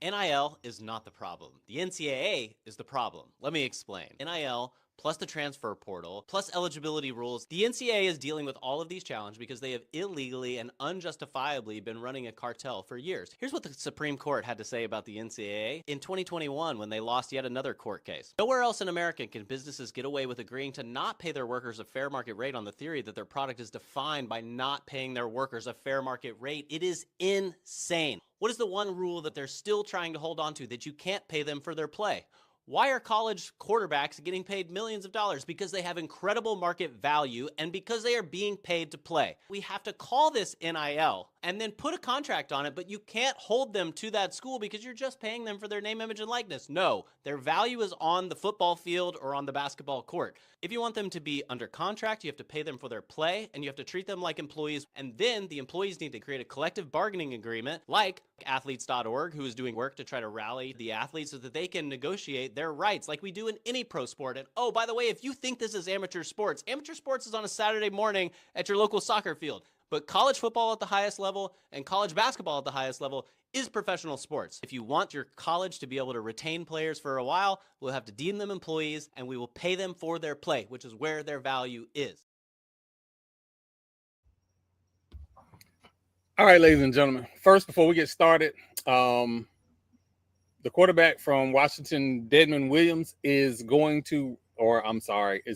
NIL is not the problem. The NCAA is the problem. Let me explain. NIL plus the transfer portal, plus eligibility rules. The NCAA is dealing with all of these challenges because they have illegally and unjustifiably been running a cartel for years. Here's what the Supreme Court had to say about the NCAA in 2021 when they lost yet another court case. Nowhere else in America can businesses get away with agreeing to not pay their workers a fair market rate on the theory that their product is defined by not paying their workers a fair market rate. It is insane. What is the one rule that they're still trying to hold on to, that you can't pay them for their play? Why are college quarterbacks getting paid millions of dollars? Because they have incredible market value and because they are being paid to play. We have to call this NIL and then put a contract on it, but you can't hold them to that school because you're just paying them for their name, image, and likeness. No, their value is on the football field or on the basketball court. If you want them to be under contract, you have to pay them for their play and you have to treat them like employees. And then the employees need to create a collective bargaining agreement like athletes.org, who is doing work to try to rally the athletes so that they can negotiate their rights like we do in any pro sport. And oh, by the way, if you think this is amateur sports is on a Saturday morning at your local soccer field. But college football at the highest level and college basketball at the highest level is professional sports. If you want your college to be able to retain players for a while, we'll have to deem them employees and we will pay them for their play, which is where their value is. All right, ladies and gentlemen. First, before we get started, the quarterback from Washington, Dedmon Williams, is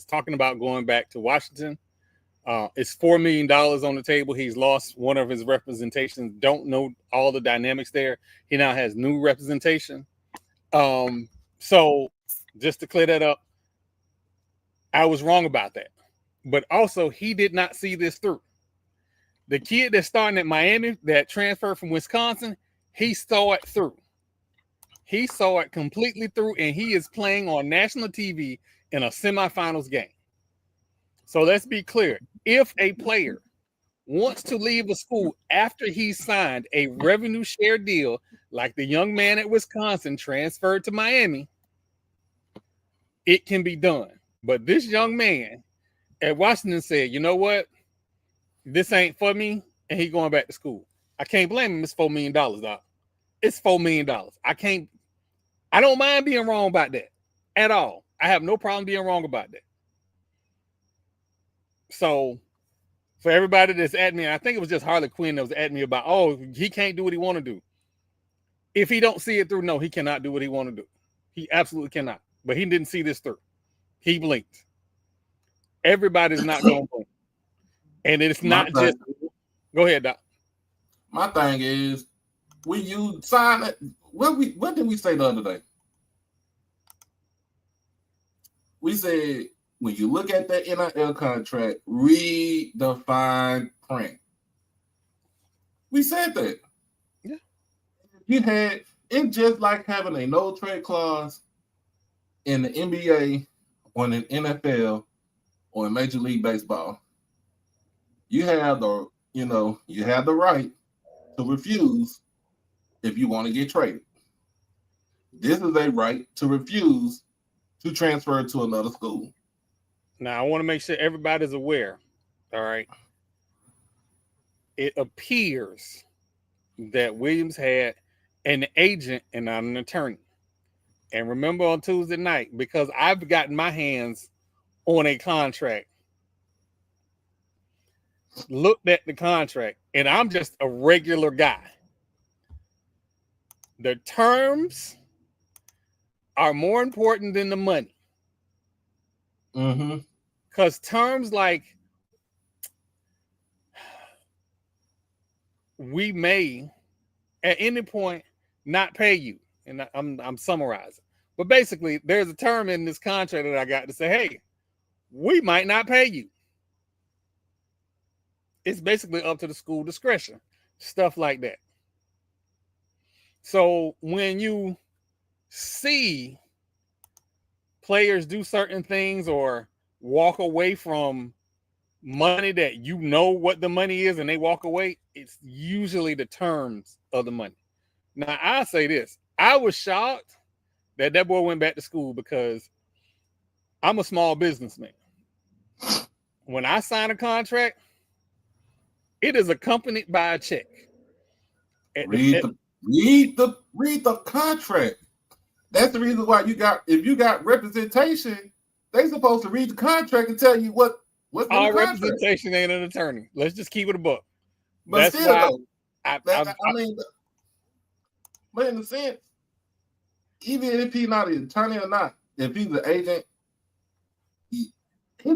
talking about going back to Washington. It's $4 million on the table. He's lost one of his representations. Don't know all the dynamics there. He now has new representation. So just to clear that up, I was wrong about that. But also, he did not see this through. The kid that's starting at Miami that transferred from Wisconsin, he saw it through. He saw it completely through, and he is playing on national TV in a semifinals game. So let's be clear. If a player wants to leave a school after he signed a revenue share deal, like the young man at Wisconsin transferred to Miami, it can be done. But this young man at Washington said, you know what? This ain't for me, and he going back to school. I can't blame him. It's $4 million, dog. It's $4 million. I don't mind being wrong about that at all. I have no problem being wrong about that. So for everybody that's at me, I think it was just Harley Quinn that was at me about, oh, he can't do what he want to do. If he don't see it through, no, he cannot do what he want to do. He absolutely cannot. But he didn't see this through. He blinked. Everybody's not going to blink. And it's not just... Go ahead, Doc. My thing is, when you sign it, what did we say the other day? We said, when you look at that NIL contract, read the fine print. We said that. Yeah. You had it just like having a no trade clause in the NBA or in the NFL or in Major League Baseball. You have the right to refuse if you want to get traded. This is a right to refuse to transfer to another school. Now, I want to make sure everybody's aware, all right? It appears that Williams had an agent and not an attorney. And remember on Tuesday night, because I've gotten my hands on a contract, looked at the contract, and I'm just a regular guy. The terms are more important than the money. Mm-hmm. Because terms like we may at any point not pay you, and I'm summarizing. But basically, there's a term in this contract that I got to say, hey, we might not pay you. It's basically up to the school discretion, stuff like that. So when you see players do certain things or walk away from money that you know what the money is and they walk away, it's usually the terms of the money. Now, I say this. I was shocked that boy went back to school because I'm a small businessman. When I sign a contract, it is accompanied by a check. Read Read the contract. That's the reason why if you got representation, they supposed to read the contract and tell you what's in the contract. Representation ain't an attorney. Let's just keep it a book. But that's still, why though, but in a sense, even if he's not an attorney or not, if he's an agent, he's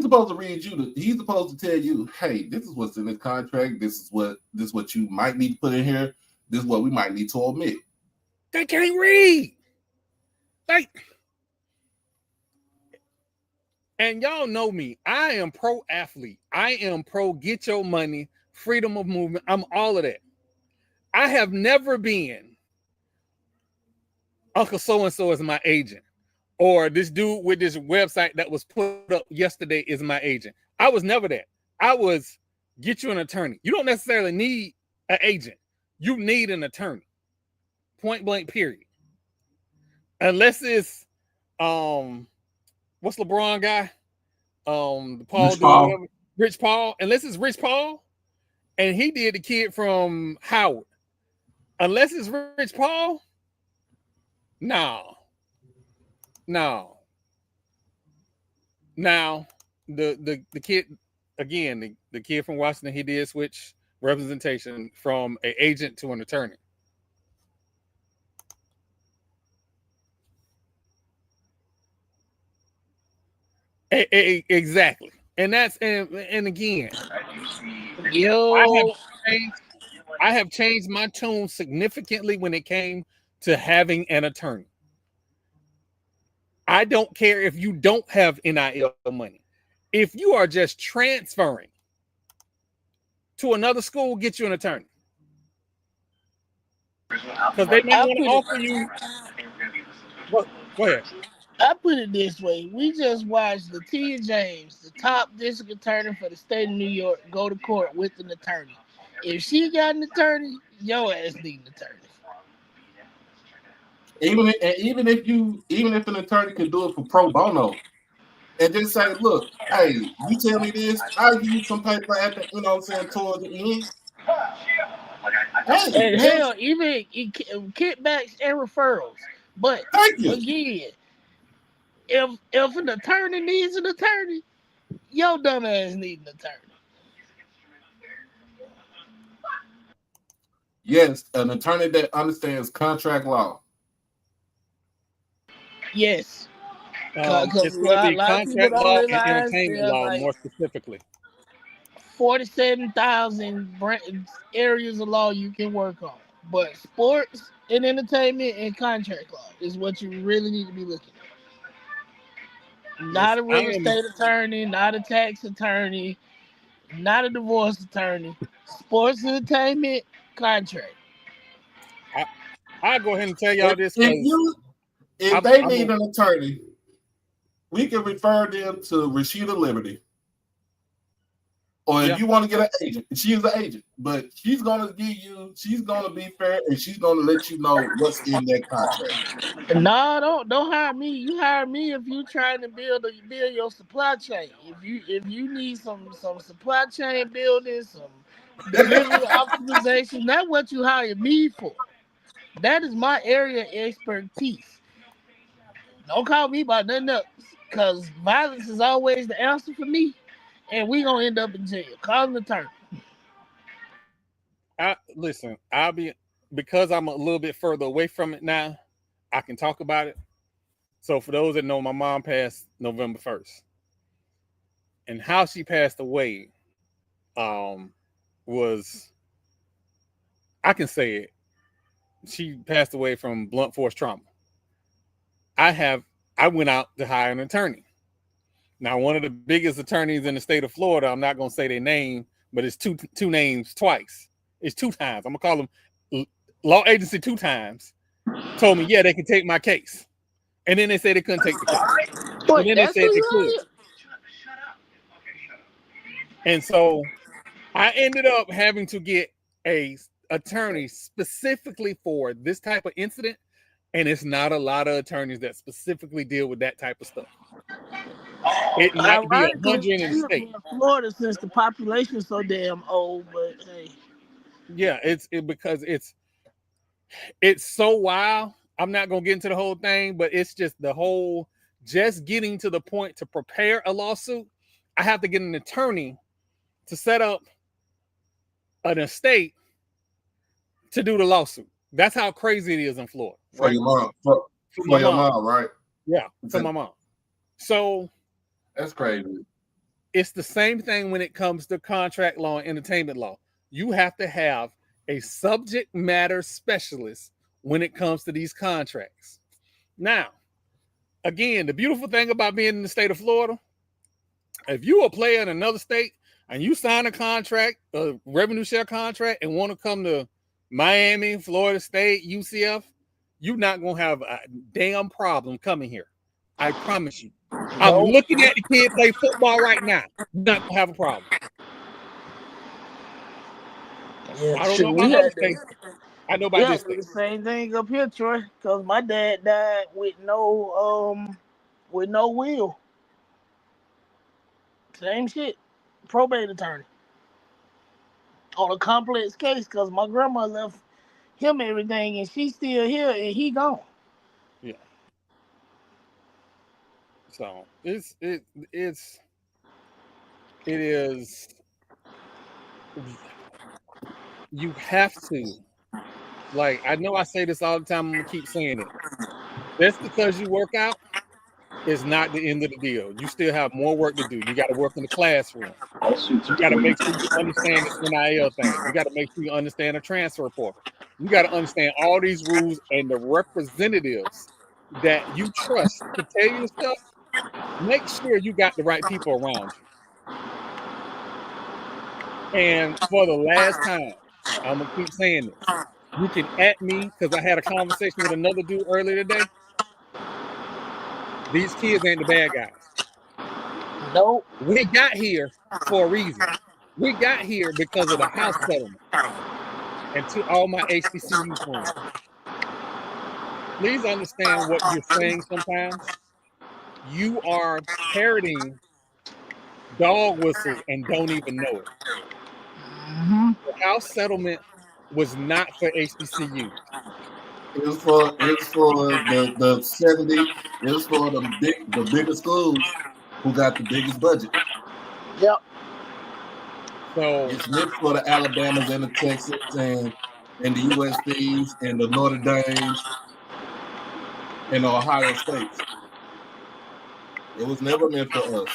supposed to read you. He's supposed to tell you, hey, this is what's in this contract. This is what you might need to put in here. This is what we might need to omit. They can't read. And y'all know me. I am pro athlete. I am pro get your money, freedom of movement. I'm all of that. I have never been Uncle so-and-so is my agent, or this dude with this website that was put up yesterday is my agent. I was never that. I was get you an attorney. You don't necessarily need an agent. You need an attorney. Point blank, period. Unless it's what's LeBron guy? Rich Paul. Unless it's Rich Paul, and he did the kid from Howard. Unless it's Rich Paul, no. Now the kid again, the kid from Washington, he did switch representation from an agent to an attorney. Exactly. And that's and again, I have changed my tune significantly when it came to having an attorney. I don't care if you don't have NIL money. If you are just transferring to another school, get you an attorney. Because they may want to offer you. Well, go ahead. I put it this way. We just watched Latia James, the top district attorney for the state of New York, go to court with an attorney. If she got an attorney, your ass need an attorney. Even if an attorney can do it for pro bono, and just say, look, hey, you tell me this, I'll give you some paper at the, towards the end. Hey, and hell, even kickbacks and referrals. But again, if an attorney needs an attorney, your dumb ass needs an attorney. Yes, an attorney that understands contract law. Yes. It's going to be contract law and entertainment law, like more specifically. 47,000 areas of law you can work on. But sports and entertainment and contract law is what you really need to be looking at. Not a real estate attorney, not a tax attorney, not a divorce attorney. Sports, entertainment, contract. I'll go ahead and tell y'all this. If they need an attorney, we can refer them to Rashida Liberty. Or if you want to get an agent, she's an agent, but she's going to be fair, and she's going to let you know what's in that contract. No, don't hire me. You hire me if you're trying to build your supply chain. If you need some supply chain building, some delivery optimization, that's what you hire me for. That is my area of expertise. Don't call me about nothing else, because violence is always the answer for me, and we gonna end up in jail. Call an attorney. Listen, because I'm a little bit further away from it now, I can talk about it. So for those that know, my mom passed November 1st. And how she passed away was, I can say it, she passed away from blunt force trauma. I went out to hire an attorney. Now, one of the biggest attorneys in the state of Florida, I'm not going to say their name, but it's two names twice. It's 2 times. I'm going to call them law agency 2 times. Told me, yeah, they can take my case. And then they said they couldn't take the case. And then they said they could. And so I ended up having to get a attorney specifically for this type of incident. And it's not a lot of attorneys that specifically deal with that type of stuff. It might be 100 in the state. Florida, since the population is so damn old, but hey. Yeah, it's because It's so wild. I'm not gonna get into the whole thing, but it's just the whole just getting to the point to prepare a lawsuit. I have to get an attorney to set up an estate to do the lawsuit. That's how crazy it is in Florida. For Right? your mom. For my your mom. mom, right? Yeah, for my mom. So that's crazy. It's the same thing when it comes to contract law and entertainment law. You have to have a subject matter specialist when it comes to these contracts. Now, again, the beautiful thing about being in the state of Florida, if you're a player in another state and you sign a contract, a revenue share contract, and want to come to Miami, Florida State, UCF, you're not going to have a damn problem coming here. I promise you. I'm looking at the kid play football right now. You're not going to have a problem. Yeah, I don't know about other states. I know about this state. The same thing up here, Troy, because my dad died with no will. Same shit. Probate attorney. On a complex case, because my grandma left him everything and she's still here and he gone. Yeah. So it is you have to, like, I know I say this all the time, I'm gonna keep saying it. Just because you work out is not the end of the deal. You still have more work to do. You got to work in the classroom. You got to make sure you understand this NIL thing. You got to make sure you understand the transfer portal. You got to understand all these rules and the representatives that you trust to tell you stuff. Make sure you got the right people around you. And for the last time, I'm gonna keep saying this. You can at me because I had a conversation with another dude earlier today. These kids ain't the bad guys. Nope. We got here for a reason. We got here because of the house settlement. And to all my HBCU friends, please understand what you're saying sometimes. You are parroting dog whistles and don't even know it. Mm-hmm. The house settlement was not for HBCU. It was for the 70. It was for the bigger schools who got the biggest budget. Yep. So it's meant for the Alabamas and the Texas and the USCs and the Notre Dames and the Ohio States. It was never meant for us.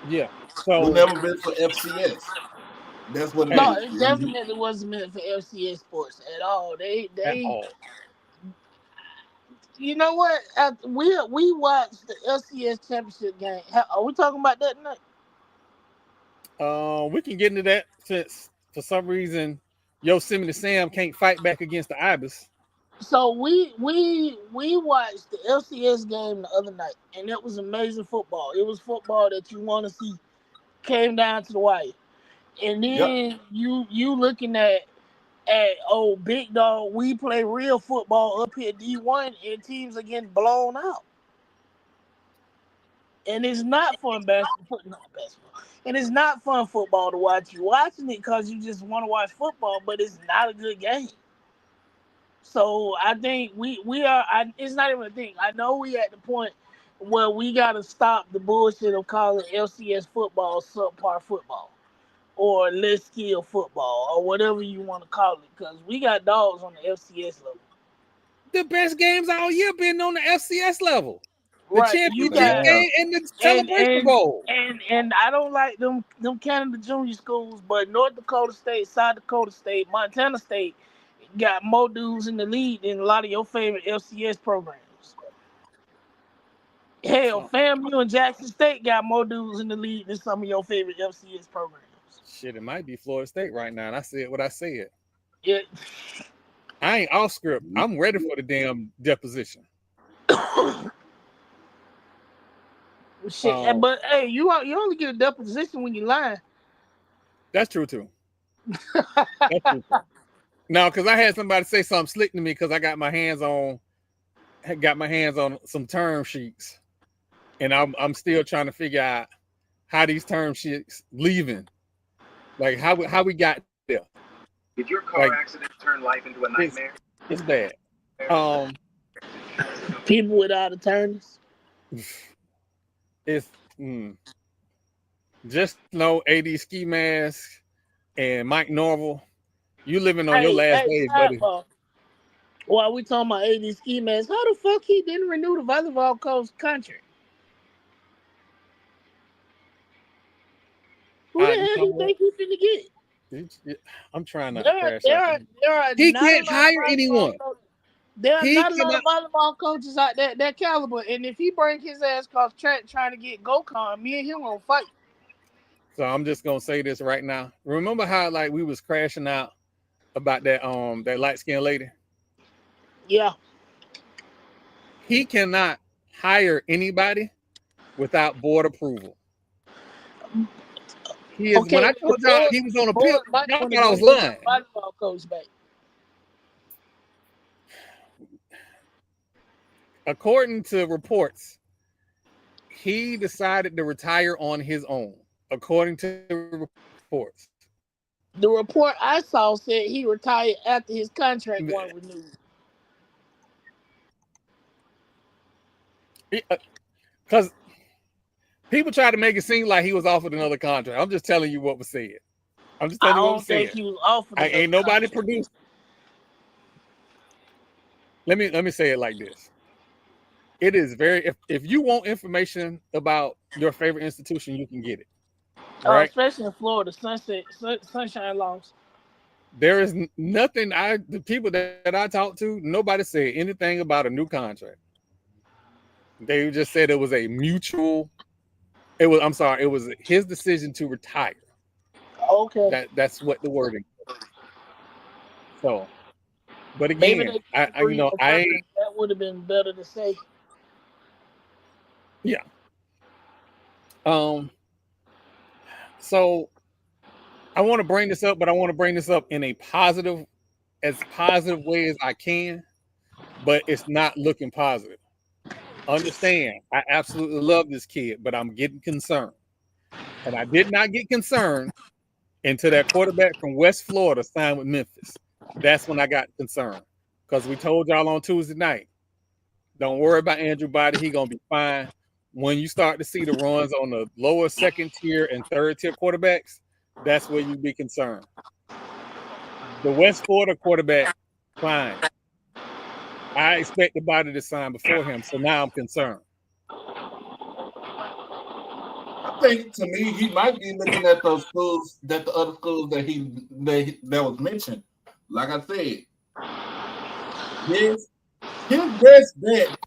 Yeah. So it was never meant for FCS. That's what it is. No, it definitely wasn't meant for FCS sports at all. They at all. You know what? We watched the LCS championship game. Are we talking about that tonight? We can get into that since for some reason Yosemite Sam can't fight back against the Ibis. So we watched the LCS game the other night, and it was amazing football. It was football that you want to see. Came down to the wire, and then you looking at big dog. We play real football up here D1, and teams are getting blown out. And it's not fun basketball. And it's not fun football to watch. You're watching it because you just want to watch football, but it's not a good game. So I think we are. It's not even a thing. I know we at the point where we got to stop the bullshit of calling LCS football subpar football or less skill football or whatever you want to call it, because we got dogs on the FCS level. The best games all year been on the FCS level. The right, championship game and the celebration bowl. And I don't like them Canada junior schools, but North Dakota State, South Dakota State, Montana State got more dudes in the league than a lot of your favorite FCS programs. Hell, FAMU and Jackson State got more dudes in the league than some of your favorite FCS programs. Shit, it might be Florida State right now, and I said what I said. Yeah. I ain't off script. I'm ready for the damn deposition. Shit, but hey, you only get a deposition when you lying. That's true too. That's true too. No, because I had somebody say something slick to me because I got my hands on some term sheets, and I'm still trying to figure out how these term sheets leaving, like how we got there. Did your car accident turn life into a nightmare? It's bad. People without attorneys. It's just know AD Ski Mask and Mike Norville. You living on your last days, buddy. While we talking about AD Ski Mask, how the fuck he didn't renew the volleyball coach contract? Who the hell do you think he finna get? I'm trying not to crash out. He can't hire anyone. There are not a lot of volleyball coaches out there that caliber, and if he break his ass across track trying to get Gokon, me and him gonna fight. So I'm just gonna say this right now. Remember how like we was crashing out about that that light skinned lady? Yeah. He cannot hire anybody without board approval. He is when I told y'all he was on a pill, y'all thought I was lying. Volleyball coach back. According to reports, he decided to retire on his own. According to reports, the report I saw said he retired after his contract wasn't renewed. Because people try to make it seem like he was offered another contract. I'm just telling you what was said. I'm just telling you what was said. He was offered. Ain't nobody produced. Let me say it like this. It is very if you want information about your favorite institution, you can get it. Right? Especially in Florida, sunshine laws. There is nothing. The people that I talked to, nobody said anything about a new contract. They just said it was a mutual. It was his decision to retire. Okay. That's what the wording was. So, but again, that would have been better to say. Yeah. So I want to bring this up, but I want to bring this up in a positive way as I can, but it's not looking positive. Understand, I absolutely love this kid, but I'm getting concerned. And I did not get concerned until that quarterback from West Florida signed with Memphis. That's when I got concerned. Because we told y'all on Tuesday night, don't worry about Andrew Body, he's going to be fine. When you start to see the runs on the lower second tier and third tier quarterbacks, that's where you be concerned. The West Florida quarterback, fine. I expect the Body to sign before him, so now I'm concerned. I think to me, he might be looking at those schools, the other schools that was mentioned. Like I said, his best bet.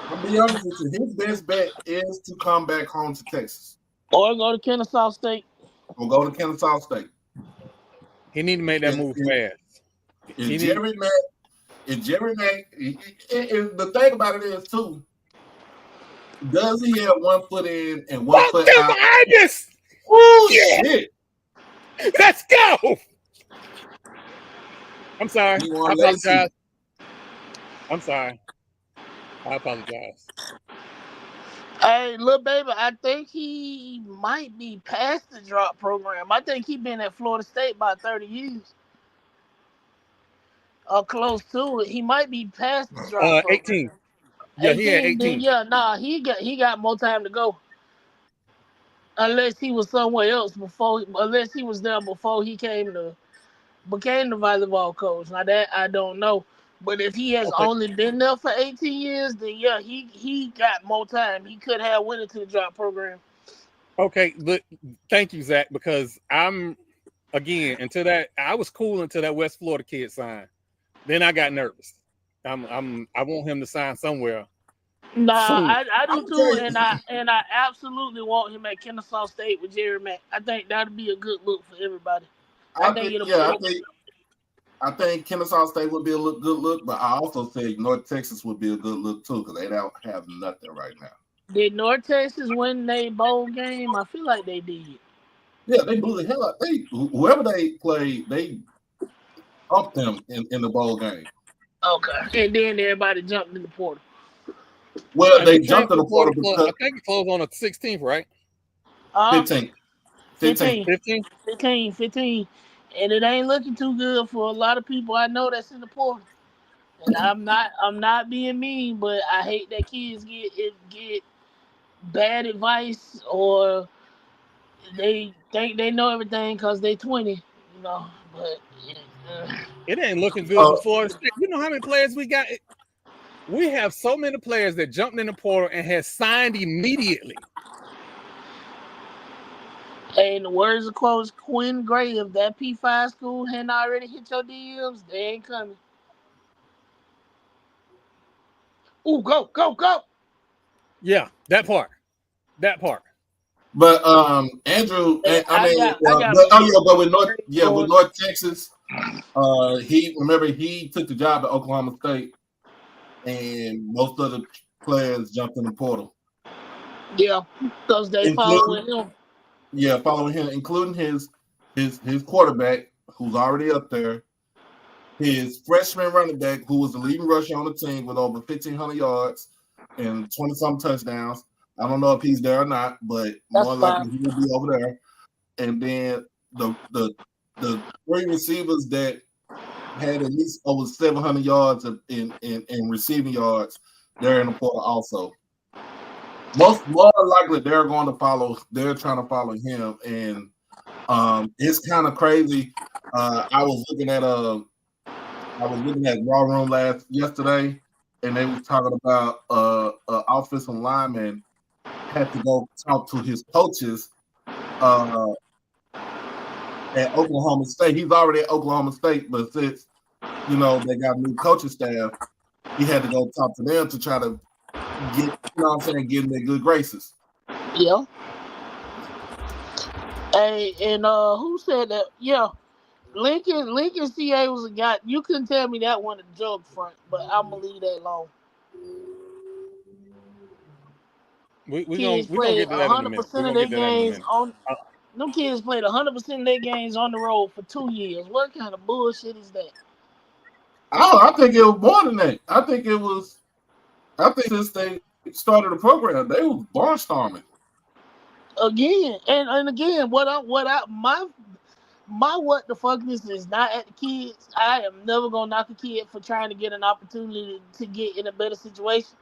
I'll be honest with you. His best bet is to come back home to Texas, or go to Kennesaw State. He need to make that move fast. Jerry Mack. The thing about it is too. Does he have 1 foot in and 1 foot out? Oh shit! Let's go. I'm sorry. I apologize. I'm sorry. I apologize. Hey, little baby, I think he might be past the drop program. I think he's been at Florida State about 30 years. Or close to it. He might be past the drop program. 18. Yeah, he had 18. He got more time to go. Unless he was somewhere else unless he was there before he became the volleyball coach. Now that I don't know. But if he has only been there for 18 years, then yeah, he got more time. He could have went into the drop program. Okay, but thank you, Zach, because I was cool until that West Florida kid signed. Then I got nervous. I want him to sign somewhere. Nah, I do too, and I absolutely want him at Kennesaw State with Jerry Mack. I think that'd be a good look for everybody. I think Kennesaw State would be a good look, but I also think North Texas would be a good look too because they don't have nothing right now. Did North Texas win their bowl game? I feel like they did. Yeah, they blew the hell out. Whoever they played, they upped them in the bowl game. Okay, and then everybody jumped in the portal. Well, they jumped in the portal because I think it closed on the 16th, right? 15. and it ain't looking too good for a lot of people I know that's in the portal. And I'm not being mean, but I hate that kids get bad advice or they think they know everything because they 20, But It ain't looking good Uh, before. You know how many players we got? We have so many players that jumped in the portal and has signed immediately. in the words of Coach Quinn Gray, if that P5 school hadn't already hit your DMs, they ain't coming. Ooh, go, go, go! Yeah, that part. but Andrew, Hey, I mean, I got but with story. North Texas, he took the job at Oklahoma State, and most of the players jumped in the portal. Yeah, because they following him. Yeah, following him, including his quarterback, who's already up there, his freshman running back, who was the leading rusher on the team with over 1,500 yards and 20-something touchdowns. I don't know if he's there or not, but more likely he will be over there. And then the three receivers that had at least over 700 yards in receiving yards, they're in the portal also. More likely they're going to follow. They're trying to follow him, and it's kind of crazy. I was looking at Raw Room yesterday, and they was talking about offensive lineman had to go talk to his coaches at Oklahoma State. He's already at Oklahoma State, but since they got new coaching staff, he had to go talk to them to try to get get in their good graces. Yeah. Hey, and who said that? Yeah. Lincoln CA was a guy. You couldn't tell me that one a joke front, but I'm gonna leave that alone. We're Kids gonna played get to that in a minute. 100% of their games on. Them kids played 100% of their games on the road for 2 years. What kind of bullshit is that? I think it was more than that. I think since they started the program, they was barnstorming. Again and again, what what the fuckness is not at the kids. I am never gonna knock a kid for trying to get an opportunity to get in a better situation.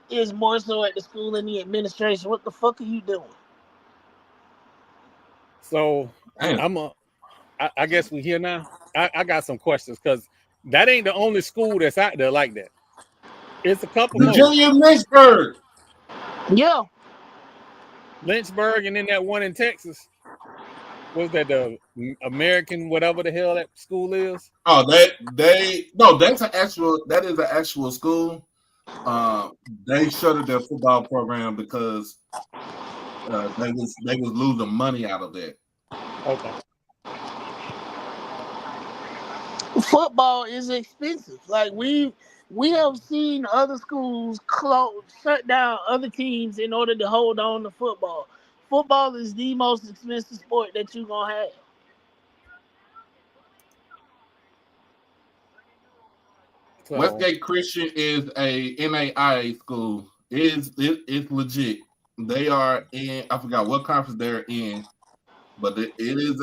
It's more so at the school and the administration. What the fuck are you doing? So I guess we here now. I got some questions because that ain't the only school that's out there like that. It's a couple more. Virginia, Lynchburg. Yeah. Lynchburg, and then that one in Texas. Was that the American whatever the hell that school is? Oh, that is an actual school. They shuttered their football program because they was losing money out of that. Okay. Football is expensive. Like we have seen other schools shut down other teams in order to hold on to football. Football is the most expensive sport that you're gonna have. So, Westgate Christian is a NAIA school. It's legit. They are in, I forgot what conference they're in, but it's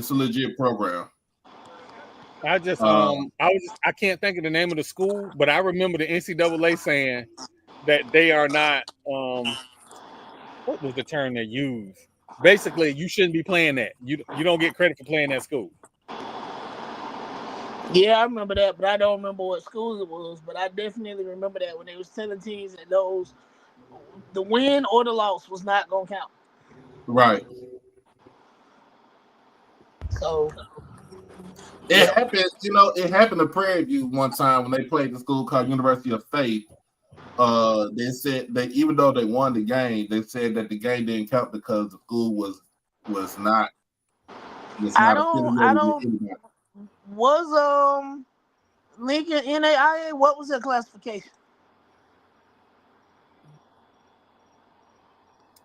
a legit program. I can't think of the name of the school, but I remember the NCAA saying that they are not what was the term they used? Basically, you shouldn't be playing that. You don't get credit for playing that school. Yeah, I remember that, but I don't remember what school it was. But I definitely remember that when they was telling teams that the win or the loss was not gonna count. Right. So it happened. It happened to Prairie View one time when they played the school called University of Faith. They said that even though they won the game, they said that the game didn't count because the school was not. I don't. Was Lincoln NAIA? What was their classification?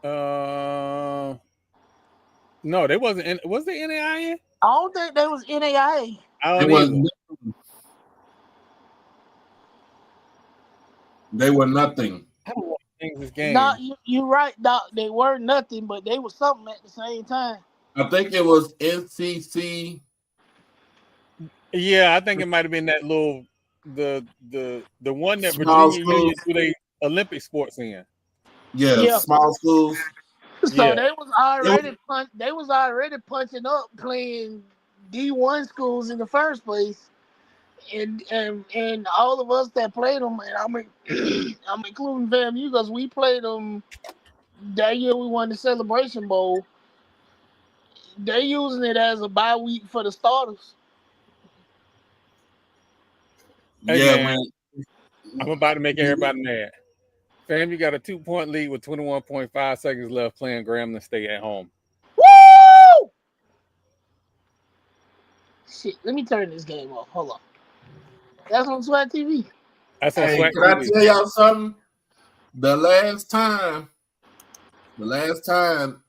No, they wasn't. Was they NAIA? I don't think they was NAIA. I don't either. They were nothing. I don't think this game. No, you're right, Doc. They were nothing, but they were something at the same time. I think it was NCC. Yeah, I think it might have been that little the one that Small Virginia schools. Union do they Olympic sports in. Yeah, small schools. So Yeah. they was already punching up playing D1 schools in the first place. And all of us that played them, and I'm including FAMU because we played them that year. We won the Celebration Bowl. They using it as a bye week for the starters. Hey Yeah, man, when I'm about to make everybody mad. Fam, you got a 2-point lead with 21.5 seconds left playing Grambling State at home. Woo! Shit, let me turn this game off. Hold on. That's on SWAT TV. That's on hey, SWAT can I TV. tell y'all something? The last time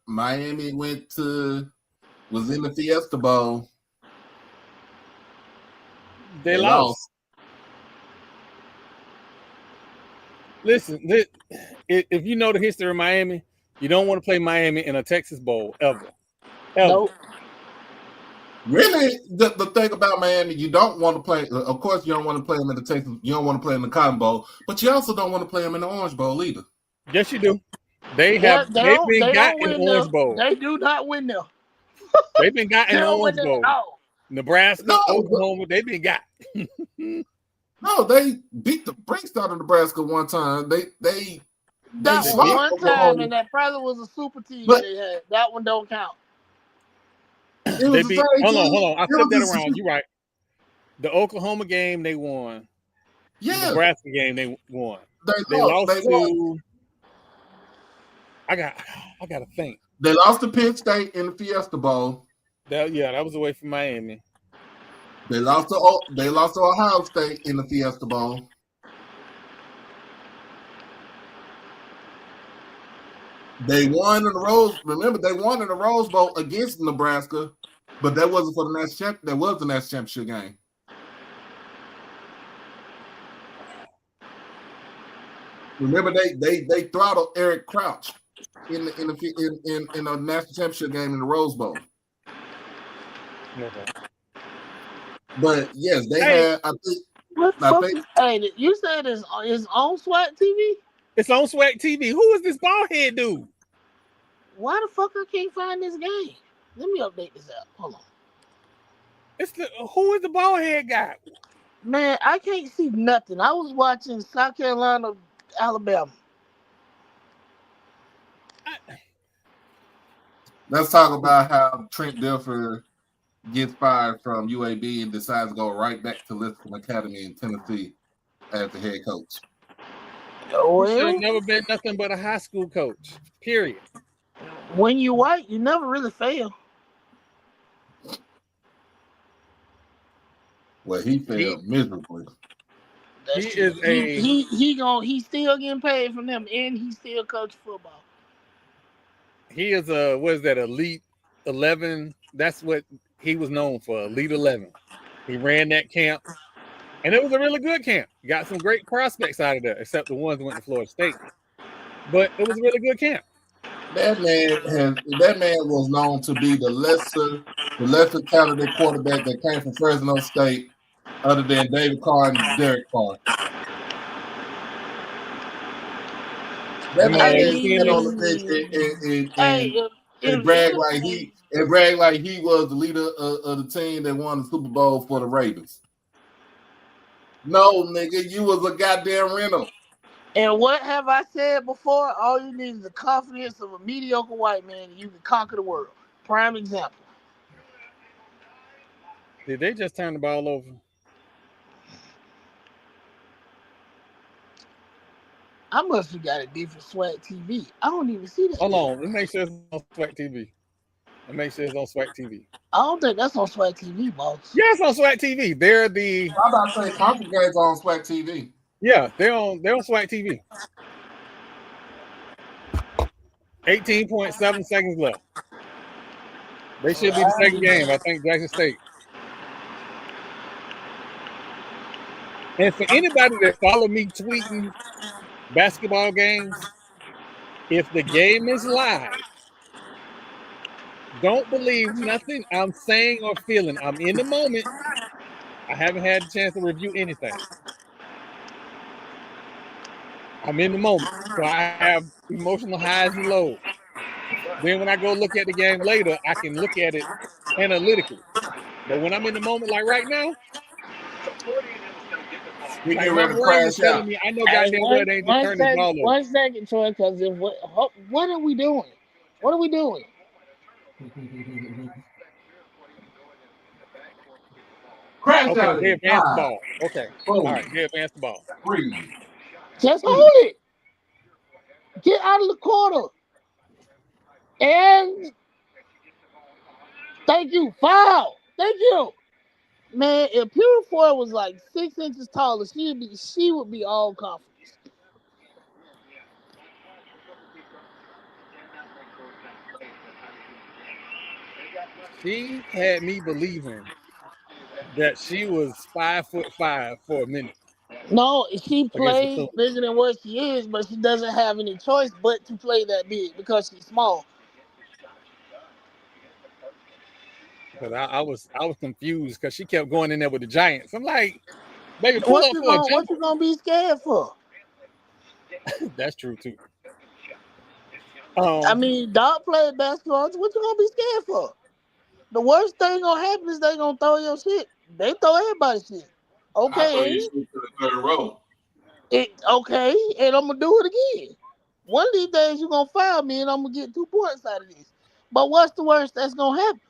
Miami was in the Fiesta Bowl, They lost. Listen, if you know the history of Miami, you don't want to play Miami in a Texas Bowl ever. Nope. Really, the thing about Miami, you don't want to play. Of course, you don't want to play them in the Texas. You don't want to play in the Cotton Bowl, but you also don't want to play them in the Orange Bowl either. Yes, you do. They've They been got don't in the win Orange there. Bowl. They do not win there. They've been got in They the don't win Orange there Bowl. at all. Nebraska, No, Oklahoma, they've been got. No, they beat the brakes out of Nebraska one time. They That smocked one time, Oklahoma. and that probably was a super team But- they had. That one don't count. It was the same Hold team. on. I flipped that around. You're right. The Oklahoma game they won. Yeah, The Nebraska game they won. they lost. They lost to. I gotta think. They lost to Penn State in the Fiesta Bowl. That was away from Miami. They lost to Ohio State in the Fiesta Bowl. They won in the Rose. Remember, they won in the Rose Bowl against Nebraska, but that wasn't for the national championship. That was the national championship game. Remember, they throttled Eric Crouch in a national championship game in the Rose Bowl. Okay. But yes, they had. I think. What the fuck? Hey, you said it's on SWAT TV? It's on SWAT TV. Who is this bald head dude? Why the fuck I can't find this game? Let me update this app. Hold on. Who is the bald head guy? Man, I can't see nothing. I was watching South Carolina, Alabama. Let's talk about how Trent Dilfer gets fired from UAB and decides to go right back to Lipscomb Academy in Tennessee as the head coach. Well, He should have never been nothing but a high school coach. Period. When you white, you never really fail. Well, he failed miserably. He's still getting paid from them, and he still coach football. He is Elite 11. That's what he was known for, Elite 11. He ran that camp, and it was a really good camp. Got some great prospects out of there, except the ones that went to Florida State. But it was a really good camp. That man was known to be the lesser talented quarterback that came from Fresno State, other than David Carr and Derek Carr. That man get on the pitch and brag like he was the leader of the team that won the Super Bowl for the Ravens. No, nigga, you was a goddamn rental. And what have I said before? All you need is the confidence of a mediocre white man, and you can conquer the world. Prime example. Did they just turn the ball over? I must have got a different SWAT TV. I don't even see that. Hold on. Let me make sure it's on SWAT TV. I don't think that's on SWAT TV, boss. Yeah, it's on SWAT TV. They're the. How about say conference games on SWAT TV? Yeah, they're on SWAT TV. 18.7 seconds left. They should be the second game, I think, Jackson State. And for anybody that follow me tweeting basketball games, if the game is live, Don't believe nothing I'm saying or feeling. I'm in the moment. I haven't had a chance to review anything. I'm in the moment. So I have emotional highs and lows. Then when I go look at the game later, I can look at it analytically. But when I'm in the moment, like right now, We like get my ready to brain is crash telling out. me, I know Hey, goddamn well they ain't just turn this ball over. 1 second, Troy. Because if what are we doing? What are we doing? Crash Okay, out they in advanced the 5, ball. Okay. All 4, right, they advanced the ball. 3, Just 2. hold it. Get out of the corner. And thank you. Foul. Thank you. Man, if Purifoy was like 6 inches taller, she would be all confidence. She had me believing that she was 5'5" for a minute No, she against the plays Sooners. bigger than what she is, but she doesn't have any choice but to play that big because she's small. Because I was confused because she kept going in there with the Giants. I'm like, baby, pull What up you for a gonna what jumper. you gonna be scared for? That's true too. I mean, dog play basketball. What you gonna be scared for? The worst thing gonna happen is they gonna throw your shit. They throw everybody's shit. I throw Okay, you shoot to the third row. okay, and I'm gonna do it again. One of these days you gonna foul me and I'm gonna get 2 points out of this. But what's the worst that's gonna happen?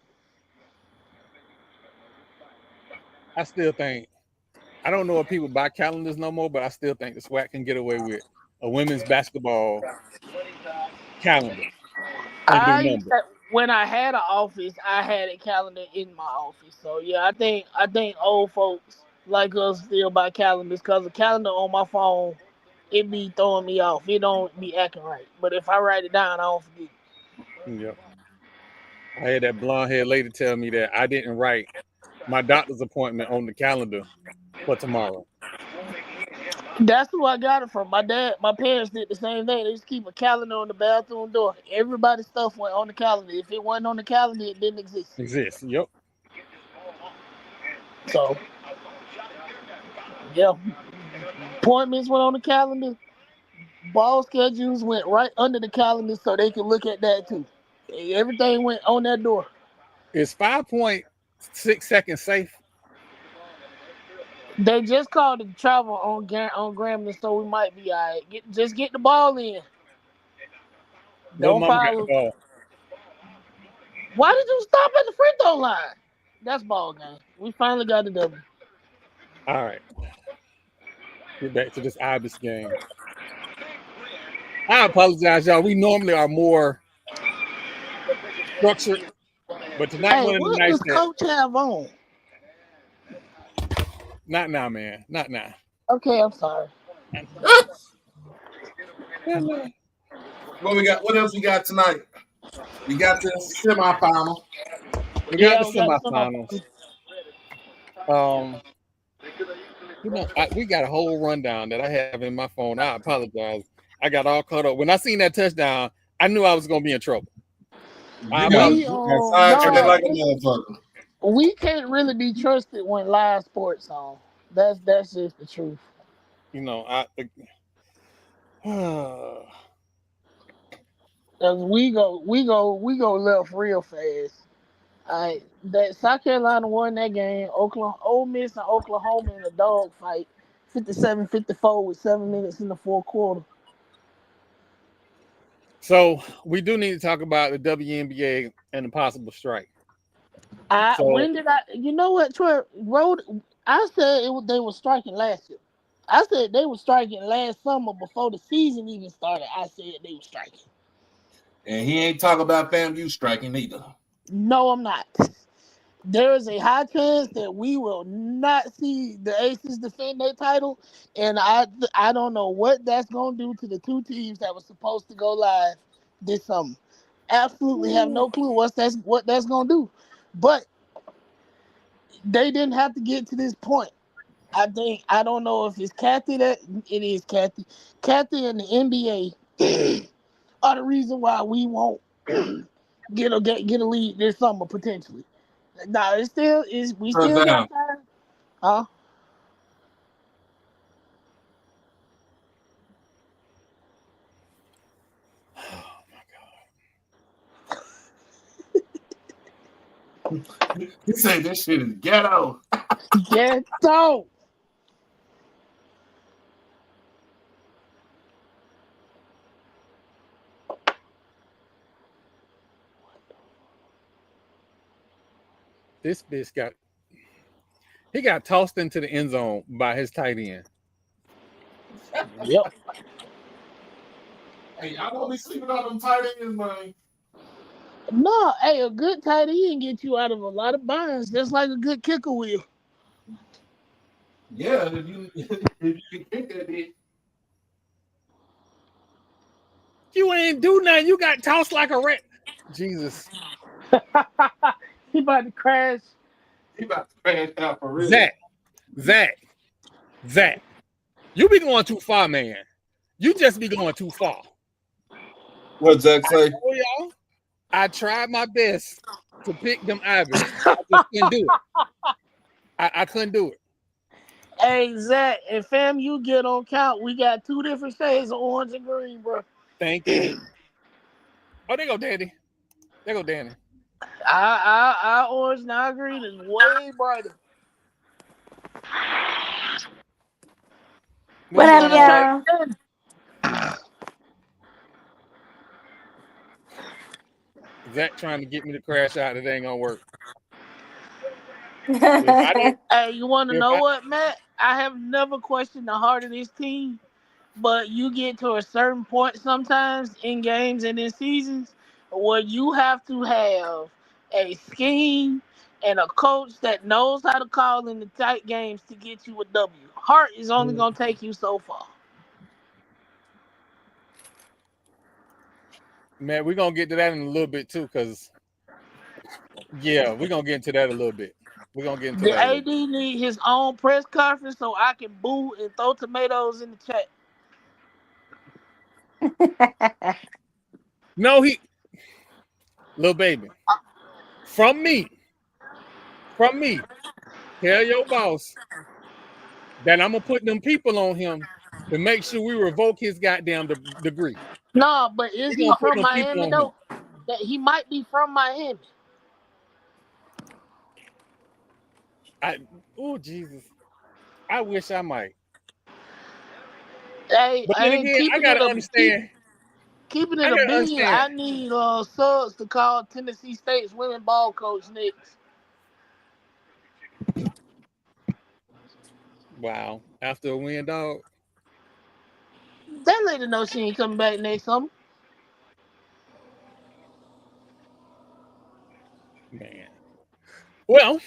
I still think I don't know if people buy calendars no more, but I still think the SWAC can get away with a women's basketball calendar and do I used numbers. to, when I had an office, I had a calendar in my office. So yeah, I think old folks like us still buy calendars because the calendar on my phone it be throwing me off. It don't be acting right. But if I write it down, I don't forget. Yep. I had that blonde haired lady tell me that I didn't write my doctor's appointment on the calendar for tomorrow. That's who I got it from. My dad, my parents did the same thing. They just keep a calendar on the bathroom door. Everybody's stuff went on the calendar. If it wasn't on the calendar, it didn't exist. Exists. Yep. So yeah, appointments went on the calendar. Ball schedules went right under the calendar so they could look at that too. Everything went on that door. Is 5.6 seconds safe? They just called it travel on Grambling, so we might be all right. Just get the ball in. Little Don't mama got the follow. ball. Why did you stop at the free throw line? That's ball game. We finally got the W. All right. Get back to this Ibis game. I apologize, y'all. We normally are more structured, but tonight Hey, one of the what nights does that Coach have on? not now, man. Not now. Okay, I'm sorry. What we got? What else we got tonight? We got the semifinal. We got Yeah, the we got semifinals. We got a whole rundown that I have in my phone. I apologize. I got all caught up. When I seen that touchdown, I knew I was gonna be in trouble. I We apologize. Got sidetracked no, like a motherfucker. we can't really be trusted when live sports on. That's just the truth. You know, Cause we go left real fast. Alright, that South Carolina won that game. Ole Miss and Oklahoma in a dog fight, 57-54 with 7 minutes in the fourth quarter. so we do need to talk about the WNBA and the possible strike. So When did I? You know what, Troy? I said they were striking last year. I said they were striking last summer before the season even started. I said they were striking. And he ain't talking about FAMU striking either. No, I'm not. There is a high chance that we will not see the Aces defend their title, and I don't know what that's gonna do to the two teams that were supposed to go live this summer. Absolutely have no clue what that's gonna do, but they didn't have to get to this point. I don't know if it's Kathy that it is Kathy. Kathy and the NBA are the reason why we won't get a lead this summer potentially. Nah, we still got down. time. Huh? Oh my God. You say this shit is ghetto. Ghetto. This bitch got tossed into the end zone by his tight end. Yep. Hey, y'all don't be sleeping on them tight ends, man. No, hey, a good tight end get you out of a lot of binds, just like a good kicker will. Yeah, if you can kick that bitch. You ain't do nothing. You got tossed like a rat. Jesus. He about to crash. He about to crash out for real. Zach. You be going too far, man. You just be going too far. What Zach say? Oh, y'all. I tried my best to pick them Ivers. I just couldn't do it. I couldn't do it. Hey, Zach, if FAMU get on count, we got 2 different shades of orange and green, bro. Thank you. Oh, there go Danny. Our orange and our green is way brighter. What up, y'all? Zach trying to get me to crash out. It ain't gonna work. Hey, you want to know what, Matt? I have never questioned the heart of this team, but you get to a certain point sometimes in games and in seasons where you have to have a scheme and a coach that knows how to call in the tight games to get you a W. Heart is only going to take you so far. Man, we're gonna get to that in a little bit too, because we're gonna get into that a little bit. We're gonna get into The that. AD need his own press conference so I can boo and throw tomatoes in the chat. No, little baby. From me. Tell your boss that I'm gonna put them people on him to make sure we revoke his goddamn degree. No, but is he from Miami though? That he might be from Miami. Oh Jesus. I wish I might. Hey, but then again, I gotta understand. Keeping it a bean, I need Suggs to call Tennessee State's women ball coach next. Wow. After a win, dog. That lady knows she ain't coming back next summer. Man. Well,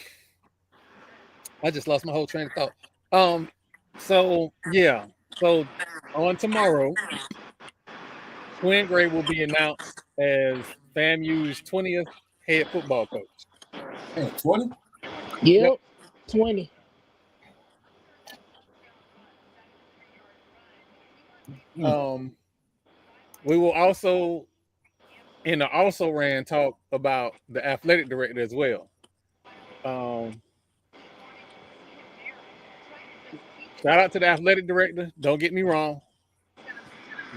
I just lost my whole train of thought. So on tomorrow, Quinn Gray will be announced as FAMU's 20th head football coach. 20? Yep. 20. We will also in the also ran talk about the athletic director as well. Shout out to the athletic director. Don't get me wrong.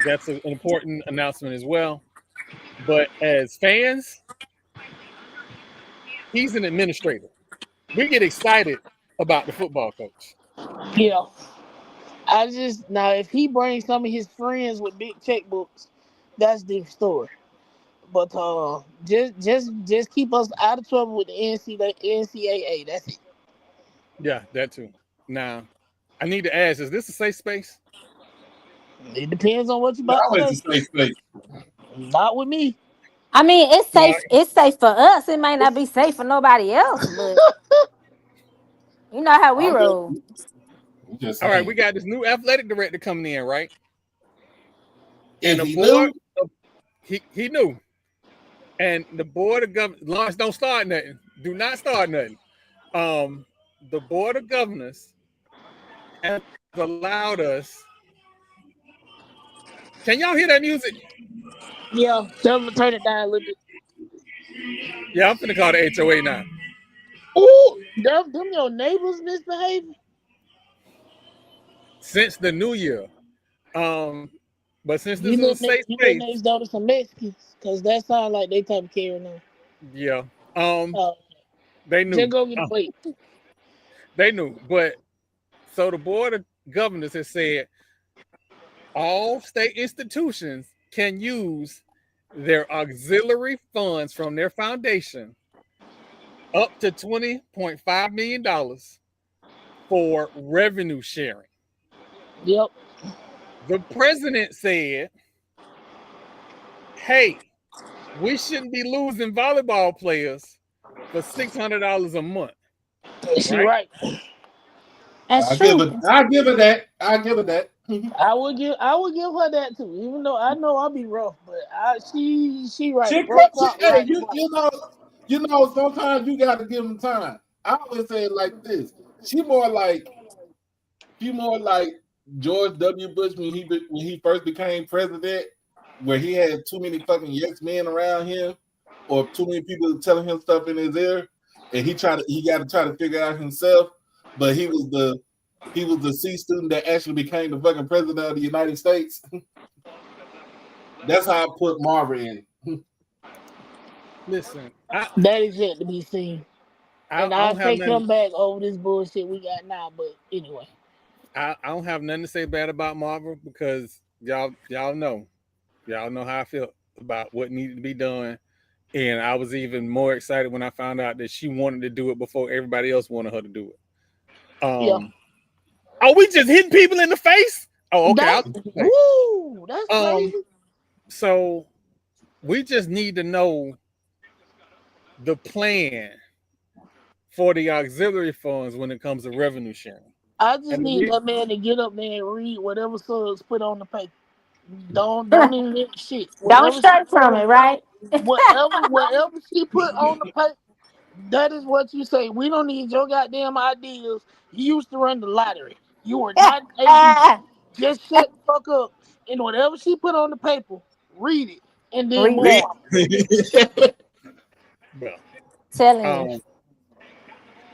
That's an important announcement as well. But as fans, he's an administrator. We get excited about the football coach. Yeah. Now if he brings some of his friends with big checkbooks, that's a different story. But just keep us out of trouble with the NCAA. That's it. Yeah, that too. Now, I need to ask: is this a safe space? It depends on what you about to say. Safe space. Not with me. I mean, it's safe. It's safe for us. It might not be safe for nobody else, but you know how we roll. All right, we got this new athletic director coming in, right? And the board, he knew. And the board of governors, Lawrence, don't start nothing. Do not start nothing. The board of governors has allowed us. Can y'all hear that music? Yeah, tell them to turn it down a little bit. Yeah, I'm finna call the HOA now. Ooh, them your neighbors misbehaving? Since the new year. But since this You is a live safe you live next space, door to some Mexicans, cause that sound like they type of carrying on. yeah. Oh, They just knew. go get a plate. They knew. But so the board of governors has said all state institutions can use their auxiliary funds from their foundation up to $20.5 million for revenue sharing. Yep. The president said, hey, we shouldn't be losing volleyball players for $600 a month. She Right? right. That's I give true. it. I give it that. I give it that. I would give her that too. Even though I know I'll be rough, but she right. Hey, Right. you know. Sometimes you got to give them time. I always say it like this. She more like George W. Bush when he first became president, where he had too many fucking yes men around him, or too many people telling him stuff in his ear, and he got to try to figure it out himself. But he was the C student that actually became the fucking president of the United States. That's how I put Marvin in. Listen, That is yet to be seen. And I I'll don't have take nothing. him back over this bullshit we got now. But anyway. I don't have nothing to say bad about Marvel because y'all know how I feel about what needed to be done, and I was even more excited when I found out that she wanted to do it before everybody else wanted her to do it. Yeah. Are we just hitting people in the face? Oh, okay. That's crazy. So we just need to know the plan for the auxiliary funds when it comes to revenue sharing. I just need that man to get up there and read whatever Suggs put on the paper. Don't invent shit. Don't stray from it, right? Whatever she put on the paper, that is what you say. We don't need your goddamn ideas. You used to run the lottery. You were not ABC. Just shut the fuck up. And whatever she put on the paper, read it and then Read move Read. on. Well, Telling you.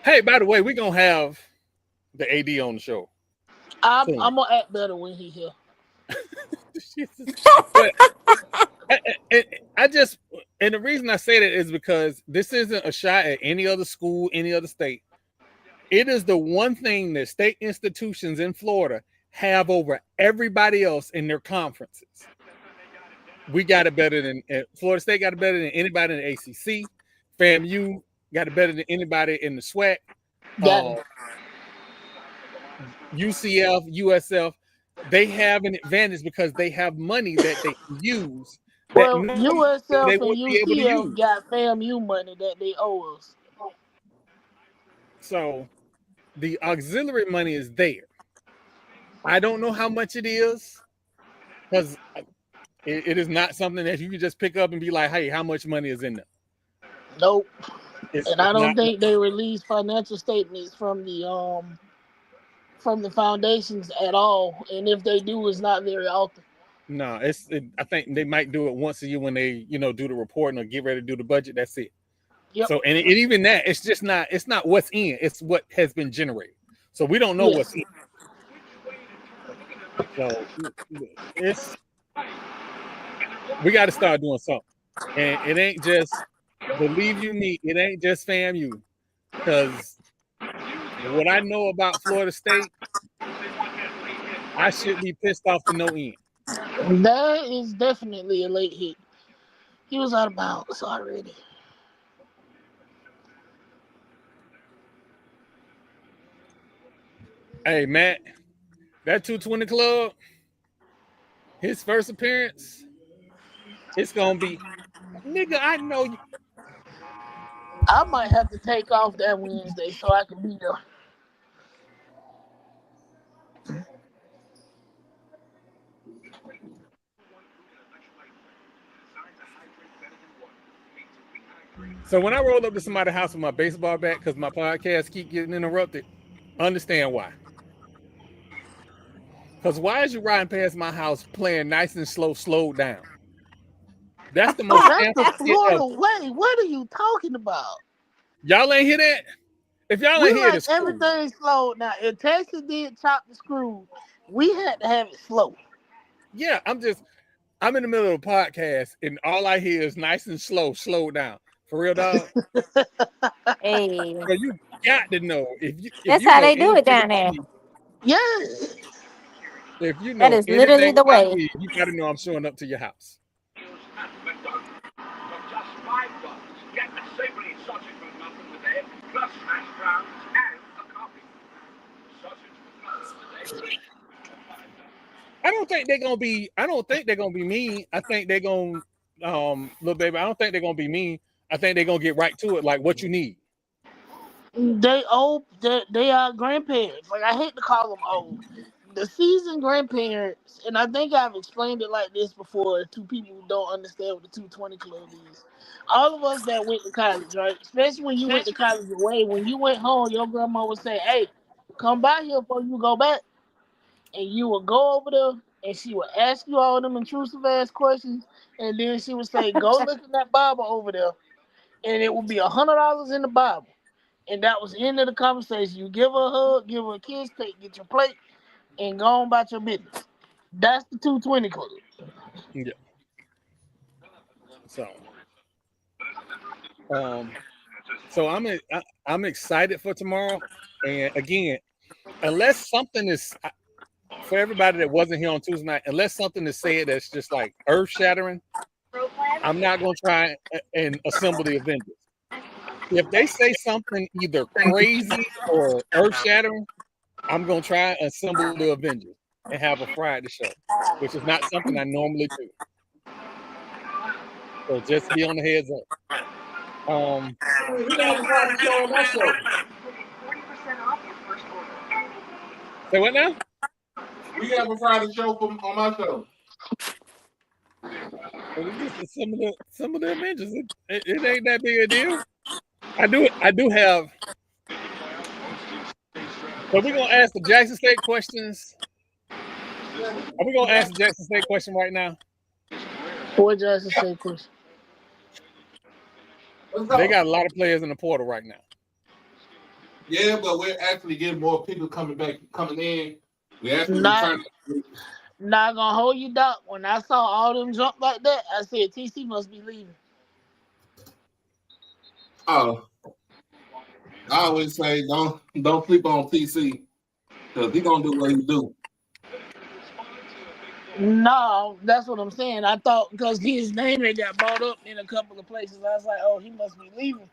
hey, by the way, we're gonna have the AD on the show. I'm gonna act better when he here. But I just, and the reason I say that is because this isn't a shot at any other school, any other state. It is the one thing that state institutions in Florida have over everybody else in their conferences. We got it better than Florida State got it better than anybody in the ACC. FAMU got it better than anybody in the SWAC. UCF, USF, they have an advantage because they have money that they can use. Well, That USF they and won't be able to UCF use. got FAMU money that they owe us. So the auxiliary money is there. I don't know how much it is because it is not something that you can just pick up and be like, hey, how much money is in there? Nope. It's I don't not, think they release financial statements from the foundations at all. And if they do, it's not very often. no, I think they might do it once a year when they, do the reporting or get ready to do the budget. That's it. Yep. So, and even that, it's not what's in, it's what has been generated. So we don't know what's in. So we got to start doing something. And it ain't just it ain't just FAMU. Because what I know about Florida State, I should be pissed off to no end. That is definitely a late hit. He was out of bounds already. Hey, Matt, that 220 Club, his first appearance, it's going to be, nigga, I know you. I might have to take off that Wednesday so I can be there. So when I roll up to somebody's house with my baseball bat because my podcast keep getting interrupted, understand why. Because why is you riding past my house playing nice and slow down? That's the most That's the fancy shit ever. Florida way. What are you talking about? Y'all ain't hear that? If y'all We ain't hear like this, cool. everything slow. Now, if Texas did chop the screw, we had to have it slow. Yeah, I'm in the middle of a podcast and all I hear is nice and slow down. For real, dog. Hey, So you got to know if that's you how know they do it anything down about there. me, Yes. if you That know is literally anything the about way. me, you got to know I'm showing up to your house. I don't think they're gonna be mean. I think they're gonna little baby, I don't think they're gonna be mean. I think they're gonna get right to it, like what you need. They old. They are grandparents. Like I hate to call them old. The seasoned grandparents, and I think I've explained it like this before to people who don't understand what the 220 Club is. All of us that went to college, right? Especially when you went to college away, when you went home, your grandma would say, "Hey, come by here before you go back," and you would go over there, and she would ask you all them intrusive ass questions, and then she would say, "Go look in that Bible over there," and it would be $100 in the Bible. And that was the end of the conversation. You give her a hug, give her a kiss, get your plate, and go on about your business. That's the 220 Club. Yeah. So, so I'm excited for tomorrow. And again, unless something is for everybody that wasn't here on Tuesday night, unless something is said that's just like earth shattering, I'm not gonna try and assemble the Avengers. If they say something either crazy or earth shattering, I'm gonna try and assemble the Avengers and have a Friday show, which is not something I normally do. So just be on the heads up. We got a Friday show on my show. Say what now? We got a Friday show on my show. Well, it's just some of the Avengers. It ain't that big a deal. I do have. So we're gonna ask the Jackson State questions. Are we gonna ask the Jackson State question right now? What Jackson say, Chris? They got a lot of players in the portal right now. Yeah, but we're actually getting more people coming in. We actually Not, trying. not gonna hold you, Doc. When I saw all them jump like that, I said TC must be leaving. Oh, I always say don't sleep on TC because he gonna do what he do. No, that's what I'm saying. I thought because his name had got brought up in a couple of places, I was like, oh, he must be leaving.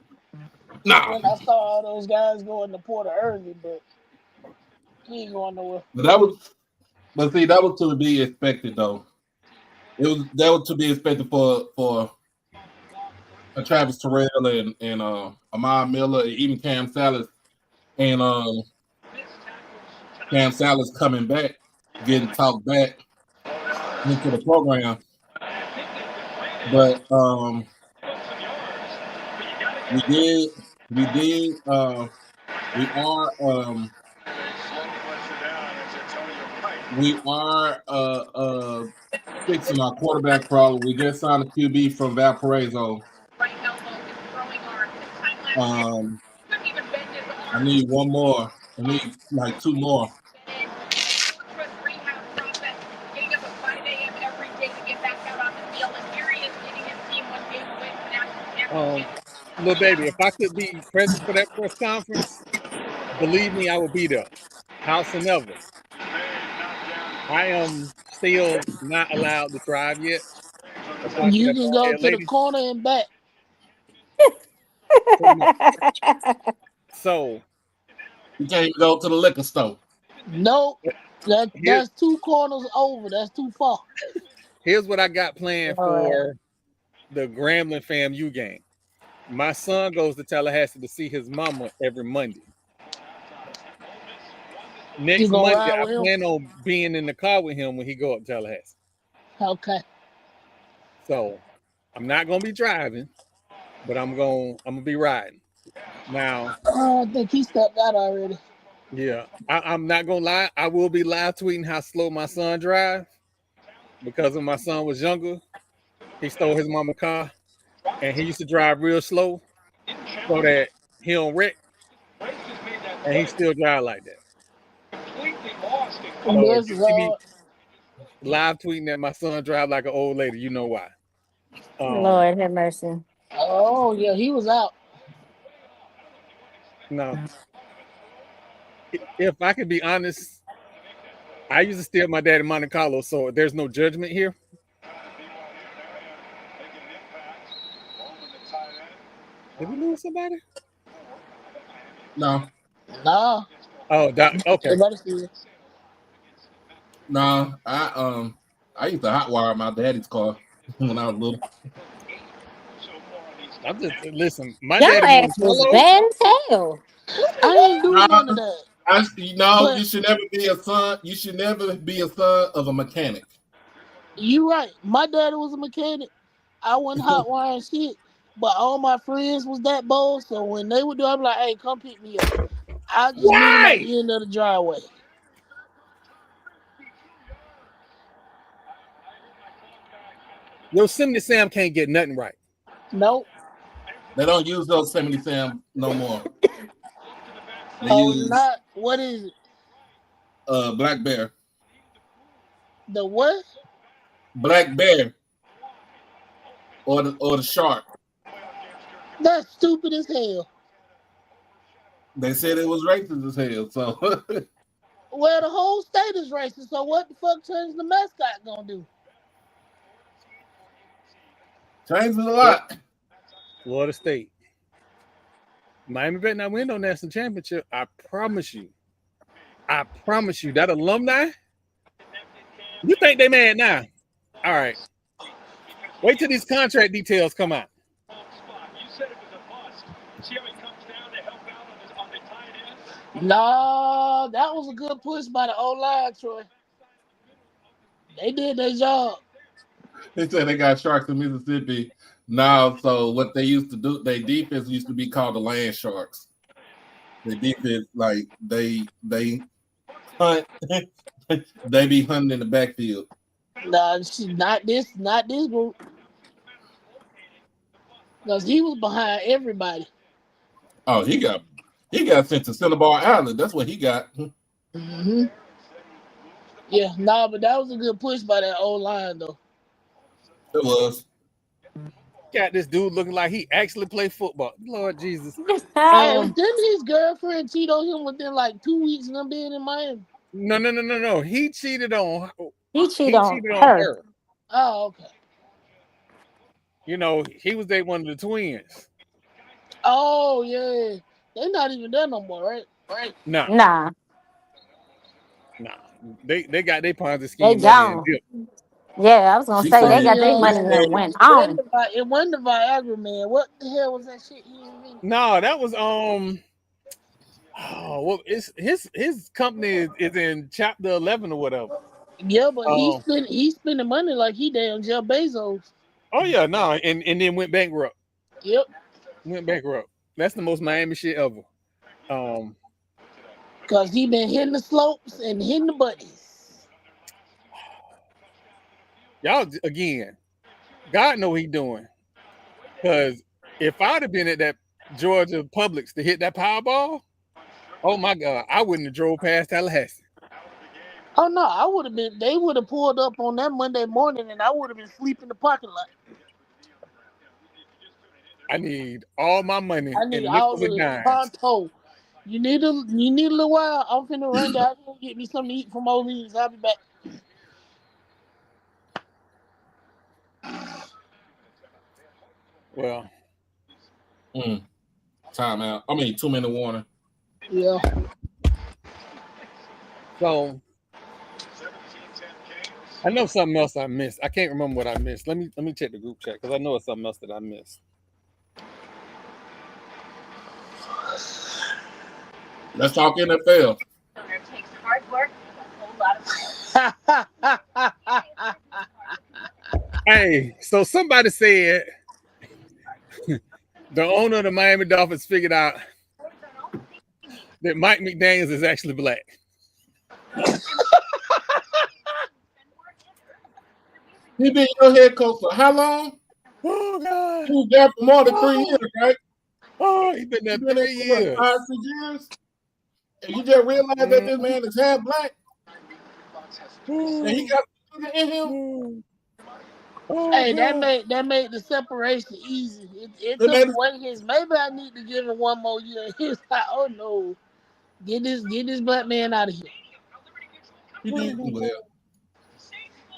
Nah, When I saw all those guys going to Porter early, but he ain't going nowhere. that was to be expected though. That was to be expected for Travis Terrell and Amon Miller and even Cam Salas and Cam Salas coming back, getting talked back into the program. But we are fixing our quarterback problem. We just signed a QB from Valparaiso. I need one more. I need like two more. Little baby, if I could be present for that press conference, believe me, I will be there. House and never. I am still not allowed to drive yet. According to You that can bald go head to the lady. corner and back. So You can't even go to the liquor store. Nope. here, That's 2 corners over. That's too far. here's what I got planned for the Grambling FAMU game. My son goes to Tallahassee to see his mama every Monday. You Next gonna Monday, ride I with him? plan on being in the car with him when he go up to Tallahassee. Okay. So I'm not gonna be driving, but I'm gonna be riding. Now, I think he stepped out already. yeah, I'm not gonna lie. I will be live tweeting how slow my son drives because when my son was younger, He stole his mama's car, and he used to drive real slow so that he don't wreck, and he still drive like that. So if This you is see me all. live tweeting that my son drive like an old lady, you know why. Lord have mercy. Oh yeah, he was out. Now, if I can be honest, I used to steal my dad in Monte Carlo, so there's no judgment here. Did we lose somebody? No, Nah, Oh, okay. everybody see it. no. I used to hotwire my daddy's car when I was little. I'm just listen. My Your dad in Monte ass was Carlo. bad as hell. I didn't do No, none of that. you But should never be a son. You should never be a son of a mechanic. you right. My daddy was a mechanic. I wasn't hot wiring shit. But all my friends was that bold, so when they would do, I'm like, hey, come pick me up. I just meet them at Why? the end of the driveway. Yosemite Sam can't get nothing right. Nope. They don't use those Yosemite Sam no more. They Oh, use not what is it? Black Bear. The what? Black Bear or the Shark. That's stupid as hell. They said it was racist as hell. So Well, the whole state is racist, so what the fuck turns the mascot gonna do? changes a lot. Florida State. Miami better not win no national championship. I promise you. I promise you. That alumni. You think they mad now? All right. Wait till these contract details come out. No, that was a good push by the O-line, Troy. They did their job. They said they got sharks in Mississippi now. So what they used to do, their defense used to be called the land sharks. The defense, like they hunt, they be hunting in the backfield. Nah, not this group. Because he was behind everybody. Oh, he got sent to Cinnabar Island. That's what he got. Mm-hmm. Yeah, nah, but that was a good push by that O-line, though. It was. Got this dude looking like he actually played football. Lord Jesus. Hey, didn't his girlfriend cheat on him within like 2 weeks of them being in Miami? No. He cheated on He cheated on her. Oh, okay. You know, he was dating one of the twins. Oh, yeah. They're not even there no more, right? Right. Nah. They got their Ponzi They scheme money gone. and Yeah, I was gonna She say said, they got their He money she and said, then went on. it wasn't the Viagra, man. What the hell was that shit he was in? No, that was well, it's his company is in chapter 11 or whatever. Yeah, but he spending money like he damn Jeff Bezos. Oh yeah, no, and then went bankrupt. Yep. Went bankrupt. That's the most Miami shit ever. Cause he been hitting the slopes and hitting the buddies. Y'all again, God know what he doing. Cause if I'd have been at that Georgia Publix to hit that Powerball, oh my God, I wouldn't have drove past Tallahassee. Oh no, I would have been. They would have pulled up on that Monday morning, and I would have been sleeping in the parking lot. I need all my money I need in all nickels and the dimes. pronto. You need a little while. I'm finna run down and get me something to eat from O'Leary's. I'll be back. Well, time out. 2-minute warning. Yeah. So I know something else I missed. I can't remember what I missed. Let me check the group chat because I know it's something else that I missed. Let's talk NFL. It takes hard work and a whole lot of Hey, so somebody said the owner of the Miami Dolphins figured out that Mike McDaniels is actually black. He been your head coach for how long? Oh God. He was there for more than 3 years, right? Oh, he been there He been there 3 for what, years. 5, 6 years? And you just realize that this man is half black and he got something in him. Oh, Hey, God. that made the separation easy. It And took that is, away his. Maybe I need to give him one more year. He's like, oh no, get this black man out of here. he did well.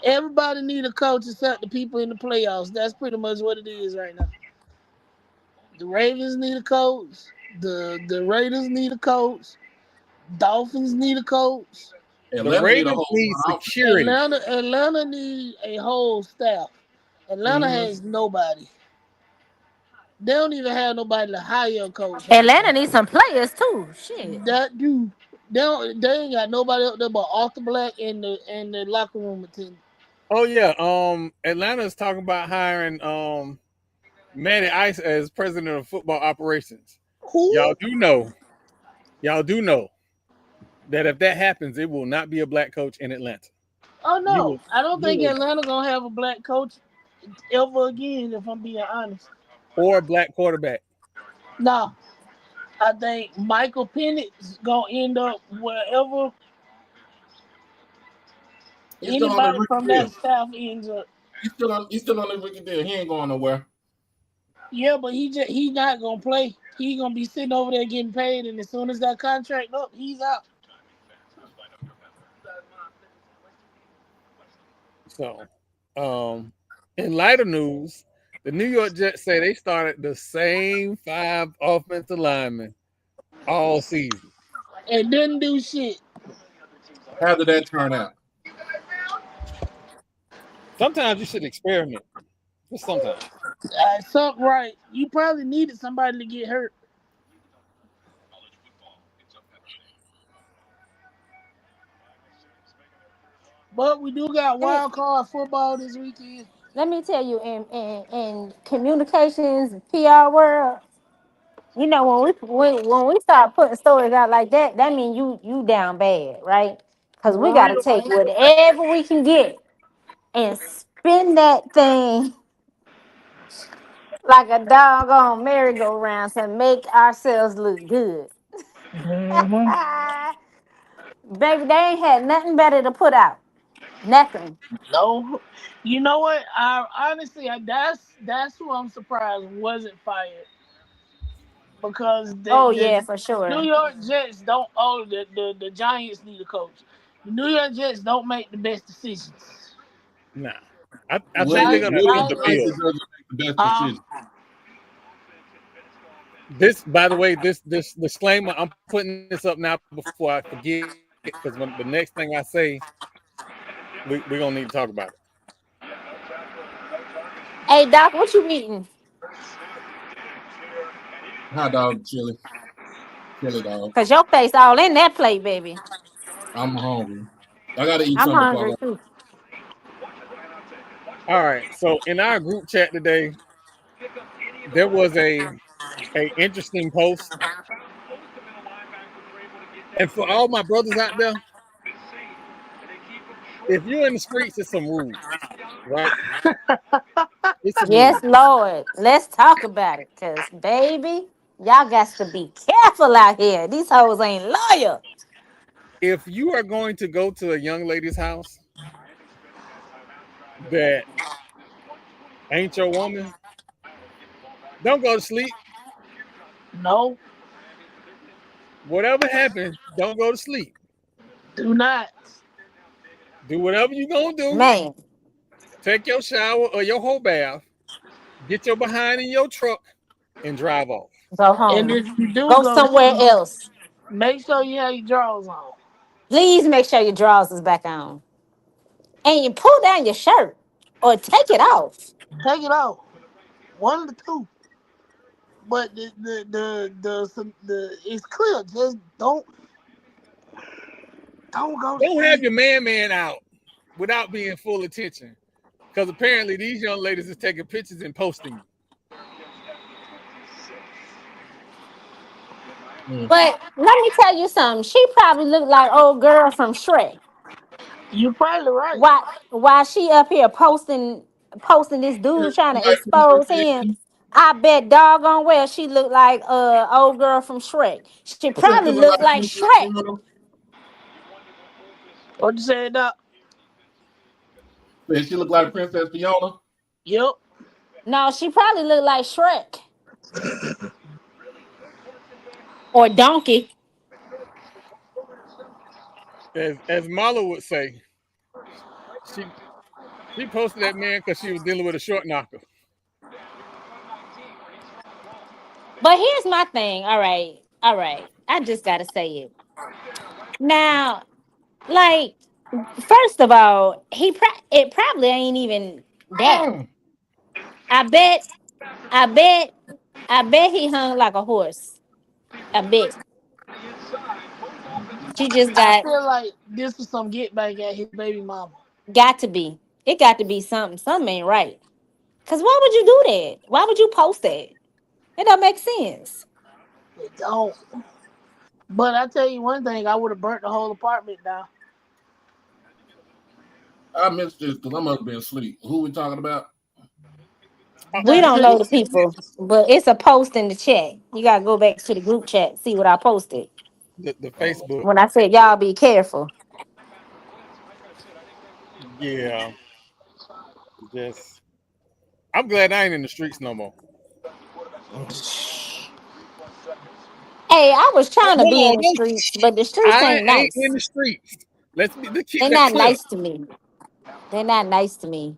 Everybody need a coach except the people in the playoffs. That's pretty much what it is right now. The Ravens need a coach. The Raiders need a coach. Dolphins need a coach. The Atlanta need a Ravens whole need front office. security. Atlanta need a whole staff. Atlanta Mhm. has nobody. They don't even have nobody to hire a coach. Atlanta needs some players too. Shit. That dude, they ain't got nobody up there but Arthur Black and the locker room attendant. Oh yeah. Atlanta's talking about hiring Matty Ice as president of football operations. Who? Y'all do know that if that happens, it will not be a black coach in Atlanta. Oh You no, will, I don't you think will, Atlanta gonna have a black coach ever again. If I'm being honest, or a black quarterback. no. I think Michael Pennett's gonna end up wherever He's still on the anybody from rookie deal. that staff ends up. He's still on the rookie deal. He ain't going nowhere. Yeah, but he's not gonna play. He's gonna be sitting over there getting paid, and as soon as that contract up, he's out. So, in lighter news, the New York Jets say they started the same 5 offensive linemen all season. And didn't do shit. How did that turn out? Sometimes you should experiment. Just sometimes. Something right. You probably needed somebody to get hurt. But we do got Let me wild card football this weekend. let me tell you, in communications PR world, you know when we start putting stories out like that, that means you down bad, right? Because we For got to real. take whatever we can get and spin that thing like a doggone merry-go-round to make ourselves look good. Mm-hmm. Baby, they ain't had nothing better to put out. Nothing. No, you know what? I honestly, that's who I'm surprised wasn't fired because Oh the yeah, for New sure. York Jets don't. Oh, the Giants need a coach. The New York Jets don't make the best decisions. Nah. I think they're Willie, gonna Willie beat the Dicey Bills. doesn't make the best Uh, decision. This, by the way, this disclaimer, I'm putting this up now before I forget, because when the next thing I say, we're gonna need to talk about it. Hey Doc, what you eating? Hot dog, chili dog. Cause your face all in that plate, baby. I'm hungry. I gotta eat I'm something before I hungry go. too. All right. So in our group chat today, there was a interesting post. And for all my brothers out there, if you're in the streets, it's some rules, right? It's some Yes, rules. Lord. Let's talk about it. Cause baby, y'all got to be careful out here. These hoes ain't loyal. If you are going to go to a young lady's house that ain't your woman, don't go to sleep. no, Whatever happens, don't go to sleep. do not. Do whatever you're gonna do. Man, Take your shower or your whole bath, get your behind in your truck, and drive off. go And if home. you do Go go to somewhere sleep, else. make sure you have your drawers on. Please make sure your drawers is back on. And you pull down your shirt or take it off. Take it off. One of the two. But the it's clear. Just don't go to Don't have sleep. your man out without being full attention. Because apparently these young ladies is taking pictures and posting you. Mm. But let me tell you something. She probably looked like old girl from Shrek. You probably right. Why she up here posting this dude trying to Like expose him? I bet doggone well she looked like old girl from Shrek. She Princess probably looked like Shrek. Fiona. What you say, Doc? Said she looked like Princess Fiona. Yep. No, she probably looked like Shrek or Donkey. As Marla would say, she posted that man because she was dealing with a short knocker. But here's my thing. All right. I just gotta say it. Now, like, first of all, it probably ain't even that. I bet, I bet, I bet he hung like a horse. I bet. She just I got feel like this was some get back at his baby mama. got to be. It got to be something. Something ain't right. Cause why would you do that? Why would you post that? It don't make sense. It don't. But I tell you one thing, I would have burnt the whole apartment down. I missed this because I must have been asleep. Who we talking about? We That don't shit. know the people, but it's a post in the chat. You gotta go back to the group chat, see what I posted. The Oh, Facebook, When I said y'all be careful. yeah, just I'm glad I ain't in the streets no more. Hey, I was trying to be in the No, streets, but the streets I ain't ain't nice. in the streets. Let's keep They're that not clear. nice to me. They're not nice to me.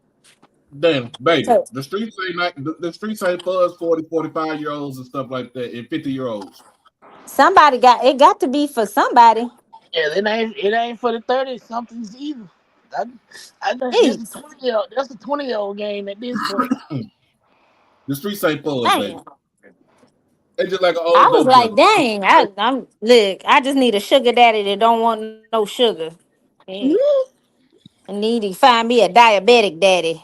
damn, baby. So The streets ain't like the streets ain't for us 40, 45-year-olds and stuff like that, and 50-year-olds. somebody got to be for somebody. Yeah, it ain't for the 30 somethings either. I, I think this is Jeez. 20-year-old. That's a 20-year-old game at this point. The streets ain't for us, baby. Damn. They just like an I old was dope like, dealer. dang, I'm look, I just need a sugar daddy that don't want no sugar. Yeah. I need to find me a diabetic daddy.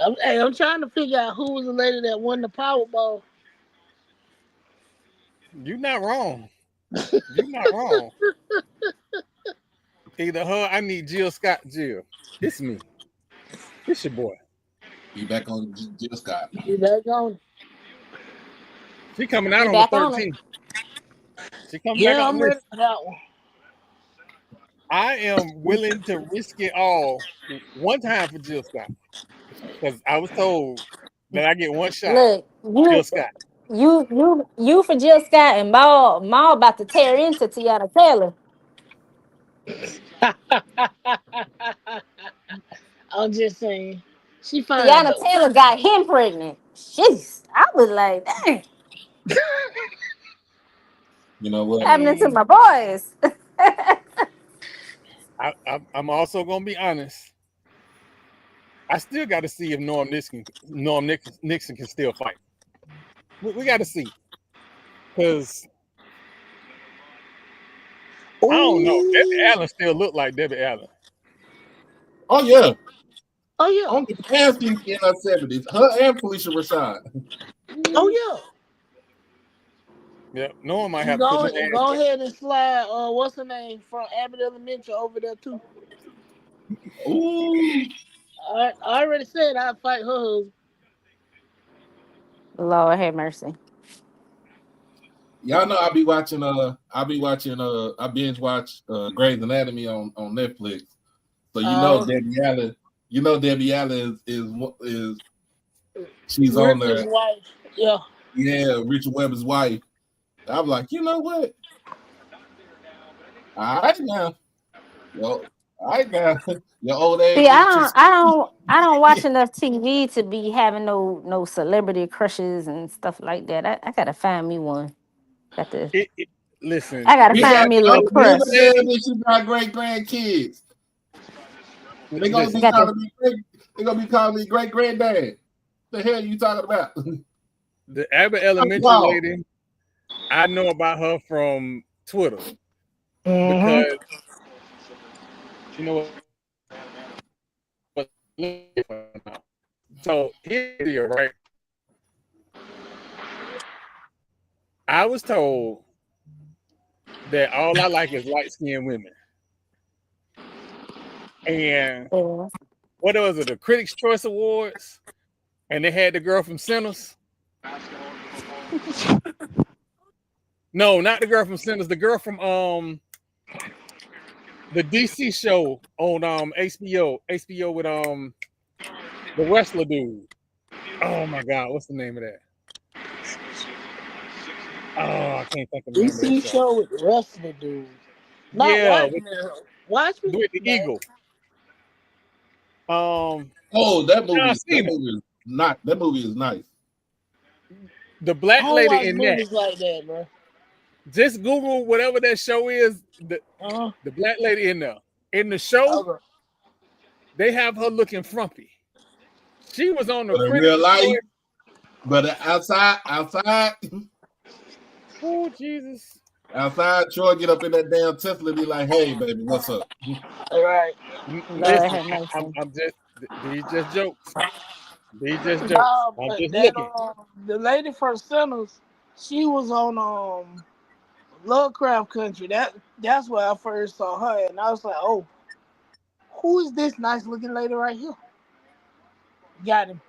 I'm trying to figure out who was the lady that won the Powerball. You're not wrong. You're not wrong. Either her, I need Jill Scott. Jill, it's me. It's your boy. He back on Jill Scott. You back on? She coming out He on the back on it. 13th. She coming back Yeah, out. I'm ready Listen, for that one. I am willing to risk it all one time for Jill Scott because I was told that I get one shot. Look, Jill Scott. you for Jill Scott and Maul about to tear into Tiana Taylor. I'm just saying, she fine Tiana though. Taylor got him pregnant. Jeez. I was like, dang, You know what? happening to my boys. I'm also gonna be honest. I still got to see if Nixon can still fight. We got to see because I don't know. Debbie Ooh. Allen still look like Debbie Allen. Oh yeah. Oh yeah. On the past in her 70s. Her and Felicia Rashad. Oh yeah. Yeah, no one might And have to put go them and ads go up. ahead and slide. What's her name from Abbott Elementary over there too? Ooh. I already said I'd fight her husband. Lord have mercy. Y'all know I binge watch Grey's Anatomy on Netflix. So Uh, Debbie Allen is she's on Richard's there. wife. Yeah. Yeah, Richard Weber's wife. I'm like, you know what? All right now. Yo, all right now. Your old age See, is too I don't watch enough TV to be having no celebrity crushes and stuff like that. I gotta find me one. Listen, I gotta we find got me a little no Debbie crush. damn Allen, that she got great grandkids. They gonna I be listen. got to calling me great granddad. The hell you talking about? The Abbott Elementary Wow. lady, I know about her from Twitter Mm-hmm. because you know what. So here, right? I was told that all I like is light skinned women. And Yeah. what was it? The Critics' Choice Awards, and they had the girl from Sinners. No, not the girl from Sinners. The girl from the DC show on HBO with the wrestler dude. Oh my God, what's the name of that? Oh, I can't think of the name of that DC show. show with the wrestler dude. Not Yeah, Watchmen. with the Eagle. Oh, John Cena. that movie is nice. The I black don't lady watch in that. movies like that, bro. Just Google whatever that show is. The black lady in there. In the show, Okay. they have her looking frumpy. She was on the But in Critics' real life, Choice. but outside, Oh Jesus! Troy get up in that damn Tesla and be like, "Hey, baby, what's up?" All right. Lord Listen, have mercy. I'm just these just jokes. These just jokes. Nah, I'm but just that looking. the lady from Sinners, she was on Lovecraft Country. That's where I first saw her, and I was like, oh, who is this nice looking lady right here? Got him.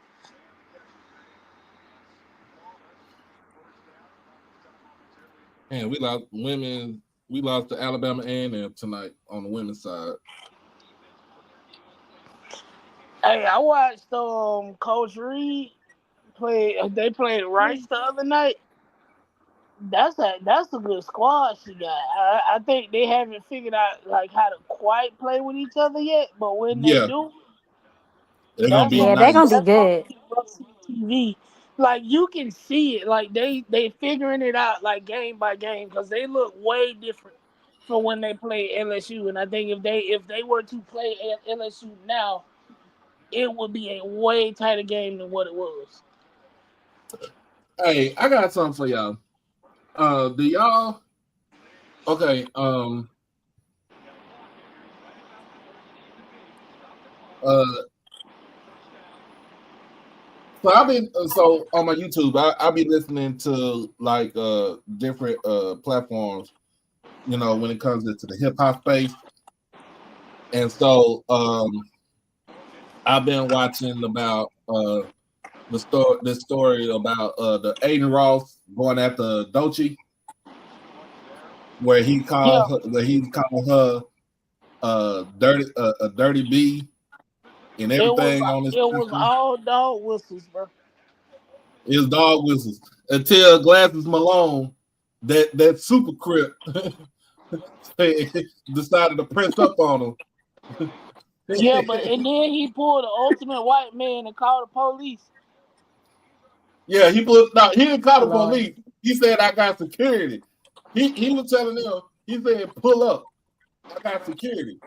And we lost women. We lost to Alabama A&M tonight on the women's side. Hey, I watched Coach Reed play. They played Rice the other night. That's a good squad she got. I think they haven't figured out like how to quite play with each other yet, but when they Yeah, do, they're gonna be Yeah, they're nice. gonna be that's gonna good. be must see TV. Like you can see it, like they figuring it out like game by game because they look way different from when they played LSU. And I think if they were to play at LSU now, it would be a way tighter game than what it was. Hey, I got something for y'all. Do y'all? Okay. So on my YouTube, I'll be listening to like different platforms, when it comes into the hip hop space. And so I've been watching about this story about the Aiden Ross going after Doechii, where he's calling her dirty a dirty B and everything on his It was all dog whistles, bro. his dog whistles until Glasses Malone, that super crip, decided to press up on him. Yeah, and then he pulled the ultimate white man and called the police. Yeah, he didn't call the Lord. police. He said, "I got security." He was telling them, he said, "Pull up. I got security."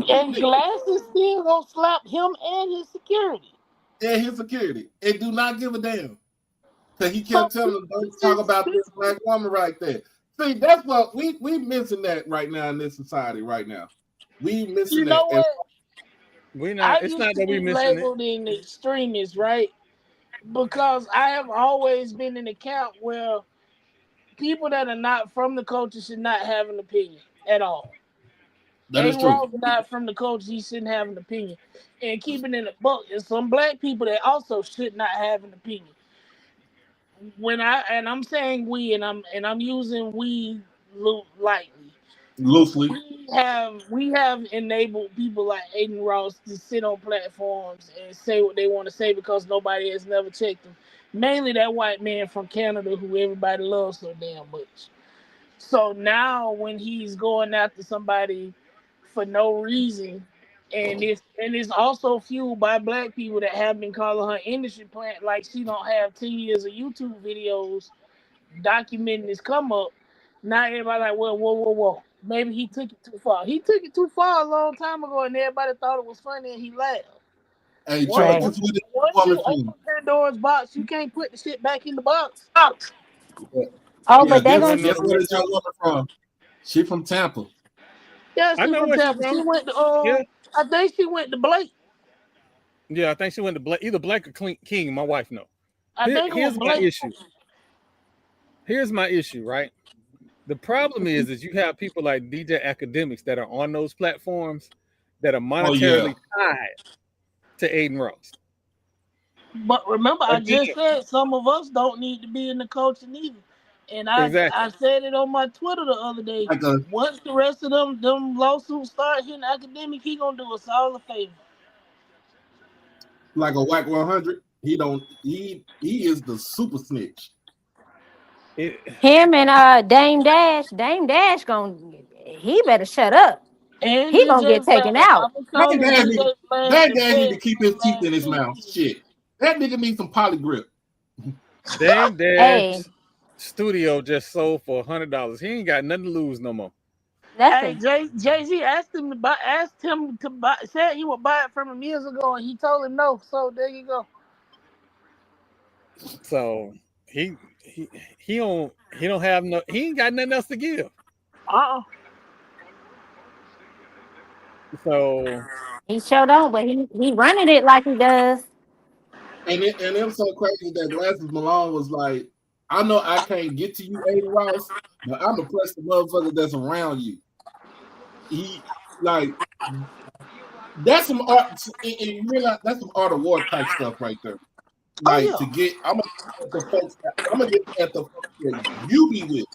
And Glasses still gonna slap him and his security. Yeah, his security. And do not give a damn. Because he So kept telling them, don't talk about this black woman right there. See, that's what we missing that right now in this society right now. We missing you that. know what? It's not that we Be missing it. labeled an extremist, right? Because I have always been in the camp where people that are not from the culture should not have an opinion at all. That is Aiden true. Ross not from the culture, he shouldn't have an opinion. And keeping in the book, there's some black people that also should not have an opinion. I'm saying we, and I'm using we lightly. Loosely. We have enabled people like Aiden Ross to sit on platforms and say what they want to say because nobody has never checked them. Mainly that white man from Canada who everybody loves so damn much. So now when he's going after somebody for no reason, and it's also fueled by black people that have been calling her industry plant like she don't have 10 years of YouTube videos documenting his come up. Now everybody like, well, whoa. Maybe he took it too far. He took it too far a long time ago, and everybody thought it was funny, and he laughed. Hey, Troy, Right. this is Once you open Pandora's box, you can't put the shit back in the box. Oh, Yeah, but they're guess gonna No, where this young woman from? She from Tampa. Yeah, I she know from where she's Tampa. She from. went to Yeah, I think she went to Blake. I think she went to either Blake or King. My wife know. I think it was Here's my Blake. issue. Here's my issue, right? The problem is you have people like DJ Academics that are on those platforms that are monetarily tied to Aiden Ross. But remember, I Again. just said some of us don't need to be in the coaching either. And I Exactly. said it on my Twitter the other day. Once the rest of them lawsuits start hitting academic, he gonna do us all a favor. Like a whack 100, he is the super snitch. Him and Dame Dash he better shut up. And He gonna get taken out. Dame Dash need to keep his teeth in his mouth. Shit, that nigga needs some poly grip. Dame Dash studio just sold for $100. He ain't got nothing to lose no more. Hey, Jay-Z asked him to buy, said he would buy it from him years ago, and he told him no. So there you go. So he don't have no, he ain't got nothing else to give. So he sure don't, but he running it like he does. And it was so crazy that Glasses Malone was like, I know I can't get to you, Aiden Ross, but I'm gonna press the motherfucker that's around you. He like that's some art, and you realize that's some art of war type stuff right there. Like to get, I'm gonna get at the folks that you be with.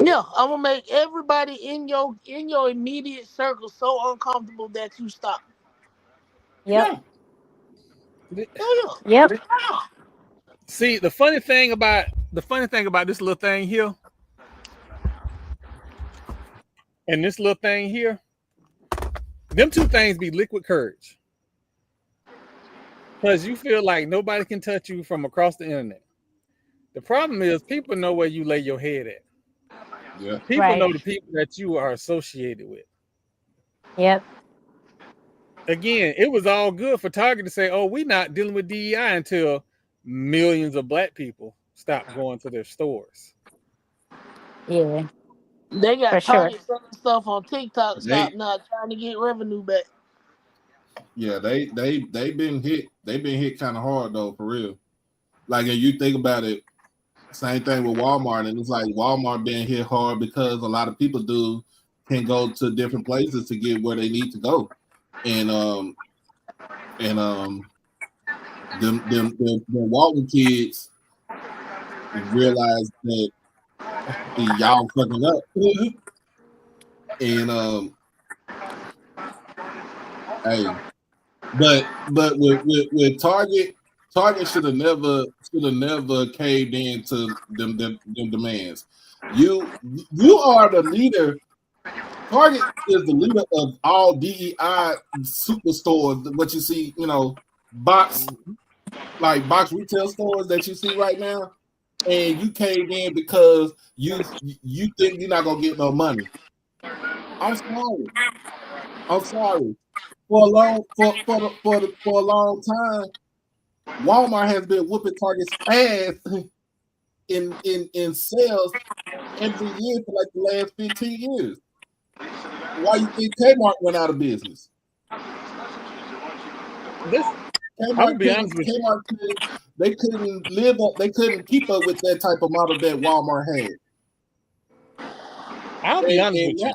Yeah, I'm gonna make everybody in your immediate circle so uncomfortable that you stop. Yep. Yep. See, the funny thing about this little thing here, and this little thing here, them two things be liquid courage. Because you feel like nobody can touch you from across the internet. The problem is people know where you lay your head at. Yeah. People know the people that you are associated with. Yep. Again, it was all good for Target to say, oh, we're not dealing with DEI until millions of black people stop going to their stores. Yeah. They got Target selling stuff on TikTok shop now trying to get revenue back. Yeah, they've been hit. They've been hit kind of hard though, for real. Like if you think about it, same thing with Walmart, and it's like Walmart being hit hard because a lot of people can go to different places to get where they need to go, and them Walton kids realize that y'all fucking up, and hey, but with Target should have never caved into them demands. You are the leader. Target is the leader of all DEI superstores. What you see, box retail stores that you see right now, and you caved in because you think you're not gonna get no money. I'm sorry. For a long time, Walmart has been whooping Target's ass in sales every year for like the last 15 years. Why you think Kmart went out of business? Kmart they couldn't live up, they couldn't keep up with that type of model that Walmart had. I'll be honest with you.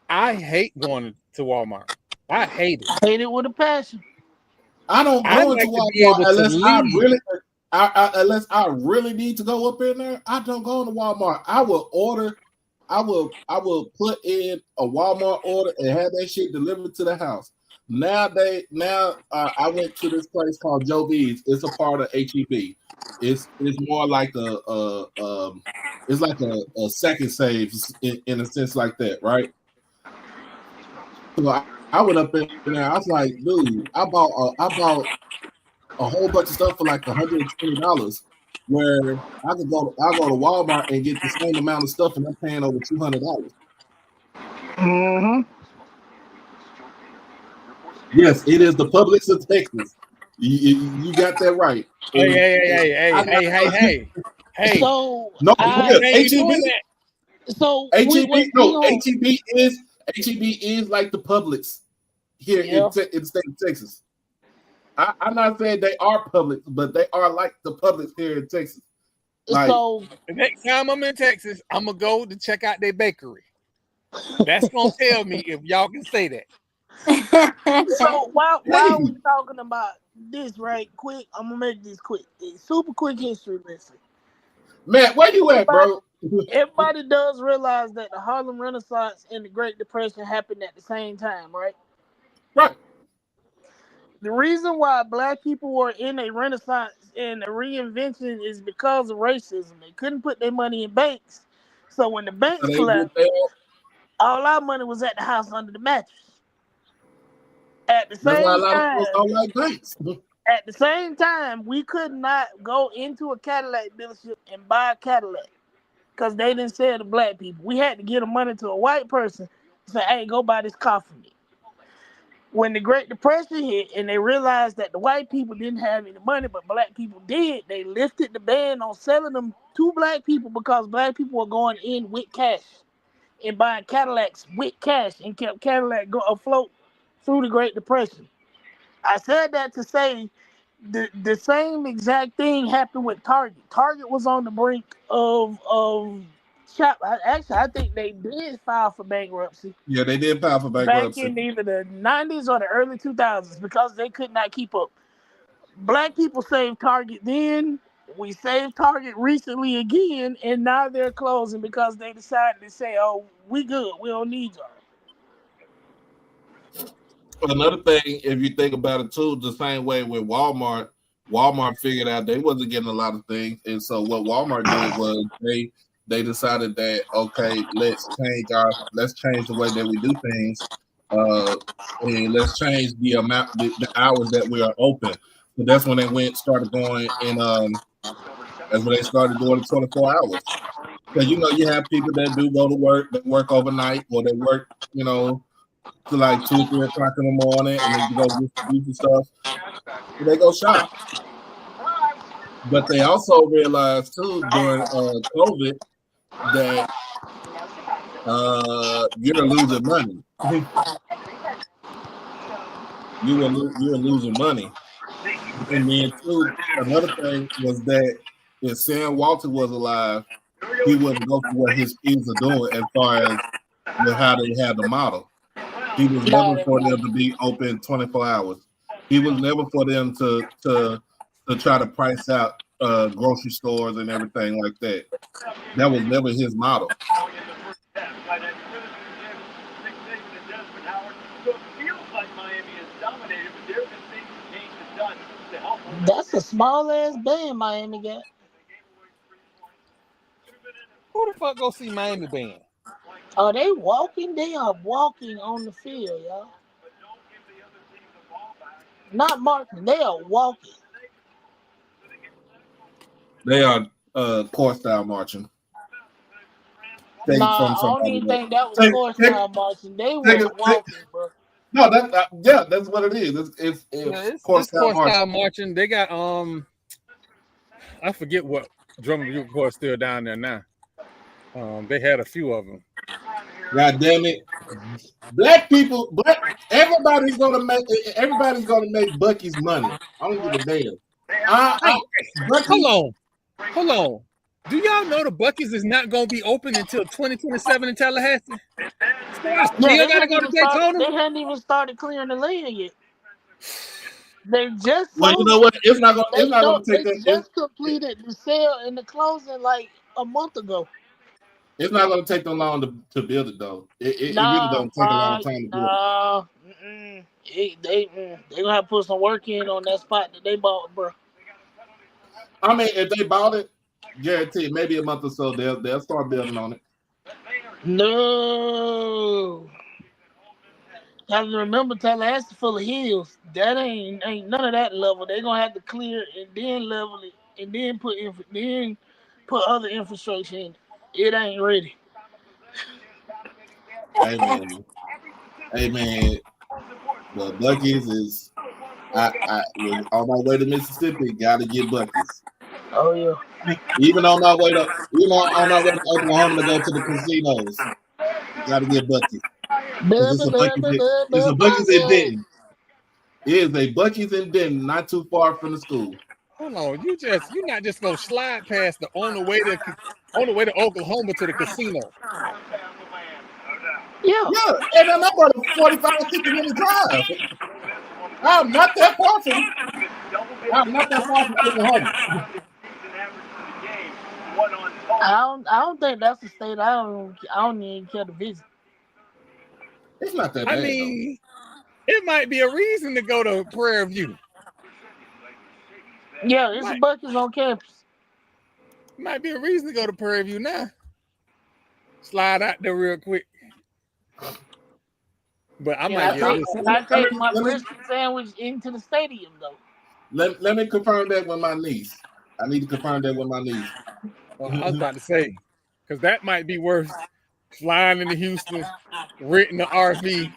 I hate going to Walmart. I hate it. Hate it with a passion. I don't go into Walmart unless I really need to go up in there. I don't go to Walmart. I will put in a Walmart order and have that shit delivered to the house. I went to this place called Joe B's. It's a part of HEB. It's more like a second save in a sense like that, right? So I went up in there. I was like, dude, I bought a whole bunch of stuff for like $120. Where I go to Walmart and get the same amount of stuff, and I'm paying over $200. Mm-hmm. Yes, it is the Publix of Texas. You got that right. Hey. So no, HEB. So HEB is like the Publix here in the state of Texas. I'm not saying they are Publix, but they are like the Publix here in Texas. Like, so the next time I'm in Texas, I'm gonna go to check out their bakery. That's gonna tell me if y'all can say that. So while we talking about this, right quick, I'm gonna make this quick. It's super quick history lesson. Matt, where you at, bro? Everybody does realize that the Harlem Renaissance and the Great Depression happened at the same time, right? Right. The reason why black people were in a renaissance and a reinvention is because of racism. They couldn't put their money in banks. So when the banks collapsed, all our money was at the house under the mattress. At the That's why a same lot of folks time, don't like banks. at the same time, we could not go into a Cadillac dealership and buy a Cadillac because they didn't sell to black people. We had to give the money to a white person and say, hey, go buy this car for me. When the Great Depression hit and they realized that the white people didn't have any money, but black people did, they lifted the ban on selling them to black people because black people were going in with cash and buying Cadillacs with cash and kept Cadillac afloat through the Great Depression. I said that to say the same exact thing happened with Target. Target was on the brink of shop. Actually, I think they did file for bankruptcy. Yeah, they did file for Back bankruptcy. in either the 90s or the early 2000s because they could not keep up. Black people saved Target then. We saved Target recently again, and now they're closing because they decided to say, oh, we good. We don't need y'all. Another thing, if you think about it too, the same way with Walmart figured out they wasn't getting a lot of things. And so what Walmart did was they decided that, okay, let's change the way that we do things. And let's change the amount, the hours that we are open. So that's when they started going in. That's when they started doing the 24 hours. Because you have people that do go to work, that work overnight, or they work, to like 2 or 3 o'clock in the morning, and they go distribute the stuff. And they go shop. But they also realized too during COVID that you're losing money. You were losing money. And then too, another thing was that if Sam Walton was alive, he wouldn't go through what his kids are doing as far as with how they had the model. He was never for them to be open 24 hours. He was never for them to try to price out grocery stores and everything like that. That was never his model. That's a small ass band Miami got. Who the fuck go see Miami band? Oh, they walking? They are walking on the field, y'all. Not marching, they are walking. They are court style marching. I don't even think that was court style marching. They were walking, bro. No, that's what it is. It's court style marching. They got I forget what drum and bugle corps still down there now. They had a few of them. God damn it. Everybody's gonna make Bucky's money. I don't give a damn. Hold on. Do y'all know the Buc-ee's is not gonna be open until 2027 in Tallahassee? They hadn't even started clearing the land yet. They just you know what? It's not gonna take that. They just completed the sale and the closing like a month ago. It's not going to take them long to build it, though. It really don't take a long time to build it. They gonna have to put some work in on that spot that they bought, bro. I mean, if they bought it, guaranteed, maybe a month or so they'll start building on it. No, gotta remember Tallahassee full of hills. That ain't none of that level. They gonna have to clear and then level it and then put other infrastructure in. It ain't ready. Hey man, the Buc-ee's is. I was on my way to Mississippi. Got to get Buc-ee's. Oh yeah. Even on my way to Oklahoma to go to the casinos. Got to get Buc-ee's. It's a Buc-ee's in Denton. It is a Buc-ee's in Denton, not too far from the school. Hold on, you're not just gonna slide past on the way to Oklahoma to the casino. Yeah. Yeah, and I'm about a 45, 50-minute drive. I'm not that far from. I'm not that far from Oklahoma. I don't think that's a state I don't even care to visit. It's not that I bad though. mean, it might be a reason to go to Prairie View. Yeah, it's a Buc-ee's on campus. Might be a reason to go to Prairie View now. Slide out there real quick. But I might get I take my brisket sandwich into the stadium though. Let me confirm that with my niece. I need to confirm that with my niece. I was about to say, because that might be worth flying into Houston, renting the RV,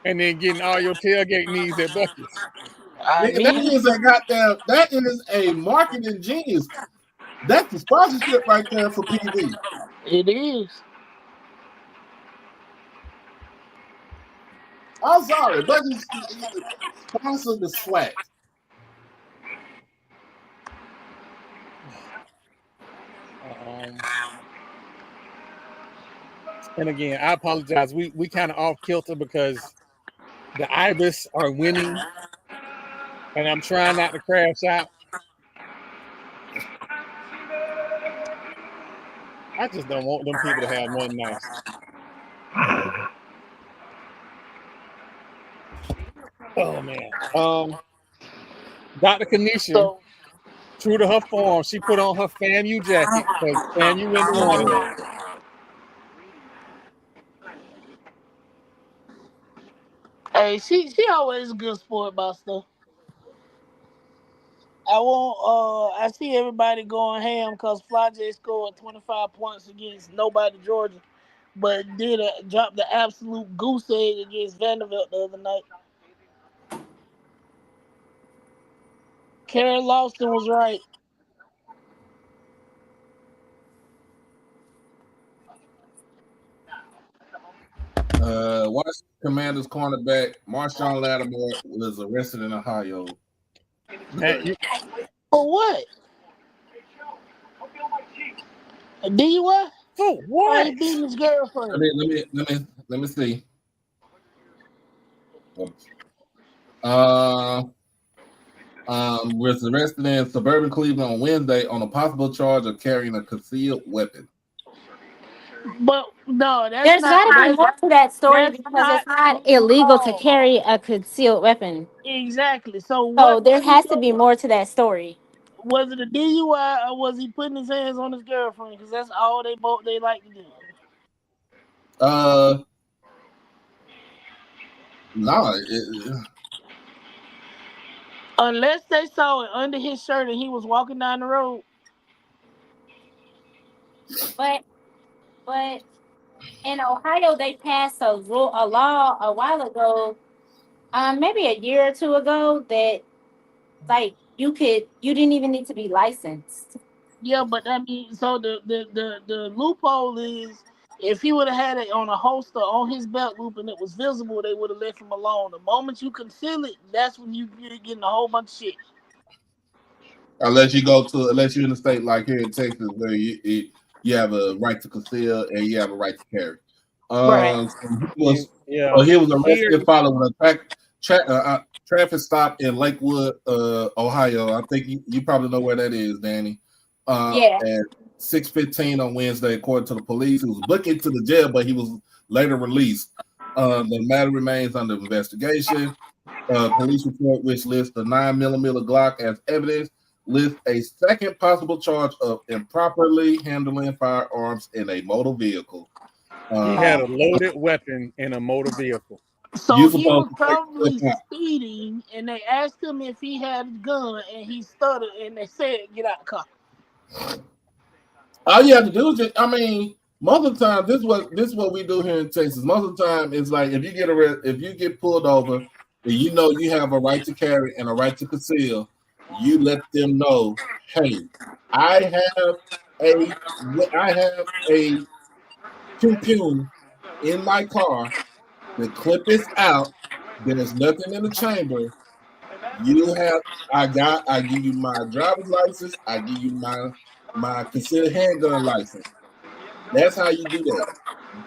and then getting all your tailgate needs at Buc-ee's. That is a marketing genius. That's the sponsorship right there for PV. It is. I'm sorry, but sponsor the SWAT. And again, I apologize. We kind of off kilter because the Ibis are winning, and I'm trying not to crash out. I just don't want them people to have nothing nice. Oh man. Dr. Kanisha, true to her form, she put on her FAMU jacket because FAMU in the running. Hey, she always a good sport about stuff. I see everybody going ham because Flajay scored 25 points against nobody Georgia, but dropped the absolute goose egg against Vanderbilt the other night. Karen Lawson was right. Washington Commanders cornerback Marshawn Lattimore was arrested in Ohio. For what? A DUI? For what? He beating his girlfriend. Let me see. Was arrested in suburban Cleveland on Wednesday on a possible charge of carrying a concealed weapon. But no, there's got to be more to that story because it's not illegal to carry a concealed weapon. Exactly. So there has to be more to that story. Was it a DUI or was he putting his hands on his girlfriend? Because that's all they like to do. No. Unless they saw it under his shirt and he was walking down the road. But in Ohio, they passed a law a while ago, maybe a year or two ago, that like you didn't even need to be licensed. Yeah, but I mean, so the loophole is if he would have had it on a holster on his belt loop and it was visible, they would have left him alone. The moment you conceal it, that's when you're getting a whole bunch of shit. Unless you're in a state like here in Texas where you have a right to conceal and you have a right to carry. Right. He was arrested following a traffic stop in Lakewood, Ohio. I think you probably know where that is, Danny. At 6:15 on Wednesday, according to the police. He was booked into the jail, but he was later released. The matter remains under investigation. Police report, which lists the 9mm Glock as evidence, lists a second possible charge of improperly handling firearms in a motor vehicle. He had a loaded weapon in a motor vehicle. So he was probably speeding, and they asked him if he had a gun, and he stuttered, and they said, "Get out the car." All you have to do is most of the time, this is what we do here in Texas. Most of the time, it's like if you get pulled over, and you know you have a right to carry and a right to conceal, you let them know, hey, I have a pew in my car. The clip is out. There's nothing in the chamber. I give you my driver's license. I give you my concealed handgun license. That's how you do that.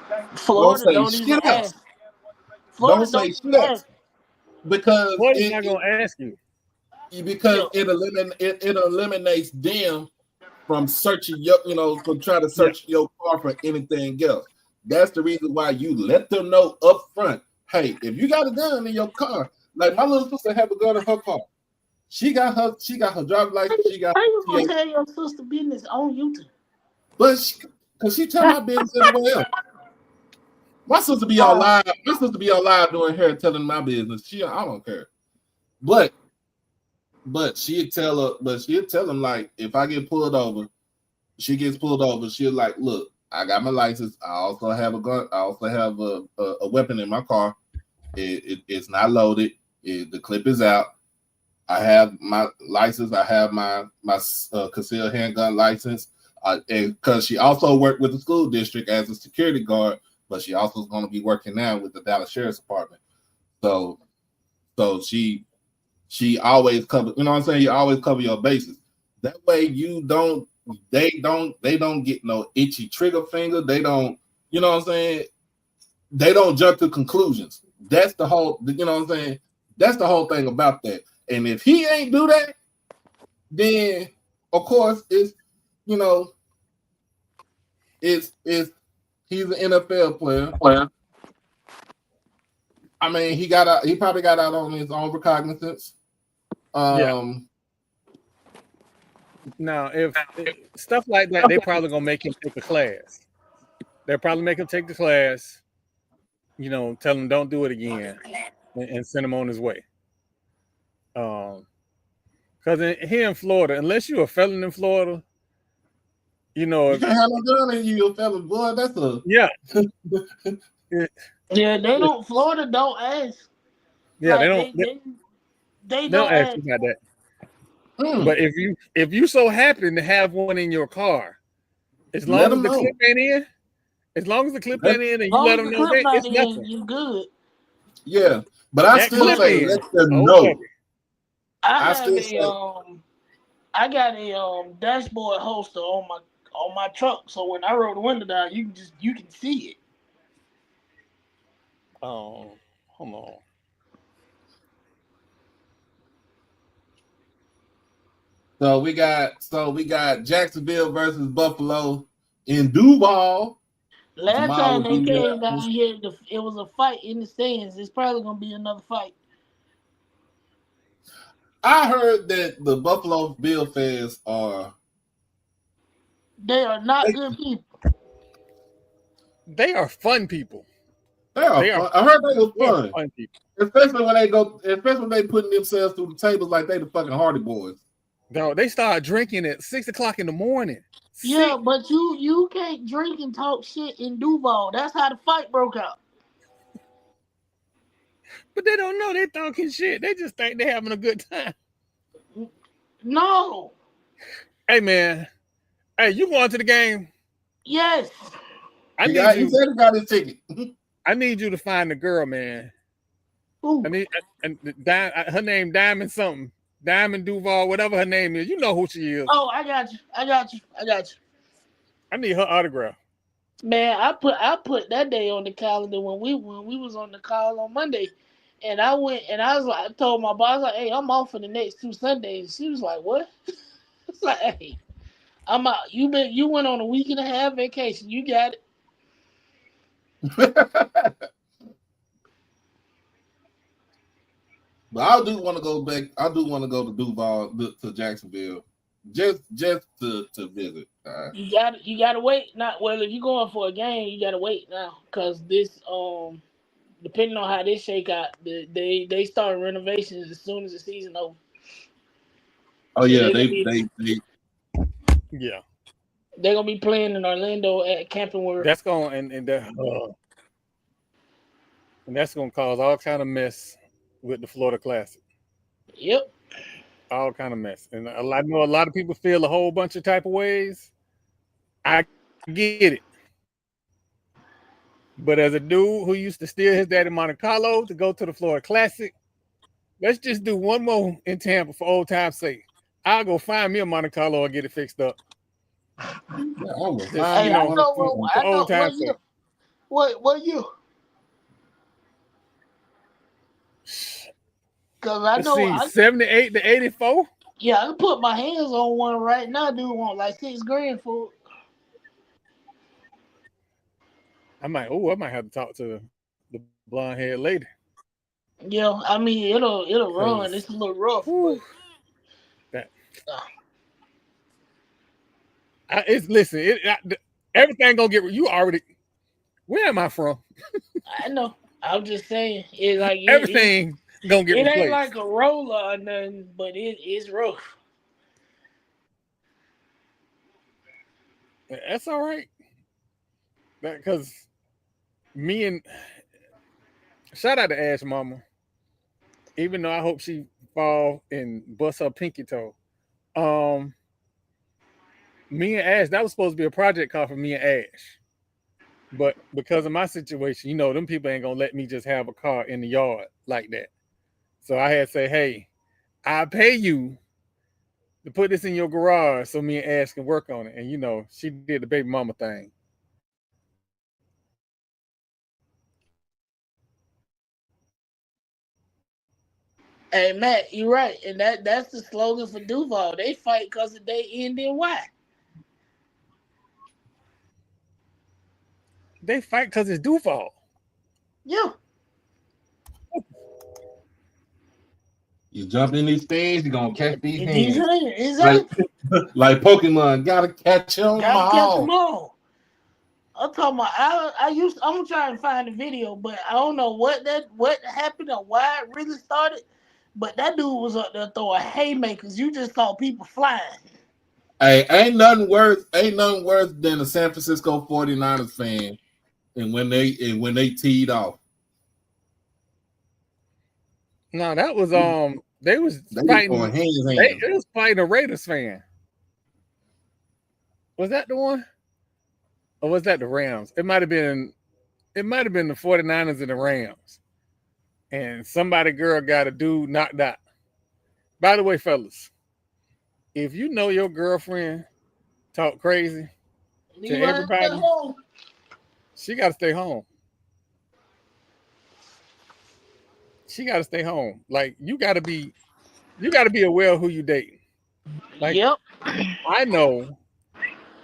Don't Florida say don't even shit else. ask. Florida Don't say don't even shit else ask. because What is not gonna ask you? because it eliminates them from searching from trying to Yeah. search your car for anything else. That's the reason why you let them know up front. Hey, if you got a gun in your car, like my little sister have a gun in her car. She got her driver's license. She got How you her gonna TA, tell your sister business on YouTube? but because she tell my business everywhere else. My sister be on live. My sister be on live doing hair, telling my business. I don't care, but she'd tell her. But she'll tell them like, if I get pulled over, she gets pulled over. She'll like, look, I got my license. I also have a gun. I also have a weapon in my car. It's not loaded. The clip is out. I have my license. I have my concealed handgun license. And because she also worked with the school district as a security guard, but she also is going to be working now with the Dallas Sheriff's Department. So she always cover. You know what I'm saying? You always cover your bases. That way they don't get no itchy trigger finger. They don't. You know what I'm saying? They don't jump to conclusions. That's the whole. You know what I'm saying? That's the whole thing about that. And if he ain't do that, then of course it's he's an NFL player. I mean, he probably got out on his own recognizance. Now, if stuff like that, they probably gonna make him take a class. They'll probably make him take the class. Tell him don't do it again, and send him on his way. Because here in Florida, unless you're a felon in Florida, you can't have no gun in you, you're a felon, boy. That's yeah. Yeah, they don't. Florida don't ask. Yeah, like, they don't ask ask you about that. But if you so happen to have one in your car, as long as the clip ain't in, and you let them know that it's nothing. You good. Yeah, but I still say let them know. I got a dashboard holster on my truck, so when I roll the window down, you can see it. Oh, hold on. So we got Jacksonville versus Buffalo in Duval. Last time they came down here, it was a fight in the stands. It's probably gonna be another fight. I heard that the Buffalo Bill fans are not good people. They are fun people. They are fun. I heard they were fun. Fun people. Especially when they putting themselves through the tables like they the fucking Hardy Boys. No, they start drinking at 6 o'clock in the morning. Yeah, but you can't drink and talk shit in Duval. That's how the fight broke out. But they don't know they're talking shit. They just think they're having a good time. No. Hey man, you going to the game? Yes. He said he got his ticket. I need you to find the girl, man. Ooh. Her name Diamond something. Diamond Duval, whatever her name is. You know who she is. Oh, I got you. I need her autograph. Man, I put that day on the calendar when we was on the call on Monday. And I went and I told my boss, like, hey, I'm off for the next 2 Sundays. She was like, what? It's like, hey, I'm out. You went on a week and a half vacation. You got it. But I do want to go back. I do want to go to Duval, to Jacksonville, just to visit. You gotta wait. If you're going for a game, you gotta wait now because this depending on how this shake out, they start renovations as soon as the season over. Oh yeah, yeah. They're gonna be playing in Orlando at Camping World. That's going and that's gonna cause all kind of mess with the Florida Classic. Yep. All kind of mess. And I know a lot of people feel a whole bunch of type of ways. I get it. But as a dude who used to steal his dad in Monte Carlo to go to the Florida Classic, let's just do one more in Tampa for old time's sake. I'll go find me a Monte Carlo and get it fixed up. I know What you? Cause I Let's know see, 78 to 84. I can put my hands on one right now. Dude want like $6,000 for it. I might have to talk to the blonde haired lady. Yeah, I mean it'll run. Cause It's a little rough, but that uh, everything gonna get you already. Where am I from? I know. I'm just saying it like Everything gonna get it ain't replaced. like a roller or nothing, but it's rough. That's all right. Because me and shout out to Ash Mama. Even though I hope she fall and bust her pinky toe. Me and Ash, that was supposed to be a project car for me and Ash. But because of my situation, them people ain't gonna let me just have a car in the yard like that. So I had to say, hey, I'll pay you to put this in your garage so me and Ash can work on it. And she did the baby mama thing. Hey Matt, you're right, and that's the slogan for Duval. They fight because they end in Y. They fight because it's Duval. Yeah. You jump in these things, you're gonna catch these hands. Exactly. Like Pokemon, gotta catch them Gotta catch them all. all. I'm talking about. I'm trying to find the video, but I don't know what happened or why it really started. But that dude was up there throwing haymakers. You just saw people flying. Hey, ain't nothing worse than a San Francisco 49ers fan and when they teed off. No, that was they was They was fighting. going hands. It was fighting a Raiders fan. Was that the one? Or was that the Rams? It might have been the 49ers and the Rams. And girl got a dude knocked out. By the way, fellas, if you know your girlfriend talk crazy to everybody, she got to stay home. She got to stay home. Like you got to be aware of who you dating. Like, yep. I know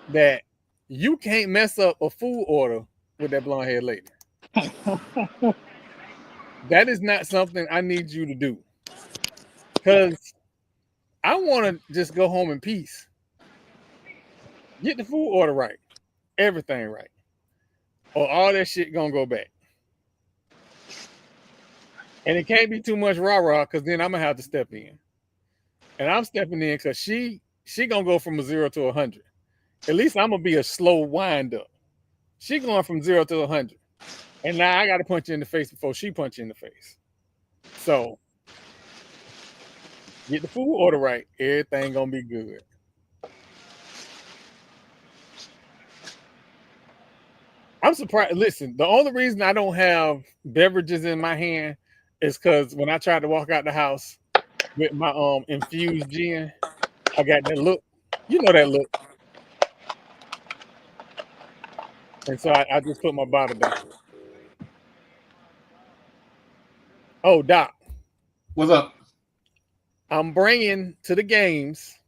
that you can't mess up a food order with that blonde haired lady. That is not something I need you to do. Because I want to just go home in peace. Get the food order right. Everything right. Or all that shit gonna go back. And it can't be too much rah-rah because then I'm gonna have to step in. And I'm stepping in because she gonna go from a 0 to 100. At least I'm gonna be a slow wind up. She going from 0 to 100. And now I gotta punch you in the face before she punch you in the face. So get the food order right. Everything gonna be good. I'm surprised. Listen, the only reason I don't have beverages in my hand is because when I tried to walk out the house with my infused gin, I got that look. You know that look. And so I just put my bottle down. Oh, Doc. What's up? I'm bringing to the games,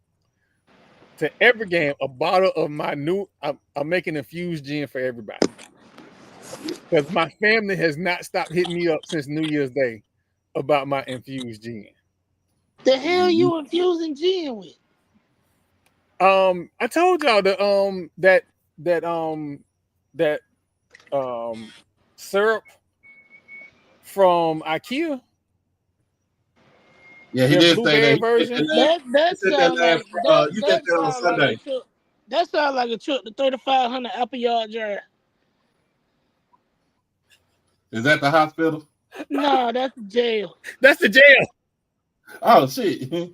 to every game, a bottle of my new, I'm making infused gin for everybody. Because my family has not stopped hitting me up since New Year's Day about my infused gin. The hell you infusing gin with? I told y'all that syrup from IKEA. Yeah, he The did say blueberry that. version. That sounds like You said that on Sunday. that sounds like a trip to 3,500 Apple Yard Drive. Is that the hospital? No, that's the jail. That's the jail. Oh shit.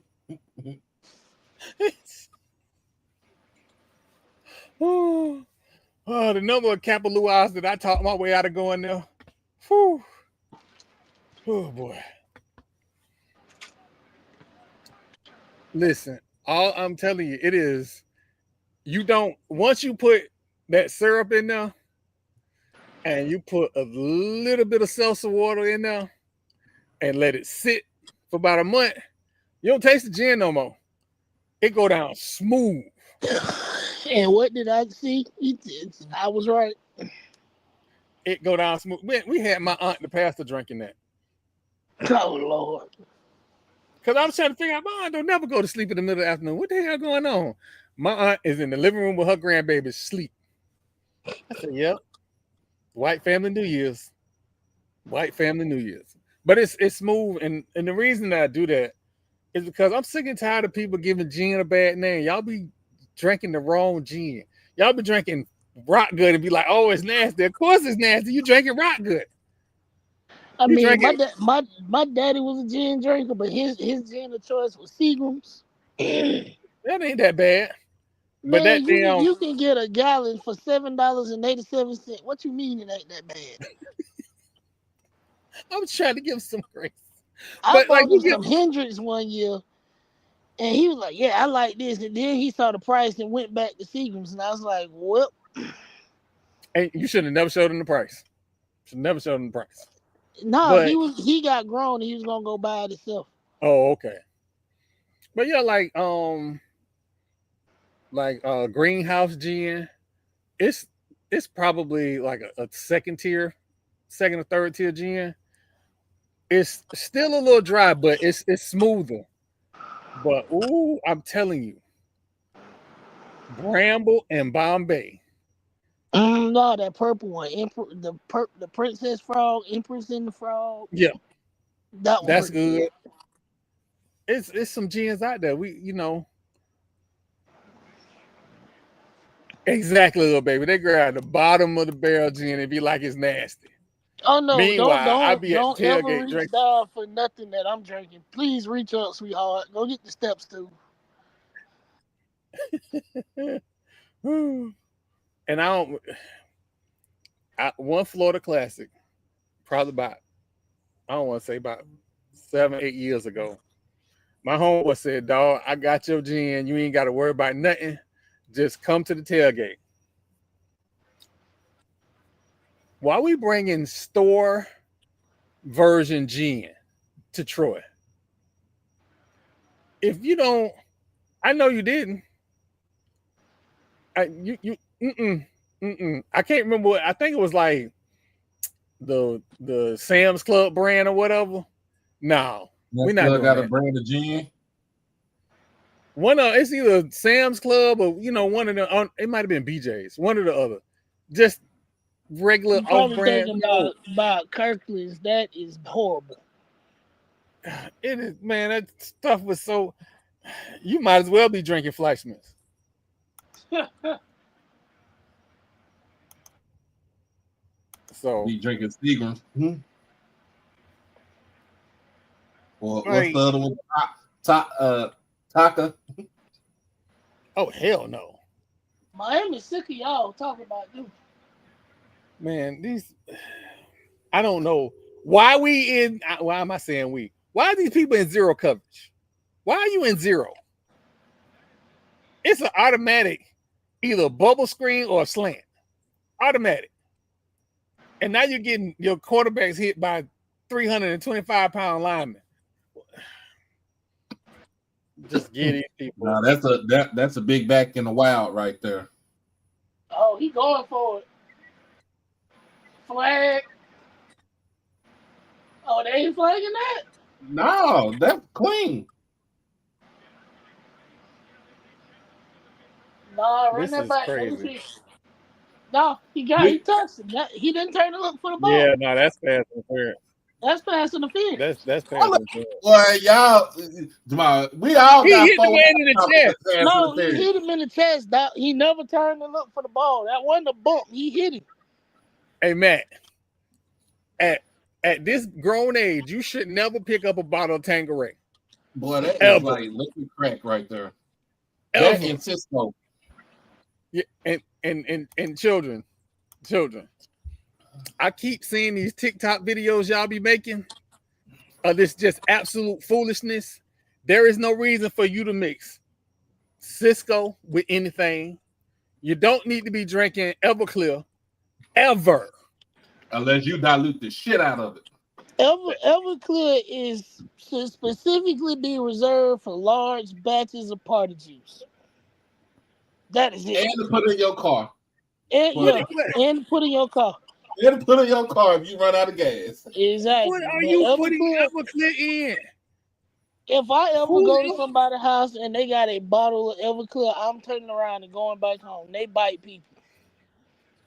Oh, the number of Kapaluas that I talked my way out of going there. Whew. Oh boy. Listen, all I'm telling you, it is, once you put that syrup in there, and you put a little bit of seltzer water in there and let it sit for about a month, you don't taste the gin no more. It go down smooth. And what did I see? I was right. It go down smooth. We had my aunt, the pastor, drinking that. Oh Lord. Because I was trying to figure out, my aunt don't never go to sleep in the middle of the afternoon. What the hell going on? My aunt is in the living room with her grandbabies sleep. I said, yep. White family New Year's. White family New Year's. But it's smooth. And the reason that I do that is because I'm sick and tired of people giving gin a bad name. Y'all be drinking the wrong gin. Y'all be drinking rock good and be like, oh, it's nasty. Of course it's nasty. You drinking rock good. I You mean, drinking... my daddy was a gin drinker, but his gin of choice was Seagram's. That ain't that bad. But Man, that damn... you can get a gallon for $7.87. What you mean it ain't that bad? I was trying to give some grace. I But like bought you him some Hendrix one year, and he was like, "Yeah, I like this." And then he saw the price and went back to Seagram's, and I was like, "Well." And you should have never showed him the price. Should never showed him the price. No, But he got grown and he was gonna go buy it himself. oh, okay. But yeah, greenhouse gin, it's probably like a second or third tier gin. It's still a little dry, but it's smoother. But ooh, I'm telling you, Bramble and Bombay. No, that purple one, the Princess Frog, Empress and the Frog. Yeah, that one. that's good. It's some gins out there. Exactly, little baby. They grab the bottom of the barrel gin and be like it's nasty. Oh no! Meanwhile, I be at Don't the ever tailgate reach drinking. down for nothing that I'm drinking. Please reach up, sweetheart. Go get the steps too. And one Florida Classic, probably about, I don't want to say about 7-8 years ago. My homeboy said, dog, I got your gin. You ain't got to worry about nothing. Just come to the tailgate. Why we bringing store version gin to Troy? If you don't, I know you didn't. I can't remember what, I think it was like the Sam's Club brand or whatever. No, we're not doing got that. a brand of gin. It's either Sam's Club or one of the. It might have been BJ's. One or the other. Just regular off brand. About Kirkland's. That is horrible. It is, man. That stuff was so. You might as well be drinking Fleischmann's. So be drinking Seagram's. Or what's the other one? Taka. Oh hell no. Miami's sick of y'all talking about them. Man, I don't know why why am I saying we? Why are these people in zero coverage? Why are you in zero? It's an automatic, either bubble screen or a slant. Automatic. And now you're getting your quarterbacks hit by 325-pound linemen. Just get these people. Nah, that's a big back in the wild right there. Oh, he going for it. Flag. Oh, they ain't flagging that? No, that's clean. Nah, run that back. Crazy. No, he touched him. He didn't turn to look for the ball. Yeah, no, that's pass interference. That's pass interference. That's pass interference. Boy, y'all, we all he got hit the man in the chest. No, he hit him in the chest. He never turned to look for the ball. That wasn't a bump. He hit him. Hey, Matt, at this grown age, you should never pick up a bottle of Tanqueray. Boy, that is like liquid crack right there. That and Cisco. Yeah, and children. I keep seeing these TikTok videos y'all be making of this just absolute foolishness. There is no reason for you to mix Cisco with anything. You don't need to be drinking Everclear ever. unless you dilute the shit out of it. Everclear should specifically be reserved for large batches of party juice. That is it. And to put in your car. And put in your car. And to put in your car if you run out of gas. Exactly. What are you putting Everclear in? If I ever go to somebody's house and they got a bottle of Everclear, I'm turning around and going back home. They bite people.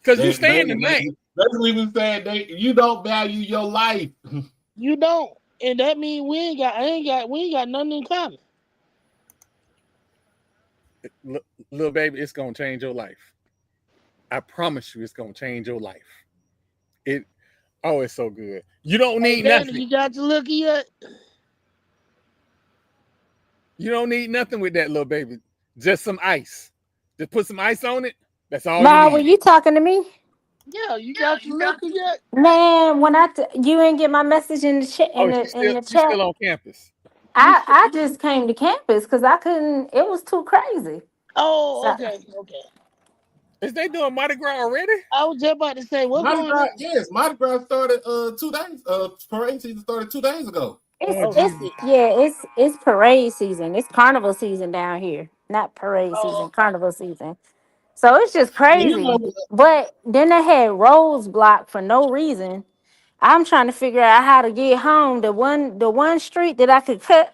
Because you staying the night. That's what even saying. You don't value your life. You don't, and that means we ain't got nothing in common. Little baby, it's gonna change your life. I promise you, it's gonna change your life. It's so good. You don't need nothing. You got your looky yet? You don't need nothing with that, little baby. Just some ice. Just put some ice on it. That's all Ma, you need. were you talking to me? Yeah, you got your looky yet? Man, when you ain't get my message in the chat in the chat. She's still on campus. I just came to campus because I couldn't. It was too crazy. Oh, okay. Is they doing Mardi Gras already? I was just about to say, what's going on? Yes, Mardi Gras started 2 days. Parade season started 2 days ago. It's parade season. It's carnival season down here. Not parade season, carnival season. So it's just crazy. But then they had roads blocked for no reason. I'm trying to figure out how to get home. The one street that I could cut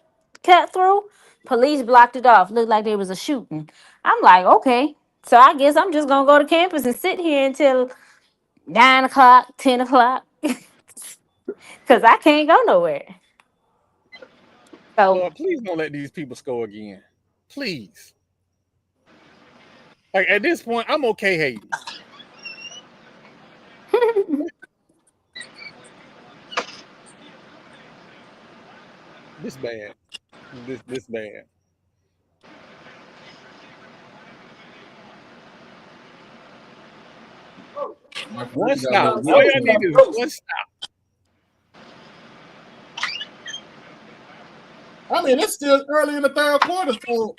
through, police blocked it off. Looked like there was a shooting. I'm like, okay. So I guess I'm just gonna go to campus and sit here until 9 o'clock, 10 o'clock. Cause I can't go nowhere. So Lord, please don't let these people score again. Please. Like at this point, I'm okay hating. This bad. This bad. One stop. All I need is one stop. I mean, it's still early in the third quarter, so.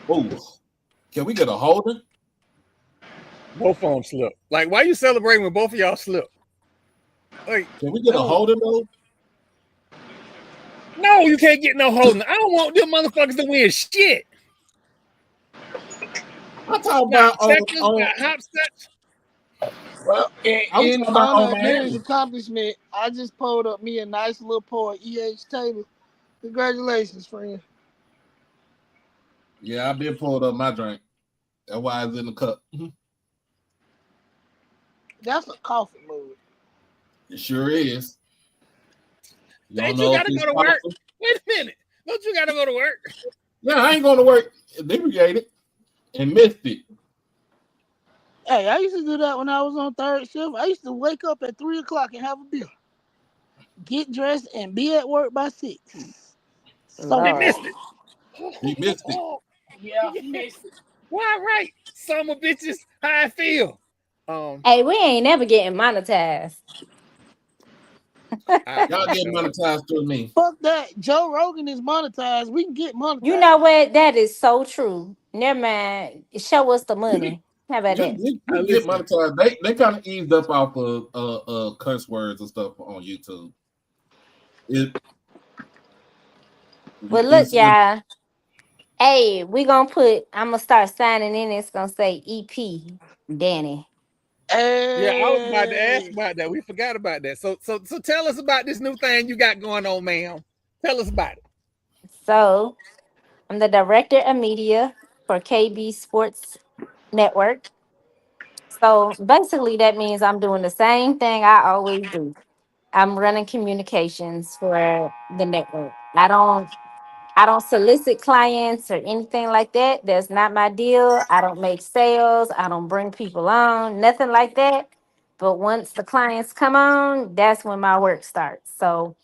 Oh, can we get a holding? Both of them slip. Like, why you celebrating when both of y'all slip? Like, can we get a holding though? No, you can't get no holding. I don't want them motherfuckers to win shit. I'm talking about hopscotch. Well, in honor of Mary's accomplishment, I just pulled up me a nice little pour of EH table. Congratulations, friend. Yeah, I've been pulled up my drink. That's why it's in the cup. That's a coffee move. It sure is. Ain't you gotta go to work? Wait a minute. Don't you gotta go to work? Yeah, I ain't going to work. Inebriated and missed it. Hey, I used to do that when I was on third shift. I used to wake up at 3 o'clock and have a beer, get dressed, and be at work by 6. So he missed it. He missed it. Yeah, he missed it. Why, right? Summer bitches, how I feel. Hey, we ain't never getting monetized. Y'all get monetized through me. Fuck that. Joe Rogan is monetized. We can get monetized. You know what? That is so true. Never mind. Show us the money. How about that? You get monetized. They kind of eased up off of curse words and stuff on YouTube. But look, y'all. Hey, I'm gonna start signing in. It's gonna say EP Danny. Yeah, I was about to ask about that. We forgot about that. So tell us about this new thing you got going on, ma'am. Tell us about it. So I'm the director of media for KB Sports Network. So basically that means I'm doing the same thing I always do. I'm running communications for the network. I don't solicit clients or anything like that. That's not my deal. I don't make sales. I don't bring people on, nothing like that. But once the clients come on, that's when my work starts. So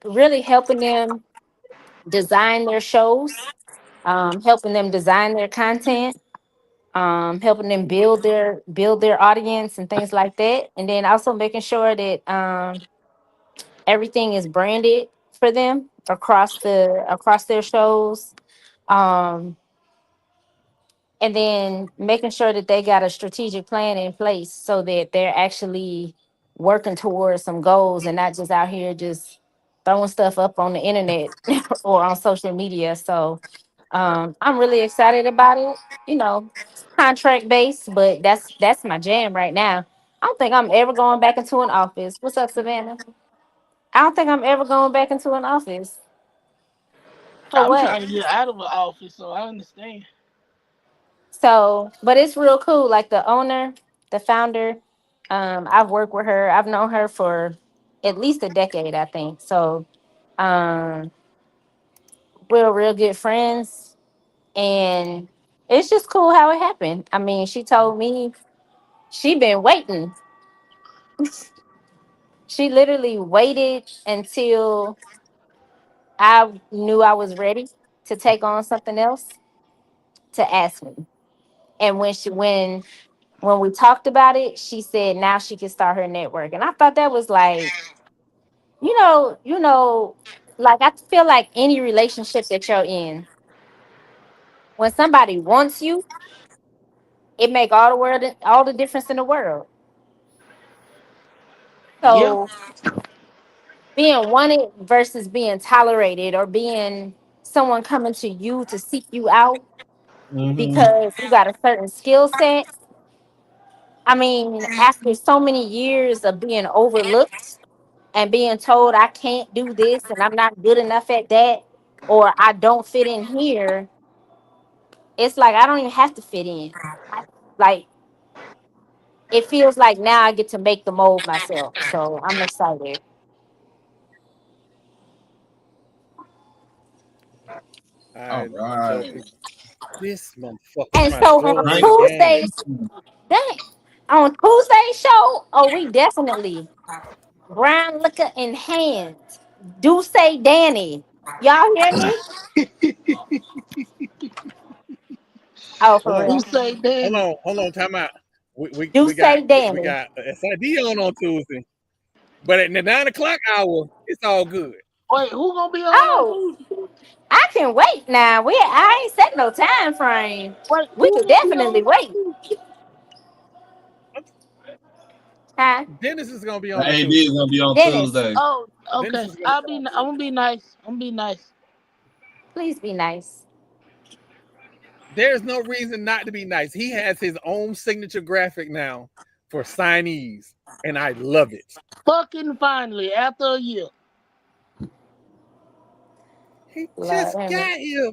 really helping them design their shows, helping them design their content, helping them build their audience and things like that. And then also making sure that everything is branded for them across their shows. and then making sure that they got a strategic plan in place so that they're actually working towards some goals and not just out here just throwing stuff up on the internet or on social media. So I'm really excited about it. You know, contract based, but that's my jam right now. I don't think I'm ever going back into an office. What's up, Savannah? I don't think I'm ever going back into an office. For I'm what? trying to get out of the office, so I understand. So, but it's real cool. Like the owner, the founder, I've worked with her. I've known her for at least a decade, I think. So, um, we're real good friends, and it's just cool how it happened. I mean, she told me she been waiting. She literally waited until I knew I was ready to take on something else to ask me. And when we talked about it, she said now she can start her network. And I thought that was like, like I feel like any relationship that you're in, when somebody wants you, it make all the difference in the world. Yeah. So being wanted versus being tolerated or being someone coming to you to seek you out Mm-hmm. because you got a certain skill set. I mean, after so many years of being overlooked and being told I can't do this and I'm not good enough at that, or I don't fit in here, it's like I don't even have to fit in. Like it feels like now I get to make the mold myself. So I'm excited. All So right. this motherfucker And trying to so throw on away Thank the game. Tuesdays, dang, on Tuesday's show, oh, we definitely brown liquor in hand. Do say Danny. Y'all hear me? Oh, Hold for on, You real. say, Danny. hold on, time out. Do say We Danny. got a SID on Tuesday, but at the 9 o'clock hour, it's all good. Wait, who gonna be on Oh, Tuesday? I can wait now. I ain't set no time frame. Wait, We who can gonna be on definitely wait. Tuesday? Huh? Dennis is gonna be The on AD is Tuesday. gonna be on Dennis, Tuesday. Oh, Dennis okay. is gonna be on I'm Tuesday. gonna be nice. I'm gonna be nice. please be nice. There's no reason not to be nice. He has his own signature graphic now for signees, and I love it. Fucking finally, after a year. He Lord, just have mercy. got here.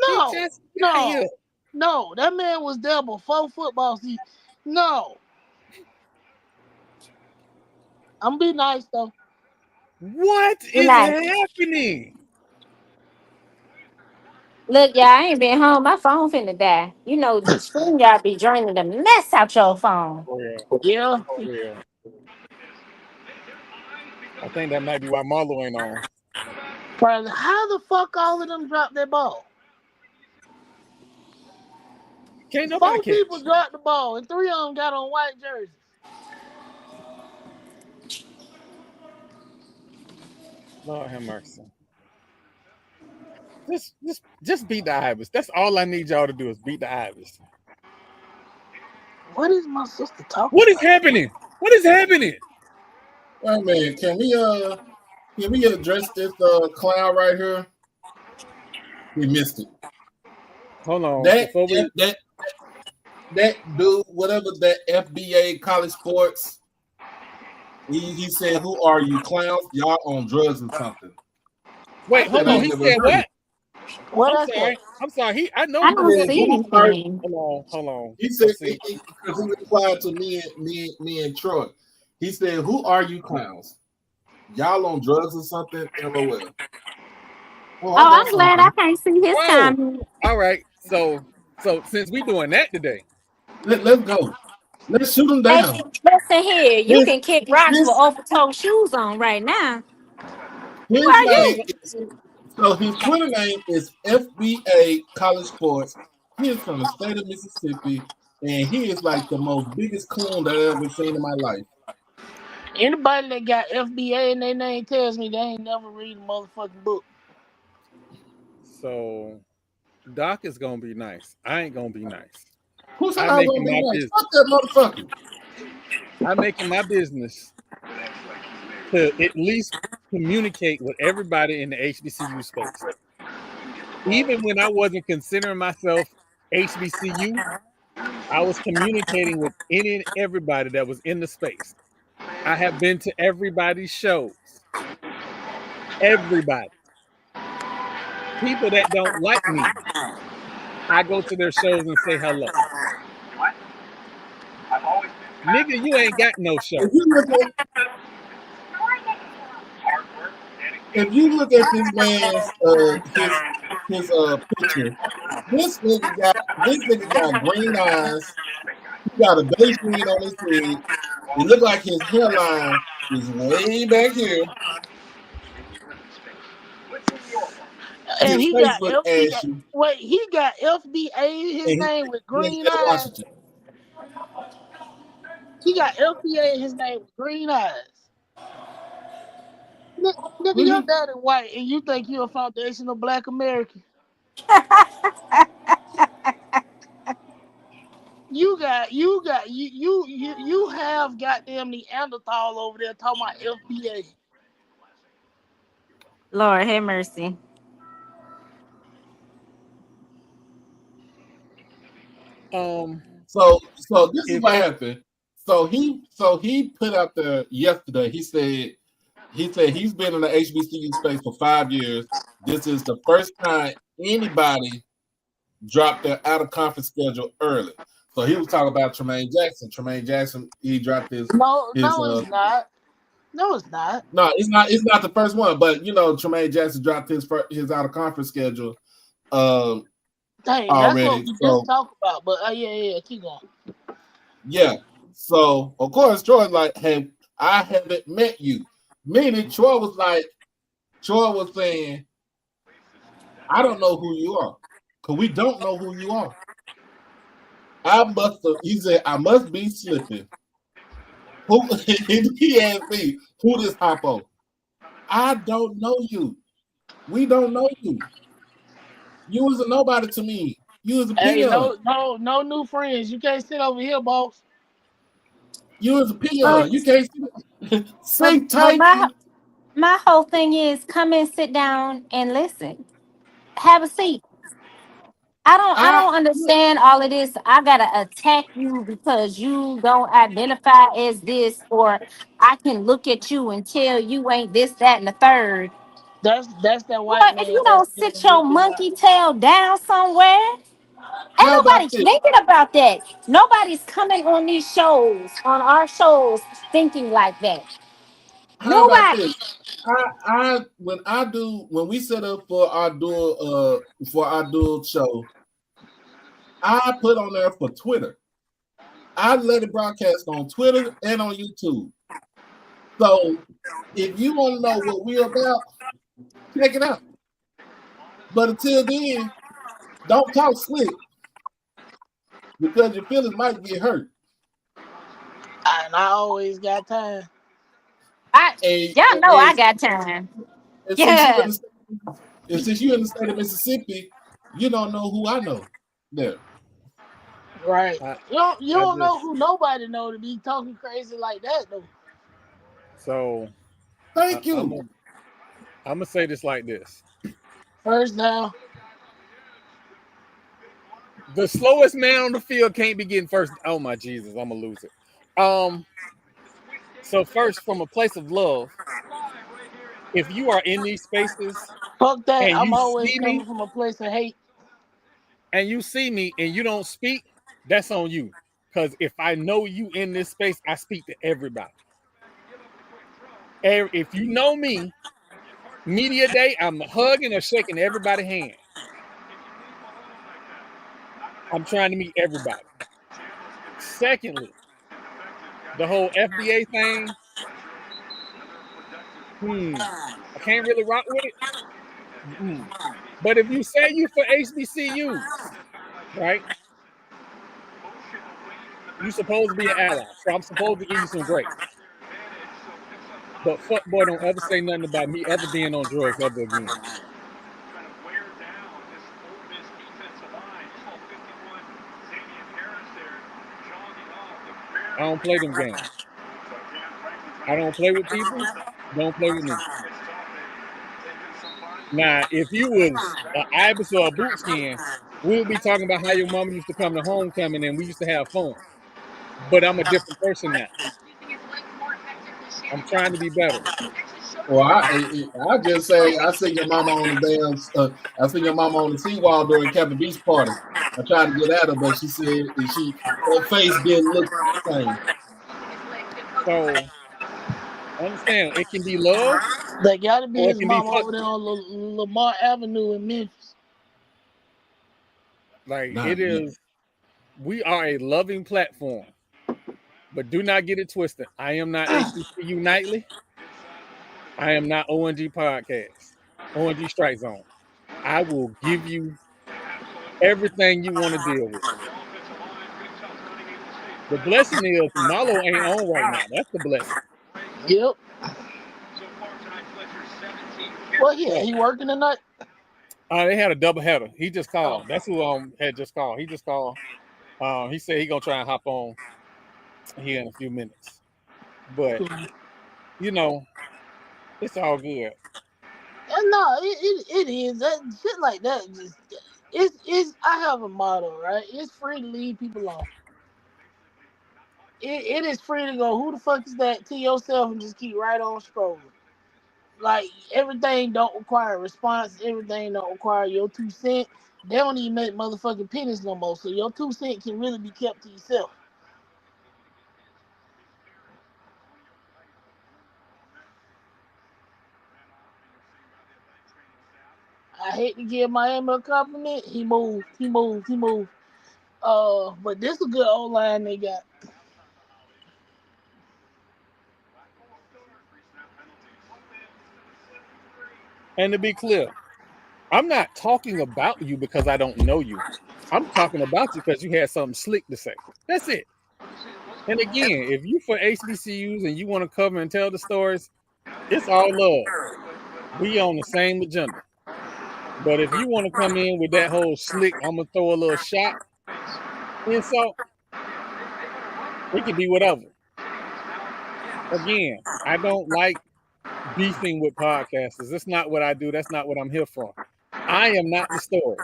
He No, just got no, here. no. That man was there before football season. No, I'm be nice though. What Be is nice. happening? Look, y'all, I ain't been home. My phone finna die. You know, StreamYard be draining the mess out your phone. For real, Yeah, for real. I think that might be why Marlo ain't on. brother. How the fuck all of them dropped their ball? Can't nobody Four people catch. dropped the ball, and three of them got on white jerseys. Lord have mercy. Just beat the Ivers. That's all I need y'all to do is beat the Ivers. What is my sister talking What is about? happening? What is happening? Wait a minute. Can we address this clown right here? We missed it. Hold on. That Before we that that dude, whatever that FBA college sports, he said, "Who are you clowns? Y'all on drugs or something?" I wait, said, hold "I on. ain't He never said heard what? it." What I'm I say? sorry. I'm sorry. I know I He he don't said, said see what. "Who are?" anything. Hold on. He said Let's see. because he replied to me and Troy. He said, "Who are you clowns? Y'all on drugs or something?" LOL. Oh, I Oh, got I'm glad I something. can't see his Oh, comment. all right. So since we doing that today, Let's go. Let's shoot him Hey, down. listen here. You His can kick rocks with his open-toe shoes on right now. Who his are no, name you? is so his Twitter name is FBA College Sports. He is from the state of Mississippi, and he is like the most biggest coon that I ever seen in my life. Anybody that got FBA in their name tells me they ain't never read a motherfucking book. so Doc is gonna be nice. I ain't gonna be nice. Who said I'm I was making gonna be my nice? business. Fuck that motherfucker. I'm making my business to at least communicate with everybody in the HBCU space. Even when I wasn't considering myself HBCU, I was communicating with any and everybody that was in the space. I have been to everybody's shows. Everybody. People that don't like me, I go to their shows and say hello. Nigga, you ain't got no show. If you look at this man's his picture, this nigga got green eyes. He got a base green on his head. It looked like his hairline is way back here. And His he face got look FBA. ashy. Wait, he got FBA his And name with he in green State of eyes. Washington. He got FBA in his name with green eyes. Nigga, your Mm-hmm. daddy white, and you think you're a foundational Black American? You have goddamn Neanderthal over there talking about FBA. Lord have mercy. So this is If what happened. So he put out there yesterday. He said he's been in the HBCU space for 5 years. This is the first time anybody dropped their out of conference schedule early. So he was talking about Tremaine Jackson. Tremaine Jackson, he dropped his No, it's not. No, it's not. No, it's not the first one, but you know, Tremaine Jackson dropped his out of conference schedule Dang, that's what already. we So just talked about. But yeah, keep going. yeah. So of course Troy's like, hey, I haven't met you. Meaning Troy was saying, I don't know who you are. Because we don't know who you are. He said, I must be slipping. He asked me, who this Hoppo? I don't know you. We don't know you. You was a nobody to me. You was a Hey, peon. no new friends. You can't sit over here, boss. You was a peon. But, You can't say but type. my whole thing is come and sit down and listen. Have a seat. I I don't understand all of this. I gotta attack you because you don't identify as this, or I can look at you and tell you ain't this, that, and the third. That's that Boy, white if man you that's don't being sit a little your bit monkey tail down somewhere, ain't how nobody about this? thinking about that. Nobody's coming on these shows, on our shows, thinking like that. How about Nobody. this? When we set up for our dual show, I put on there for Twitter. I let it broadcast on Twitter and on YouTube. So if you want to know what we're about, check it out. But until then, don't talk slick because your feelings might get hurt. and I always got time. And, Y'all know I and, got time. and since you Yeah. in the state of Mississippi, you don't know who I know there. Right. I, You I don't know just who nobody know to be talking crazy like that though. so Thank I'm you. gonna say this like this. First down. The slowest man on the field can't be getting first. Oh my Jesus, I'm gonna lose it. So first, from a place of love, if you are in these spaces Fuck that. and I'm you always see coming me from a place of hate. and you don't speak, that's on you. Because if I know you in this space, I speak to everybody. If you know me, media day, I'm hugging or shaking everybody's hand. I'm trying to meet everybody. Secondly, the whole FBA thing, I can't really rock with it. But if you say you for HBCUs, right, you supposed to be an ally. So I'm supposed to give you some grace. But fuck boy, don't ever say nothing about me ever being on drugs ever again. I don't play them games. I don't play with people. Don't play with me. Now, if you was an ibis or a boot skin, we would be talking about how your mama used to come to homecoming and we used to have fun. But I'm a different person now. I'm trying to be better. Well, I just say I see your mama on the damn. I see your mama on the seawall during Captain Beach party. I tried to get at her, but she said her face didn't look the same. So understand, it can be love They gotta be or it his can be mama fuck. over there on Lamar Avenue in Memphis. Like Nah, it man. is. We are a loving platform, but do not get it twisted. I am not HBCU Nightly. I am not ONG Podcast, ONG Strike Zone. I will give you everything you want to deal with. The blessing is Malo ain't on right now. That's the blessing. Yep. Well, yeah, he working tonight. They had a double header. He just called. That's who had just called. He just called. He said he gonna try and hop on here in a few minutes. But you know, it's all good. No, it is that shit like that. Just it's. I have a motto, right? It's free to leave people alone. It is free to go. Who the fuck is that to yourself and just keep right on scrolling. Like everything don't require a response. Everything don't require your 2 cents. They don't even make motherfucking pennies no more. So your 2 cents can really be kept to yourself. I hate to give Miami a compliment. He moved. He moved. He moved. But this is a good old line they got. And to be clear, I'm not talking about you because I don't know you. I'm talking about you because you had something slick to say. That's it. And again, if you for HBCUs and you want to cover and tell the stories, it's all love. We on the same agenda. But if you want to come in with that whole slick, I'm gonna throw a little shot insult, it can be whatever. Again, I don't like beefing with podcasters. That's not what I do. That's not what I'm here for. I am not the story.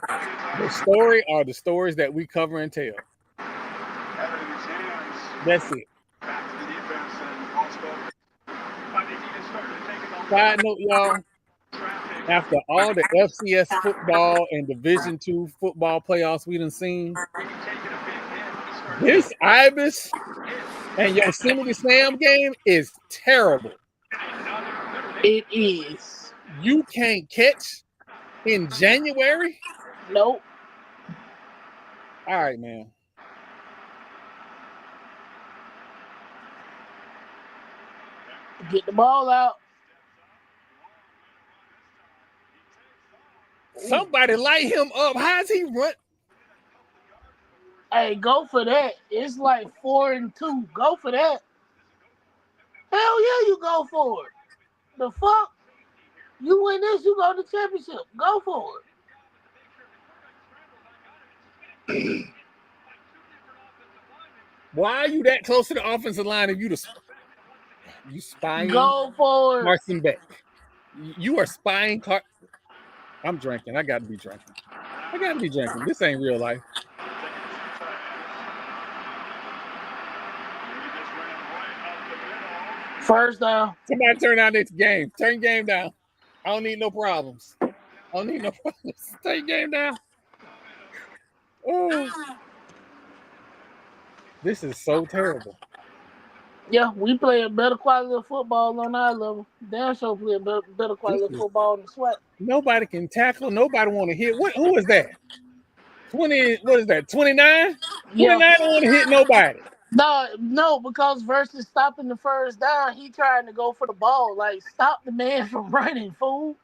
The story are the stories that we cover and tell. That's it. Side note, y'all, after all the FCS football and Division II football playoffs we done seen, this Ibis and Yosemite Sam game is terrible. It is. You can't catch in January? Nope. All right, man. Get the ball out. Somebody light him up. How's he run? Hey, go for that. It's like 4-2. Go for that. Hell yeah, you go for it. The fuck? You win this, you go to the championship. Go for it. Why are you that close to the offensive line if you spying Go for it. Carson Beck? You are spying I'm drinking. I got to be drinking. I got to be drinking. This ain't real life. First down. Somebody turn down this game. Turn game down. I don't need no problems. I don't need no problems. Turn game down. Oh, this is so terrible. Yeah, we play a better quality of football on our level. Damn sure play a better quality of football than SWAT. Nobody can tackle. Nobody want to hit. Who is that? 20, what is that? 29? Yeah. 29 don't want to hit nobody. No, because versus stopping the first down, he trying to go for the ball. Like, stop the man from running, fool.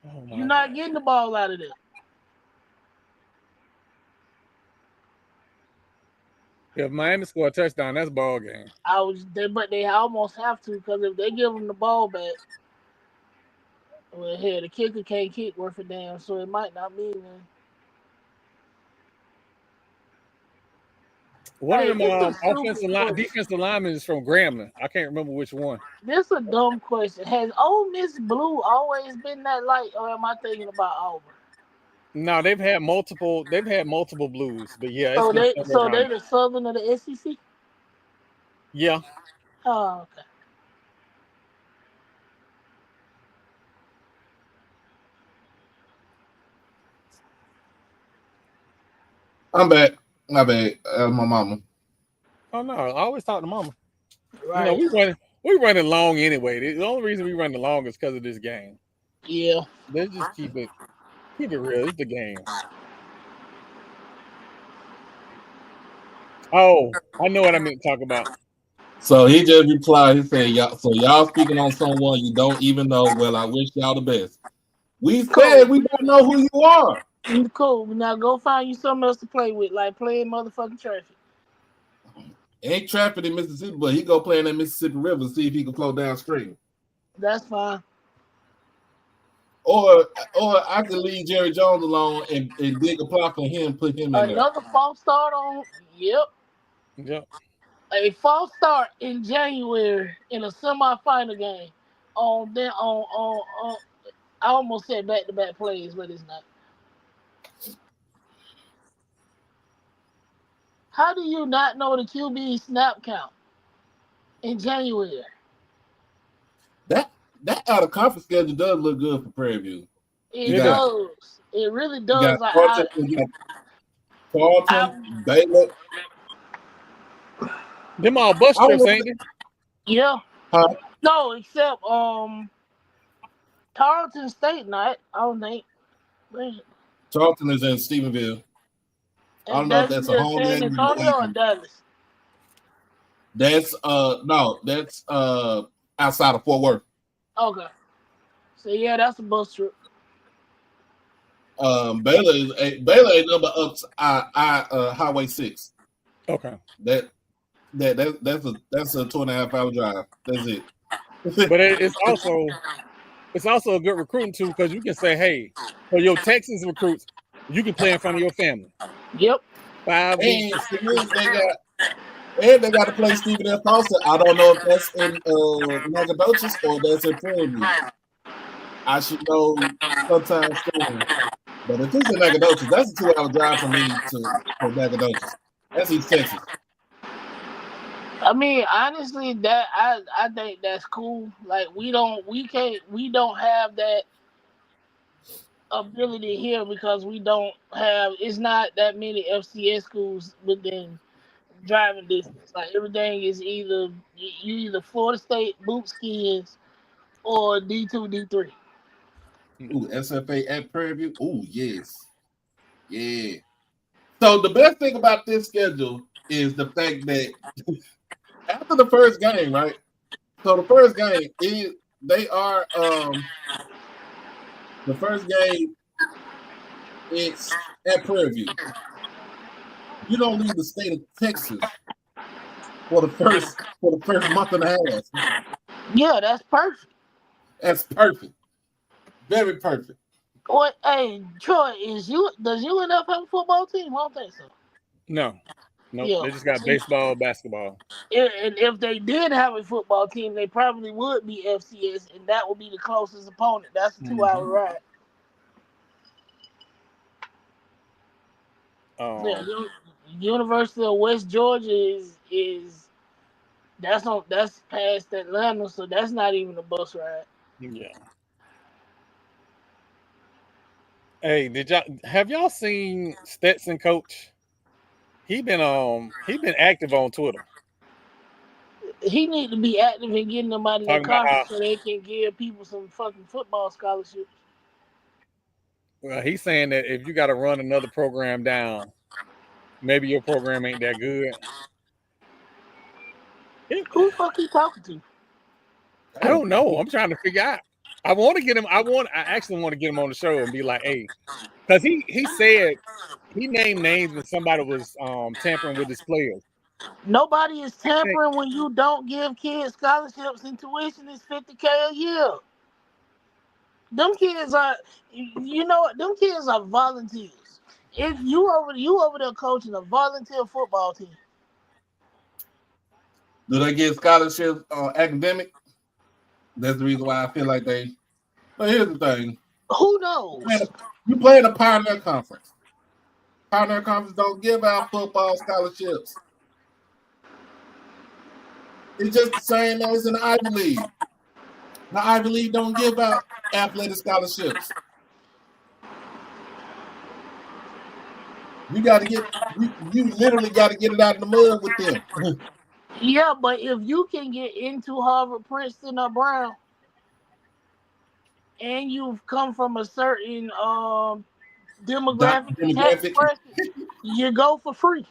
Oh You're not getting the ball out of there. If Miami score a touchdown, that's ball game. But they almost have to, because if they give them the ball back, well, the kicker can't kick worth a damn, so it might not mean anything. One of them this is super defensive linemen is from Grambling. I can't remember which one. This is a dumb question. Has Ole Miss blue always been that light, or am I thinking about Auburn? No, they've had multiple blues, but yeah, it's So been they somewhere around. the Southern of the SEC. Yeah. Oh, okay. I'm back. My bad. My mama. Oh no, I always talk to mama. Right. You know, we running long anyway. The only reason we running long is because of this game. Yeah. Let's just keep it real. It's the game. Oh, I know what I meant to talk about. So he just replied. He said, y'all speaking on someone you don't even know. Well, I wish y'all the best. We said we don't know who you are. Cool. Now go find you something else to play with, like playing motherfucking traffic. Ain't traffic in Mississippi, but he go play in that Mississippi River and see if he can flow downstream. That's fine. Or I could leave Jerry Jones alone and dig a plot for him, put him in there. Another false start on. Yep. Yep. A false start in January in a semifinal game. On I almost said back-to-back plays, but it's not. How do you not know the QB snap count in January? That out of conference schedule does look good for Prairie View. It does. It really does. You got Carlton, Baylor. Them all bus trips, ain't they? Yeah. Huh? No, except Tarleton State night. I don't think. Tarleton is in Stephenville. I don't know if that's a home San Antonio or Dallas. That's outside of Fort Worth. Okay. So yeah, that's a bus trip. Baylor ain't number up Highway 6. Okay. That's a 2.5-hour drive. That's it. But it's also a good recruiting tool because you can say, hey, for your Texas recruits, you can play in front of your family. Yep. 5 weeks. And they got to play Stephen F. Foster. I don't know if that's in Nacogdoches or that's in Prairie View. I should know sometime soon. But if it's in Nacogdoches, that's a 2-hour drive for me to Nacogdoches. That's East Texas. I mean, honestly, that I think that's cool. Like we don't have that ability here because we don't have. It's not that many FCS schools within driving distance. Like everything is either Florida State Bootskins or D2 D3. Ooh, SFA at Prairie View. Ooh, yes, yeah. So the best thing about this schedule is the fact that after the first game, right? So the first game the first game it's at Prairie View. You don't leave the state of Texas for the first month and a half. Yeah, that's perfect. That's perfect. Very perfect. What? Hey, Troy, does UNF have a football team? I don't think so. No. Yeah. They just got baseball, basketball. And if they did have a football team, they probably would be FCS, and that would be the closest opponent. That's a 2-hour ride. University of West Georgia is that's past Atlanta, so that's not even a bus ride. Yeah. Hey, have y'all seen Stetson coach? He been active on Twitter. He need to be active in getting them out of their conference so they can give people some fucking football scholarships. Well, he's saying that if you got to run another program down, maybe your program ain't that good. Who the fuck he talking to? I don't know. I'm trying to figure out. I want to get him. I actually want to get him on the show and be like, hey, because he said he named names when somebody was tampering with his players. Nobody is tampering when you don't give kids scholarships and tuition is $50K a year. Them kids are, them kids are volunteers. If you over there coaching a volunteer football team, Do they get scholarships academic? That's the reason why I feel like they. But here's the thing: Who knows? you play in a Pioneer Conference. Pioneer Conference don't give out football scholarships. It's just the same as in the Ivy League. The Ivy League don't give out athletic scholarships. You got to get you literally got to get it out of the mud with them. Yeah, but if you can get into Harvard, Princeton, or Brown, and you've come from a certain demographic, tax bracket, you go for free.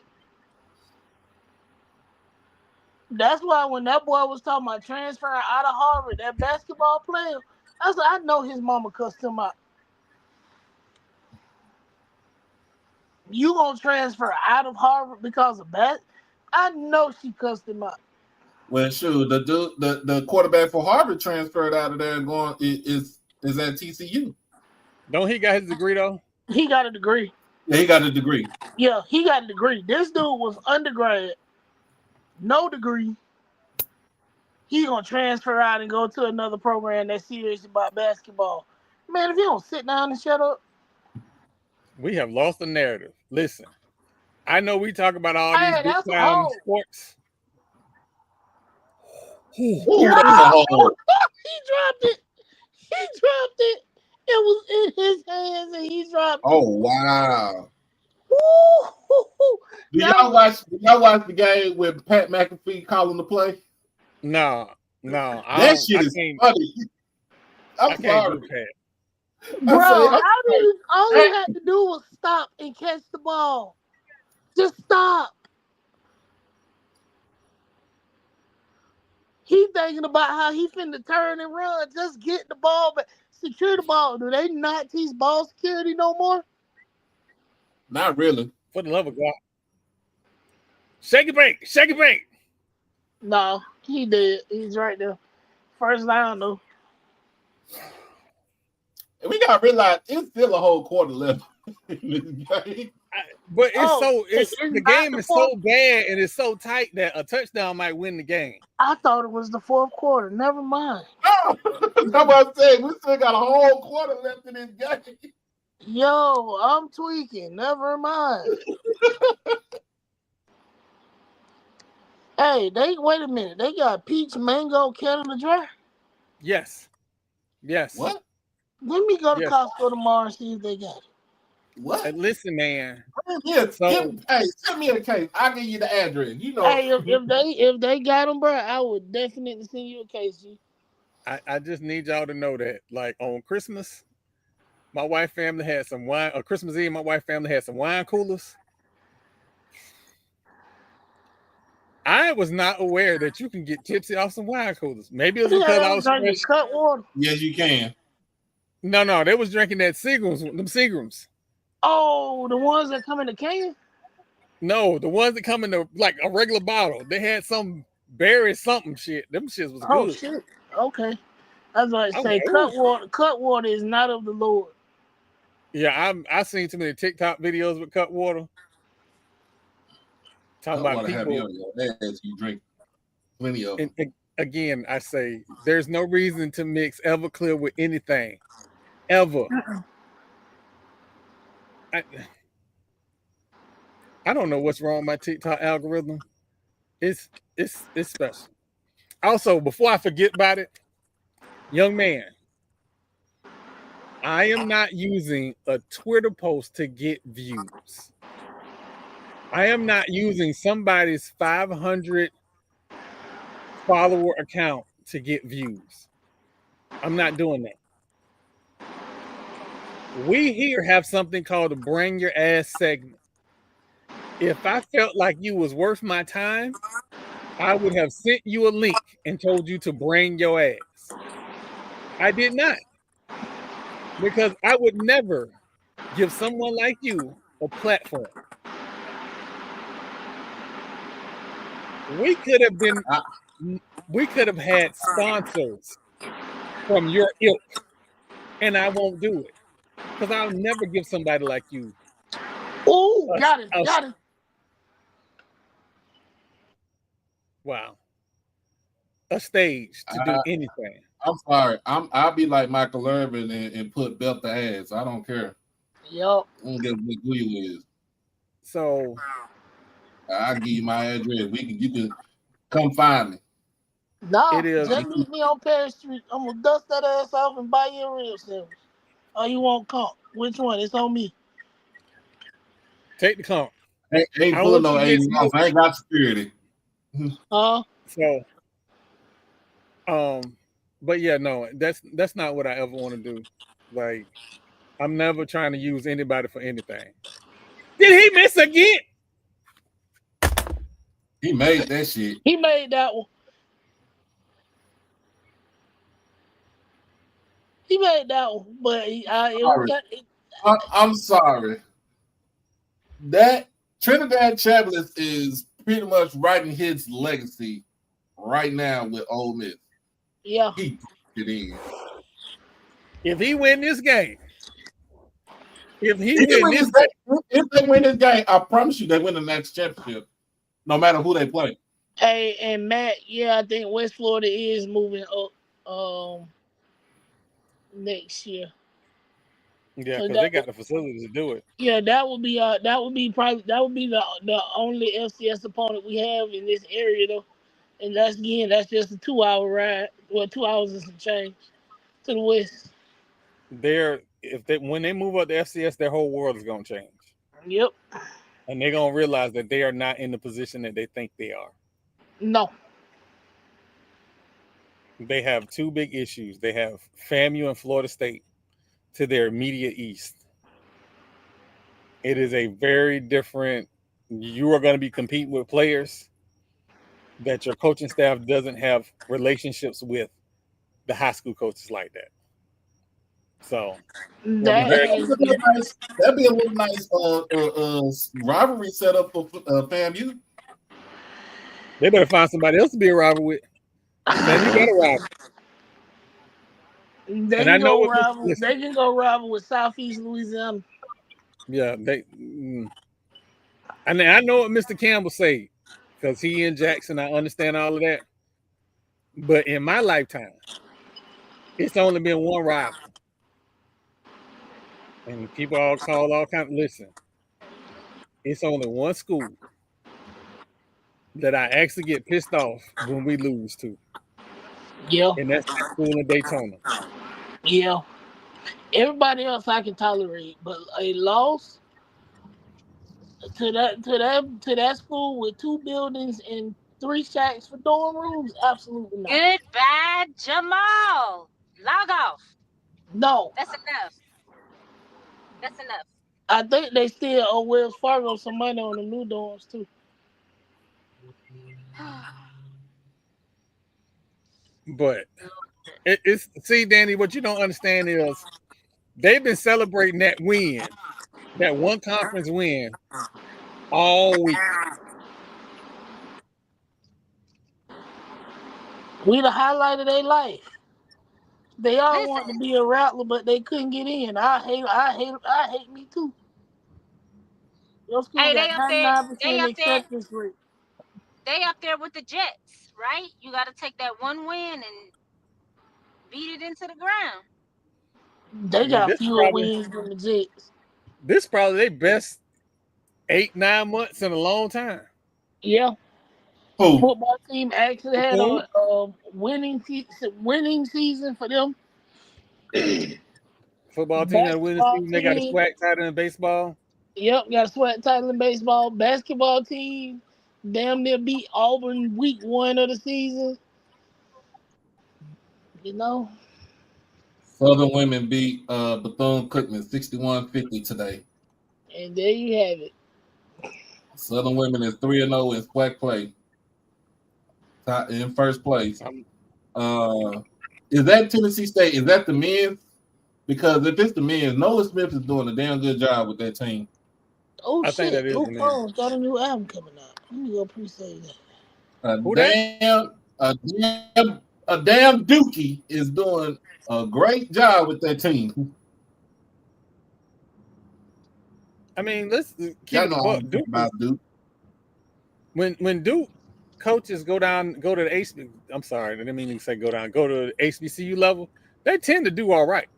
That's why when that boy was talking about transferring out of Harvard, that basketball player, I said, I know his mama cussed him out. You gonna transfer out of Harvard because of that? I know she cussed him out. Well, sure, the quarterback for Harvard transferred out of there and going is at TCU. Don't he got his degree though? He got a degree. Yeah, he got a degree. Yeah, he got a degree. This dude was undergrad, no degree. He gonna transfer out and go to another program that's serious about basketball. Man, if you don't sit down and shut up. We have lost the narrative. Listen, I know we talk about all these big time sports. Ooh, that's a hole. He dropped it. He dropped it. It was in his hands and he dropped it. Oh wow. Ooh. Do y'all watch the game with Pat McAfee calling the play? No. That shit is funny. I'm sorry. Bro, all you had to do was stop and catch the ball. Just stop. He thinking about how he finna turn and run. Just get the ball back. Secure the ball. Do they not teach ball security no more? Not really. For the love of God. Shake it bake. No, he did. He's right there. First down though. We gotta realize it's still a whole quarter left in this game. But the game is so bad and it's so tight that a touchdown might win the game. I thought it was the fourth quarter. Never mind. No, that's what I'm saying. We still got a whole quarter left in this game. Yo, I'm tweaking. Never mind. Hey, wait a minute. They got peach, mango, Canada Dry? Yes. What? Let me go to Costco tomorrow and see if they got it. What? And listen, man. Send me a case. I'll give you the address. You know. Hey, if they got them, bro, I would definitely send you a case, G. I just need y'all to know that, like, on Christmas, my wife family had some wine. Or Christmas Eve, my wife family had some wine coolers. I was not aware that you can get tipsy off some wine coolers. Maybe it was because I was drinking cut water. Yes, you can. No, they was drinking that Seagrams. Oh, the ones that come in the can? No, the ones that come in the like a regular bottle. They had some berry something shit. Them shits was good. Oh shit. Okay. I was about to say cut water is not of the Lord. Yeah, I seen too many TikTok videos with cut water. Talking about people. You drink plenty of them. And again, I say there's no reason to mix Everclear with anything. Ever. I don't know what's wrong with my TikTok algorithm. It's special. Also, before I forget about it, young man, I am not using a Twitter post to get views. I am not using somebody's 500 follower account to get views. I'm not doing that. We here have something called a Bring Your Ass segment. If I felt like you was worth my time, I would have sent you a link and told you to bring your ass. I did not. Because I would never give someone like you a platform. We could have had sponsors from your ilk, and I won't do it. Because I'll never give somebody like you. Oh, got it. Wow. a stage to do anything. I'm sorry. I'll be like Michael Irvin and put belt to ass. I don't care. Yup. I don't give a fuck who you is. So I'll give you my address. You can come find me. Nah, it is. just meet me on Perry Street. I'm gonna dust that ass off and buy you a rib sandwich. Oh, you want comp? Which one? It's on me. Take the comp. Ain't I pulling want no you to 80 off. I ain't got security. So, but yeah, no, that's not what I ever want to do. Like, I'm never trying to use anybody for anything. Did he miss again? He made that shit. He made that one. He made that one, but I'm sorry. That Trinidad Chambliss is pretty much writing his legacy right now with Ole Miss. Yeah. He put it in. If he win this game, if they win this game, I promise you they win the next championship, no matter who they play. Hey, and Matt, yeah, I think West Florida is moving up next year. Yeah, because they got the facilities to do it. Yeah, that would be the only FCS opponent we have in this area though. And that's just a 2-hour ride. Well, 2 hours and some change to the west. When they move up to FCS, their whole world is gonna change. Yep. And they're gonna realize that they are not in the position that they think they are. No. They have two big issues. They have FAMU and Florida State to their immediate east. It is a very different. You are going to be competing with players that your coaching staff doesn't have relationships with the high school coaches like that. So that'd be a little nice rivalry set up for FAMU. They better find somebody else to be a rival with. Man, you got a rival. They can go rival with Southeast Louisiana. Yeah, and I know what Mr. Campbell said, because he and Jackson, I understand all of that. But in my lifetime, it's only been one rival. And people all call all kinds. Listen, it's only one school that I actually get pissed off when we lose to. Yeah. And that's the school in Daytona. Yeah. Everybody else I can tolerate, but a loss to that school with 2 buildings and 3 shacks for dorm rooms, absolutely not. Goodbye, Jamal. Log off. No. That's enough. That's enough. I think they still owe Wells Fargo some money on the new dorms too. But it's see, Danny, what you don't understand is they've been celebrating that win, that one conference win, all week. We the highlight of their life. They all want to be a Rattler, but they couldn't get in. I hate me too. Your school got 99% acceptance rate. They up there with the Jets, right? You got to take that one win and beat it into the ground. They got fewer wins than the Jets. This probably their best 8-9 months in a long time. Yeah. Oh. Football team actually had a winning season for them. Football team had a winning season. They got a swag title in baseball. Yep, got a swag title in baseball. Basketball team damn near beat Auburn week 1 of the season. You know. Southern women beat Bethune-Cookman 61-50 today. And there you have it. Southern women is 3-0 in SWAC play. In first place. Is that Tennessee State? Is that the men's? Because if it's the men's, Noah Smith is doing a damn good job with that team. Oh, I think that is the men's. Got a new album coming out. Let me go pre-save that. A damn Dookie is doing a great job with that team. I mean, let's keep it a buck. Duke. When Duke coaches go to the HB. I'm sorry, I didn't mean to say go down. Go to the HBCU level. They tend to do all right.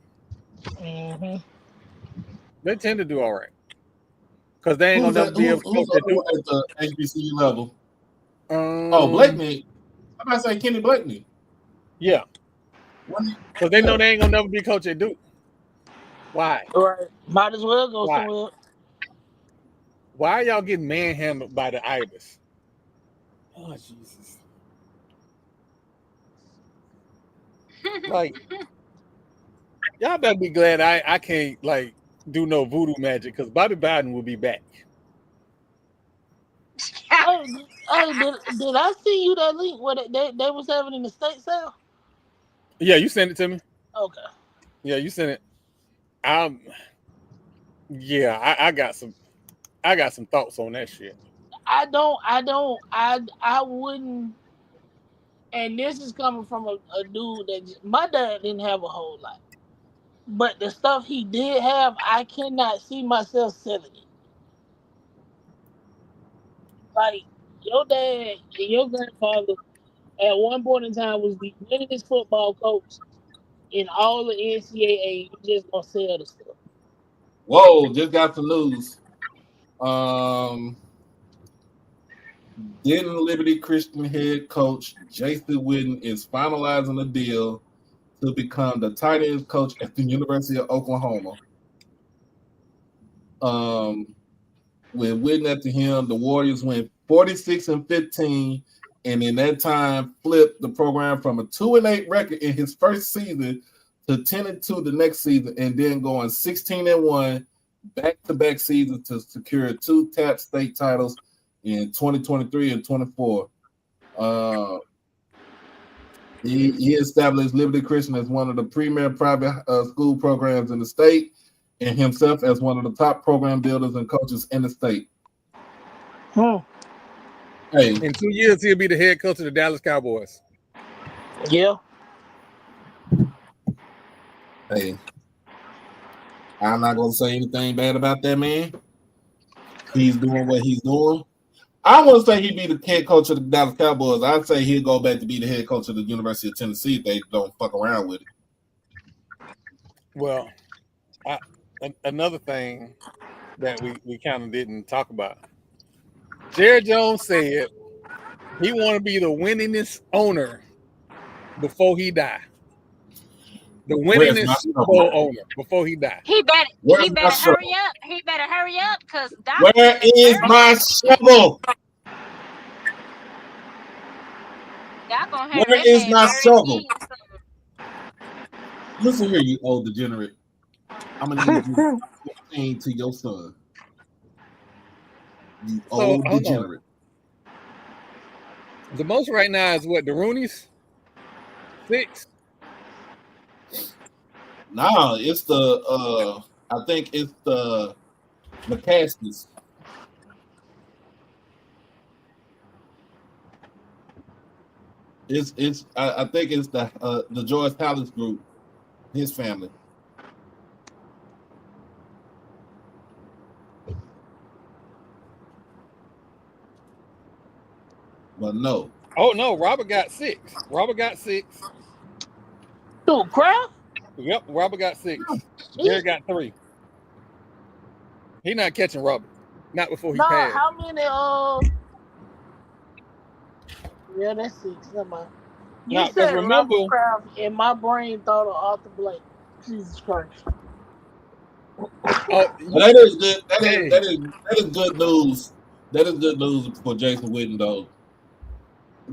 Mm-hmm. They tend to do all right because they ain't Who's gonna that? never be able to Who's coach at Duke. at the HBCU level? Oh, Blakeney. I'm about to say Kenny Blakeney. Yeah, because they know they ain't gonna never be coach at Duke. Why? All right. Might as well go Why? somewhere. Why are y'all getting manhandled by the Ibis? Oh Jesus! Like y'all better be glad I can't like do no voodoo magic because Bobby Biden will be back. Did I see you that link where they was having in the state sale? Yeah, you sent it to me. Okay. Yeah, you sent it. Yeah, I got some thoughts on that shit. I wouldn't. And this is coming from a dude that my dad didn't have a whole lot, but the stuff he did have, I cannot see myself selling it. Like your dad and your grandfather at one point in time was the winningest football coach in all the NCAA. You just gonna sell the stuff. Whoa, just got the news. Denton Liberty Christian head coach Jason Witten is finalizing a deal to become the tight end coach at the University of Oklahoma. With Witten at the helm, the Warriors went 46-15, and in that time flipped the program from a 2-8 record in his first season to 10-2 the next season, and then going 16-1 back-to-back seasons to secure 2 TAP state titles in 2023 and 24. He established Liberty Christian as one of the premier private school programs in the state, and himself as one of the top program builders and coaches in the state. Hey, in 2 years, he'll be the head coach of the Dallas Cowboys. Yeah. Hey, I'm not gonna say anything bad about that man. He's doing what he's doing. I wouldn't say he'd be the head coach of the Dallas Cowboys. I'd say he'd go back to be the head coach of the University of Tennessee if they don't fuck around with it. Well, another thing that we kind of didn't talk about. Jerry Jones said he want to be the winningest owner before he die. The winningest Super Bowl owner before he die. He better hurry up. He better hurry up because where is my shovel? Where is my shovel? Listen here, you old degenerate. I'm gonna need you to to your son. You old degenerate. The most right now is what, the Roonies? 6? No, it's the I think it's the McCaskies. I think it's the George Palace group, his family. But no. Oh no, Robert got 6. Robert got 6. Who, Kraft? Yep, Robert got 6. Jerry got 3. He not catching Robert. Not before he passed. How many yeah, that's 6. Never mind. You said Robert Kraft, and my brain thought of Arthur Blake. Jesus Christ. That is good. That is good news. That is good news for Jason Witten, though.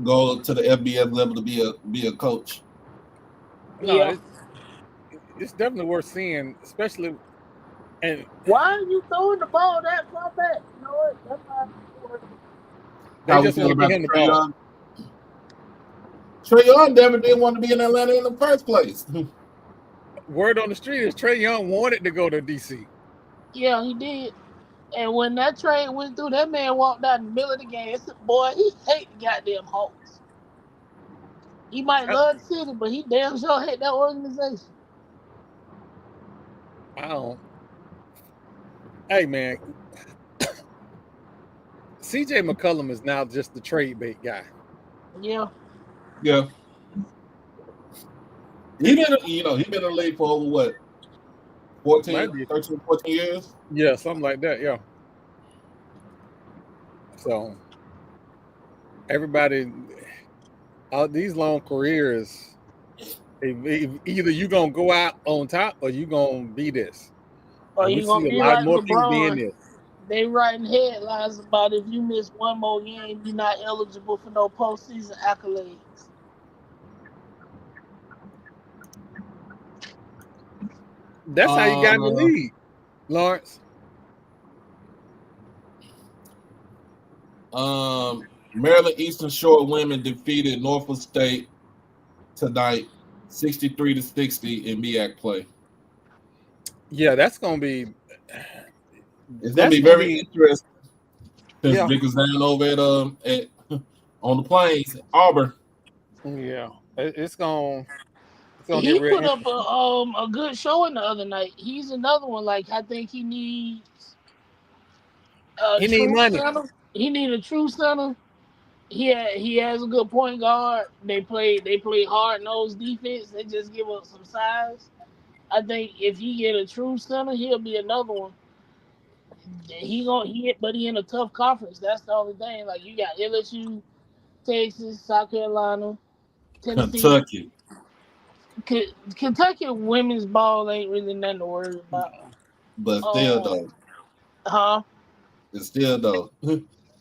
Go to the FBS level to be a coach. No, yeah. It's definitely worth seeing, especially. And why are you throwing the ball that far back? You know what? That's not. How we feel about Trae Young? Trae Young never did want to be in Atlanta in the first place. Word on the street is Trae Young wanted to go to DC. Yeah, he did. And when that trade went through, that man walked out in the middle of the game. Boy, he hate the goddamn Hawks. He might love the city, but he damn sure hate that organization. I don't. Hey, man. CJ McCollum is now just the trade bait guy. Yeah. Yeah. He been, he been in the league for over what, 14, Might be. 13, 14 years? Yeah, something like that. Yeah. So everybody, all these long careers, either you gonna go out on top or you gonna be this. Or And we you see gonna a be lot like more people being LeBron. this. They writing headlines about if you miss one more game, you're not eligible for no postseason accolades. That's how you got in the Uh, league, Lawrence. Maryland Eastern Shore women defeated Norfolk State tonight, 63-60 in MEAC play. Yeah, that's gonna be. It's gonna That's be gonna very be. interesting since Yeah, Vickers down over at on the plains, Auburn. yeah. It's gonna. It's gonna get He real put up interesting. a good showing the other night. He's another one. Like I think he needs a He need true money. center. He need a true center. He has a good point guard. They play hard nosed defense. They just give up some size. I think if he get a true center, he'll be another one. But he in a tough conference. That's the only thing. Like you got LSU, Texas, South Carolina, Tennessee. Kentucky. Kentucky women's ball ain't really nothing to worry about. But still Um, though, huh? it's still though.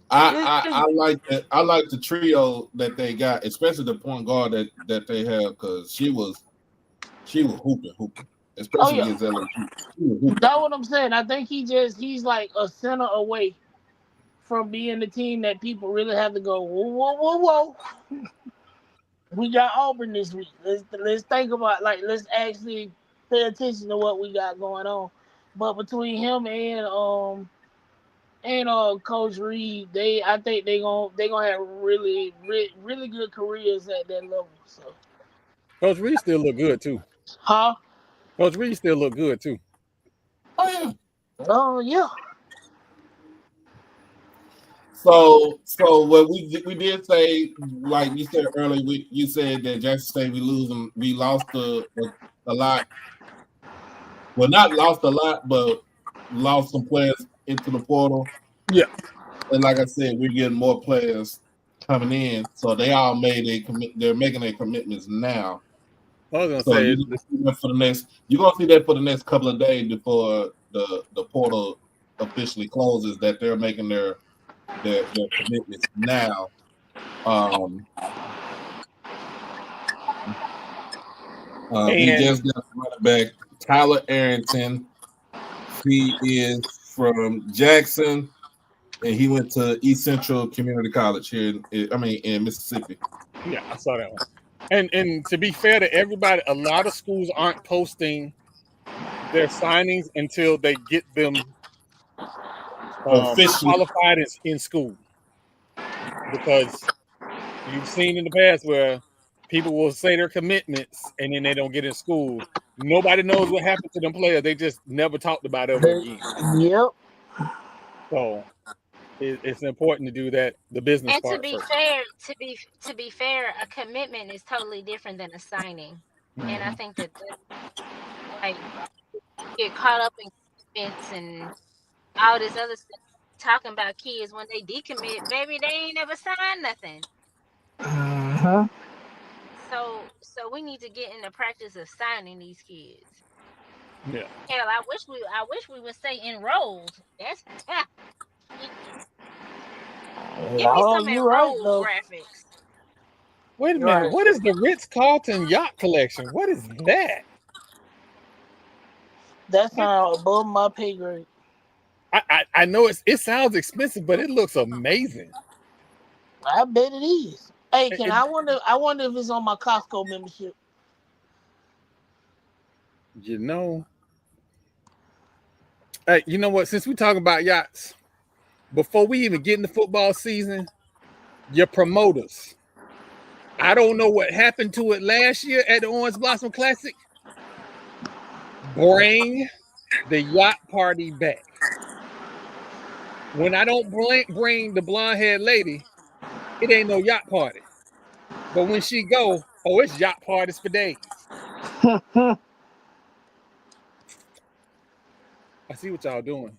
I It's like that. I like the trio that they got, especially the point guard that they have, because she was hooping, oh especially yeah, against LSU. She was hooping. that's what I'm saying. I think he's like a center away from being the team that people really have to go whoa whoa whoa whoa. We got Auburn this week. Let's think about let's actually pay attention to what we got going on. But between him and Coach Reed, I think they gonna have really good careers at that level. So, Coach Reed still look good too. huh? Coach Reed still look good too. Oh yeah. Oh yeah. So what we did say, like you said earlier, you said that Jackson State we lost a lot. Well, not lost a lot, but lost some players into the portal. Yeah. And like I said, we're getting more players coming in, so they all made a commit. They're making their commitments now. I was gonna So say. you're gonna see that for the next. You're gonna see that for the next couple of days before the portal officially closes. That they're making their commitments now. We And just got running back Tyler Arrington. He is from Jackson, and he went to East Central Community College here. In Mississippi. yeah, I saw that one. And to be fair to everybody, a lot of schools aren't posting their signings until they get them Officially, qualified in school, because you've seen in the past where people will say their commitments and then they don't get in school. Nobody knows what happened to them players. They just never talked about it ever again. Yep. So it's important to do that, the business And to part be first. fair, a commitment is totally different than a signing. And I Mhm. think that like get caught up in commitments and all this other stuff. Talking about kids when they decommit, baby, they ain't never signed nothing. Uh-huh. So we need to get in the practice of signing these kids. Yeah. Hell, I wish we would say enrolled. That's give me Oh, some you're right enrolled though. graphics. Wait a You're minute. right. What is the Ritz Carlton yacht collection? What is that? That's not above my pay grade. I know it sounds expensive, but it looks amazing. I bet it is. Hey, It, can it- I wonder if it's on my Costco membership. you know, hey, you know what? Since we talking about yachts, before we even get in the football season, your promoters. I don't know what happened to it last year at the Orange Blossom Classic. Bring the yacht party back. When I don't bring the blonde haired lady, it ain't no yacht party. But when she go, oh, it's yacht parties for days. I see what y'all doing.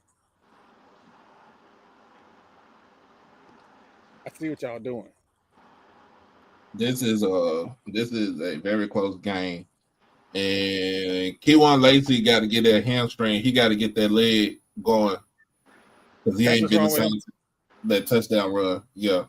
This is a very close game. And Keywan Lacey got to get that hamstring. He got to get that leg going because he ain't been the same. That touchdown run, yeah.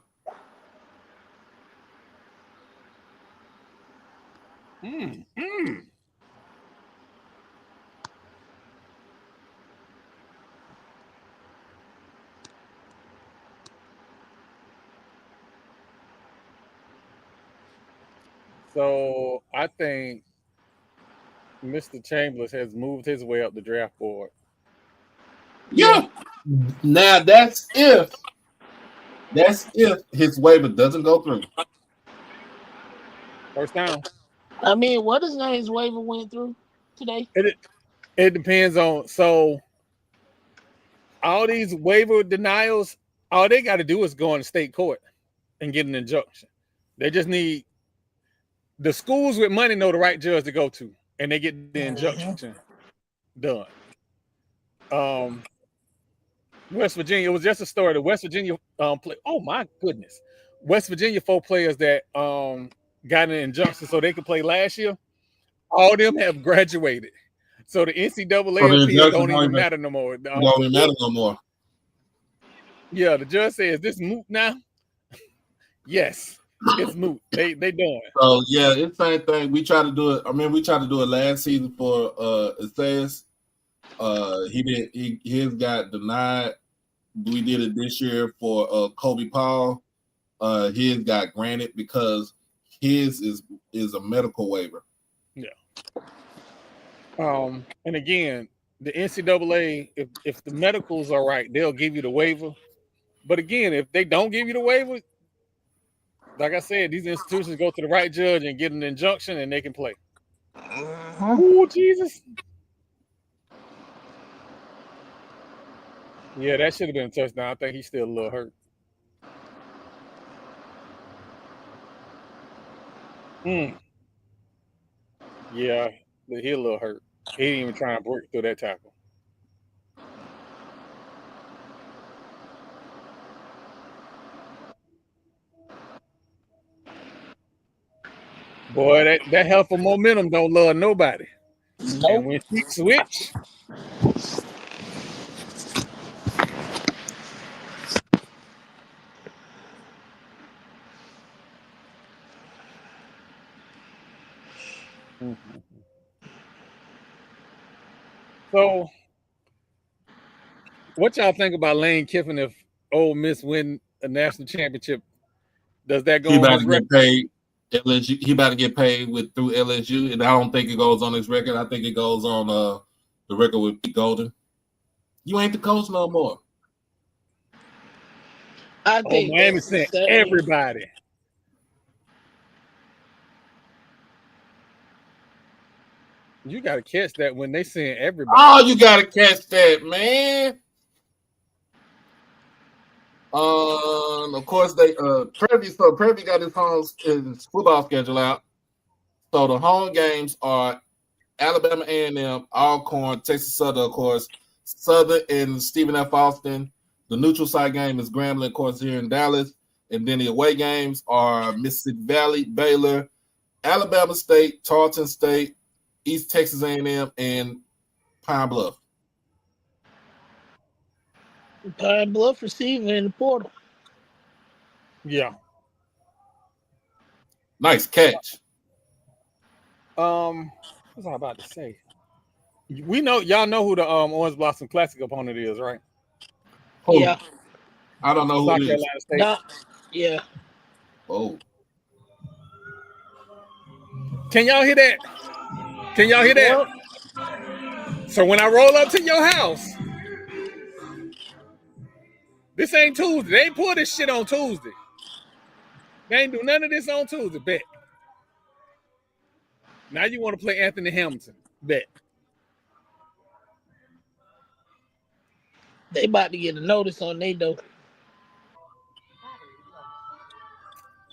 So I think Mr. Chambers has moved his way up the draft board. Yeah. Now that's if his waiver doesn't go through. First down. I mean, what his name's waiver went through today? It depends on, so all these waiver denials, all they got to do is go in state court and get an injunction. They just need, the schools with money know the right judge to go to, and they get the injunction done. West Virginia, it was just a story. The West Virginia play. Oh my goodness, West Virginia 4 players that got an injunction so they could play last year. All of them have graduated, so the NCAA appeals don't even matter no more. Don't even matter no more. Yeah, the judge says, "Is this moot now?" Yes, it's moot. They done. So yeah, it's the same thing. We tried to do it. I mean, we tried to do it last season for Isaias. His got denied. We did it this year for Kobe Paul. His got granted because his is a medical waiver. Yeah. And again, the NCAA, if the medicals are right, they'll give you the waiver. But again, if they don't give you the waiver, like I said, these institutions go to the right judge and get an injunction, and they can play. Oh, Jesus. Yeah, that should have been a touchdown. I think he's still a little hurt. Yeah, he's a little hurt. He didn't even try and break through that tackle. Boy, that helpful momentum don't love nobody. Nope. And when she switch, So, what y'all think about Lane Kiffin if Ole Miss win a national championship? Does that go on his record? Paid LSU. He about to get paid through LSU, and I don't think it goes on his record. I think it goes on the record with Pete Golden. You ain't the coach no more. I think Miami sent everybody. You got to catch that when they send everybody. Oh, you got to catch that, man. Of course, they Prevy got his football schedule out. So the home games are Alabama A&M, Alcorn, Texas Southern, of course, Southern and Stephen F. Austin. The neutral site game is Grambling, of course, here in Dallas. And then the away games are Mississippi Valley, Baylor, Alabama State, Tarleton State, East Texas A&M, and Pine Bluff. Pine Bluff receiving in the portal. Yeah. Nice catch. What was I about to say? We know y'all know who the Orange Blossom Classic opponent is, right? Oh, yeah. I don't know who South it is. Carolina State. No. Yeah. Oh. Can y'all hear that? Can y'all hear that? So when I roll up to your house, this ain't Tuesday. They ain't pull this shit on Tuesday. They ain't do none of this on Tuesday. Bet. Now you want to play Anthony Hamilton. Bet. They about to get a notice on they though.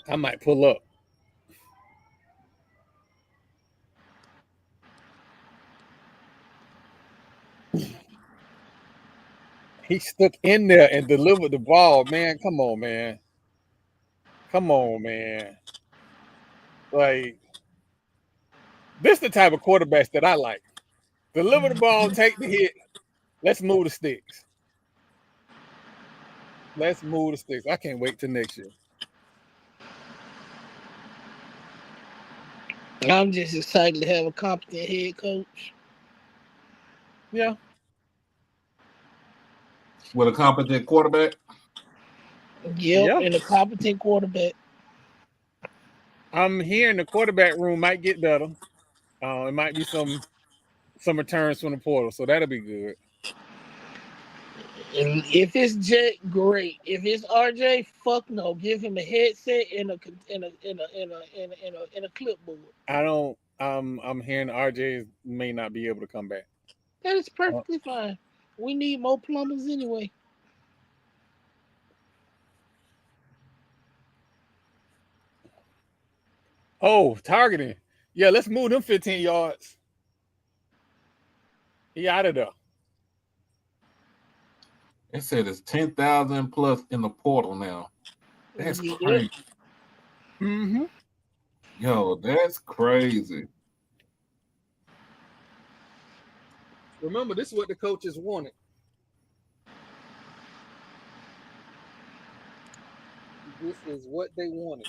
I might pull up. He stuck in there and delivered the ball, man. Come on, man. Come on, man. Like, this the type of quarterbacks that I like. Deliver the ball, take the hit. Let's move the sticks. Let's move the sticks. I can't wait till next year. I'm just excited to have a competent head coach. Yeah. With a competent quarterback. Yep, Yeah. and a competent quarterback. I'm hearing the quarterback room might get better. It might be some returns from the portal, so that'll be good. And if it's Jet, great. If it's RJ, fuck no. Give him a headset and a clipboard. I'm hearing RJ may not be able to come back. That is perfectly fine. We need more plumbers anyway. Oh, targeting. Yeah, let's move them 15 yards. He out of there. It said it's 10,000 plus in the portal now. That's crazy. Mm-hmm. Yo, that's crazy. Remember, this is what the coaches wanted. This is what they wanted.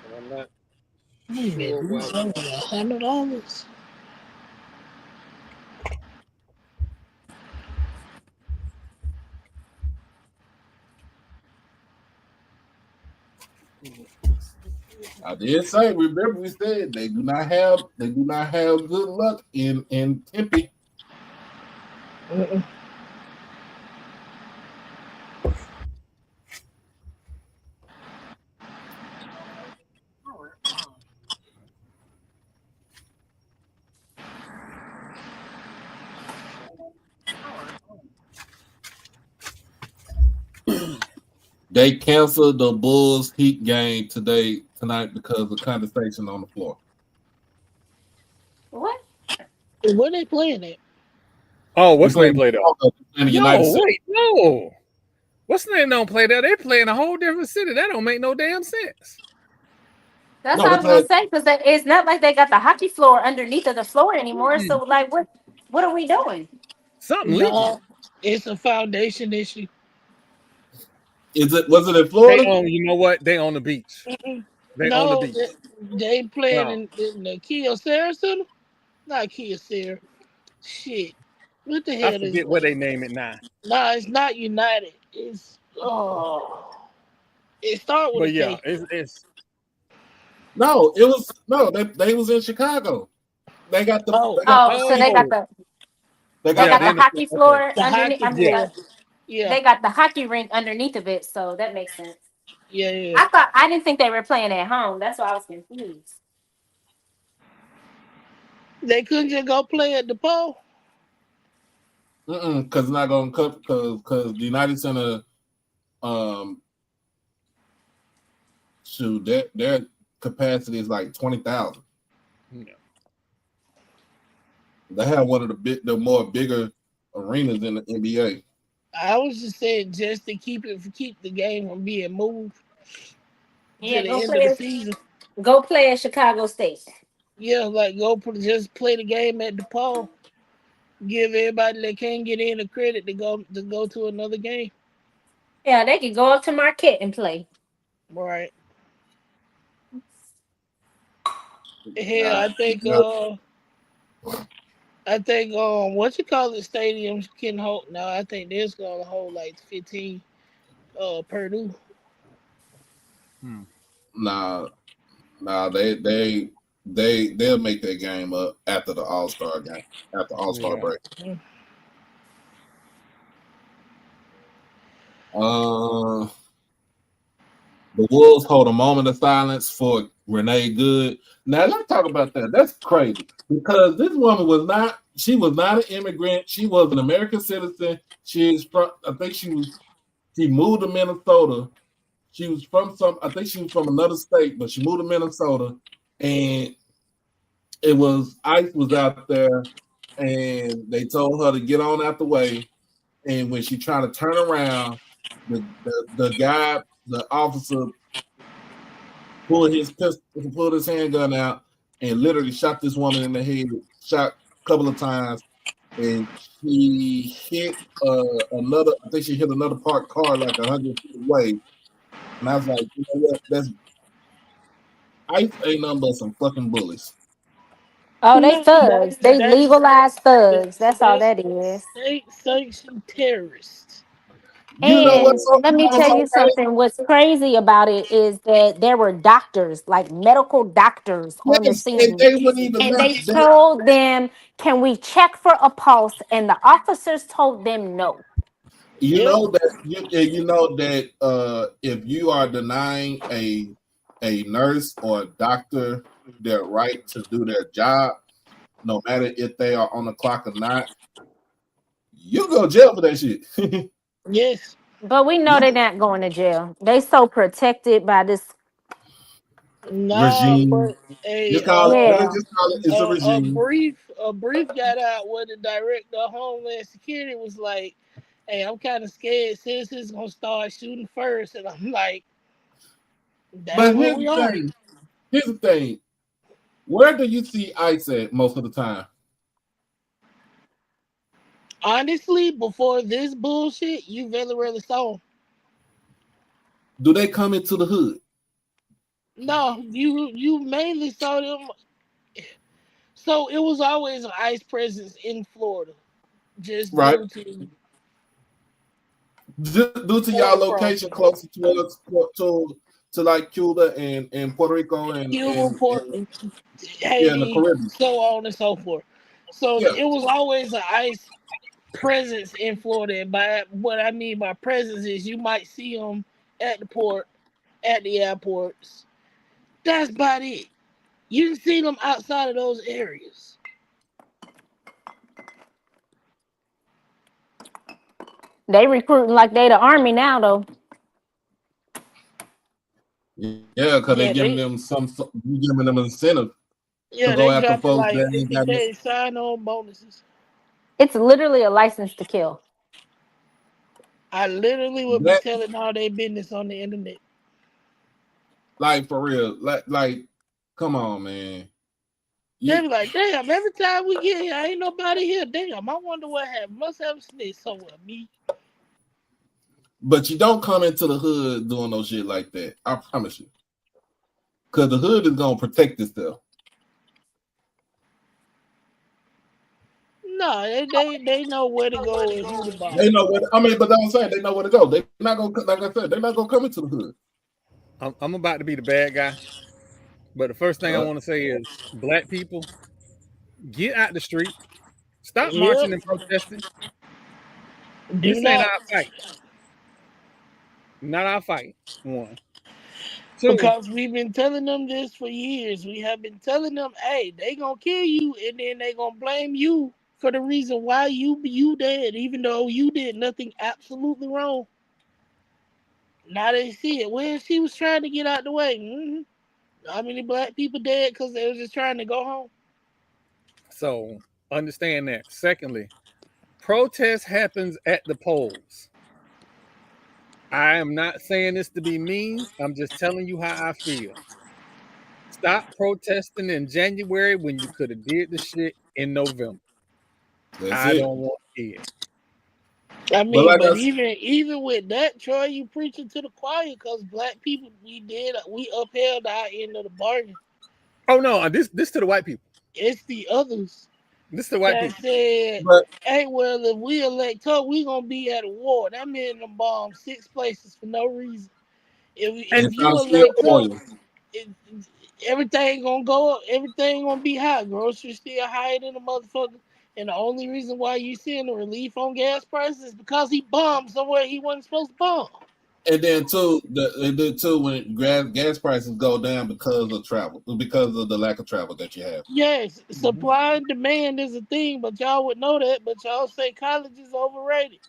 And I'm not sure why. $100. I did say, remember we said they do not have good luck in Tempe. They canceled the Bulls Heat game tonight because of condensation on the floor. What? Where they playing at? Oh, what's name play there? No, wait, no. What's name don't play there? They play in a whole different city. That don't make no damn sense. That's what I was gonna say, because it's not like they got the hockey floor underneath of the floor anymore. So, like, what are we doing? Something leaking. It's a foundation issue. Was it in Florida? You know what? They on the beach. They on the beach. They playing in the Kyocera Center? Not Kyocera. Shit. What the hell I forget what they name it now. Nah, it's not United. It's it started with but a yeah, K. it's they was in Chicago. They got the so they got the hockey floor underneath. They got the hockey rink underneath of it, so that makes sense. Yeah. I didn't think they were playing at home. That's why I was confused. They couldn't just go play at the pole. Because it's not gonna cut because the United Center their capacity is like 20,000. Yeah. They have one of the more bigger arenas in the NBA. I was just saying just to keep the game from being moved to the end of the season. Go play at Chicago State. Yeah, like just play the game at DePaul. Give everybody that can't get in the credit to go to another game. Yeah, they could go up to Marquette and play. Right. Yeah, I think what you call it stadiums can hold. No, I think this gonna hold like 15. Purdue. Nah, they'll make their game up after the All-Star game, after All-Star break. The Wolves hold a moment of silence for Renee Good. Now let's talk about that. That's crazy because this woman was not an immigrant. She was an American citizen. She moved to Minnesota. She was from I think she was from another state, but she moved to Minnesota. And It was ICE was out there, and they told her to get on out the way. And when she tried to turn around, the guy, the officer, pulled his handgun out, and literally shot this woman in the head, shot a couple of times, and she hit another. I think she hit another parked car like 100 feet away. And I was like, you know what? That's ICE ain't nothing but some fucking bullies. Oh, they No, thugs. They that's legalized thugs. That's all that's that is. state sanctioned terrorists. You know And what's so, let you know me what's tell so you something. What's crazy about it is that there were doctors, like medical doctors, on the yes, and scene. they wouldn't even And let they that. told them, "Can we check for a pulse?" And the officers told them no. You Yep. know that you know that if you are denying a nurse or a doctor their right to do their job, no matter if they are on the clock or not, you go to jail for that shit. Yes. But we know they're not going to jail. They so protected by this. Nah, Regime. but a Just call it. Let's Yeah. just call it. It's a regime. a brief got out where the director of Homeland Security was like, "Hey, I'm kind of scared. Citizens gonna start shooting first," and I'm like, "That's But where here's we the are." thing. Here's the thing. Where do you see ICE at most of the time? Honestly, before this bullshit, you very rarely saw 'em. Do they come into the hood? No, you mainly saw them. So it was always an ICE presence in Florida, just Right. due to Due to where y'all I'm from. location closer to like Cuba and Puerto Rico Cuba, Port, yeah, in the Haiti, Caribbean. so on and so forth. So Yeah. it was always an ICE presence in Florida. And by what I mean by presence is you might see them at the port, at the airports. That's about it. You didn't see them outside of those areas. They recruiting like they the army now, though. Yeah, because they Yeah, giving they them you giving them incentive to yeah go they after dropping folks like that ain't got no, 50K sign on bonuses. It's literally a license to kill. I literally would be that telling all their business on the internet. like for real. Like come on, man. They You be like, damn, every time we get here, ain't nobody here. Damn, I wonder what happened. Must have a snitch somewhere. Me. but you don't come into the hood doing no shit like that. I promise you. Cause the hood is gonna protect itself. No, they know where to go and who to They bother. know where I mean, but I'm saying they know where to go. They not gonna like I said, they're not gonna come into the hood. I'm about to be the bad guy, but the first thing I Uh, want to say is, black people, get out the street, stop Yep. marching and protesting. Do This ain't not. our fight, not our fight. One, two. Because we've been telling them this for years. We have been telling them, hey, they gonna kill you and then they gonna blame you for the reason why you dead, even though you did nothing absolutely wrong. Now they see it. When she was trying to get out the way. How many black people dead because they was just trying to go home? So understand that. Secondly, protest happens at the polls. I am not saying this to be mean. I'm just telling you how I feel. Stop protesting in January when you could have did the shit in November. that's I it. don't want to hear it. I But mean, like I but said, even with that, Troy, you preaching to the choir because black people, we upheld our end of the bargain. Oh no, this to the white people. It's the others This to the white that people. said, but "Hey, well, if we elect her, we gonna be at a war." That meant them bomb 6 places for no reason. And and If trying you to steal elect her, oil. it, everything gonna go up. Everything gonna be high. Groceries still higher than a motherfucker. And the only reason why you seeing the relief on gas prices is because he bombed somewhere he wasn't supposed to bomb. And then too, when gas prices go down because of travel, because of the lack of travel that you have. Yes, Mhm. supply and demand is a thing, but y'all would know that. But y'all say college is overrated.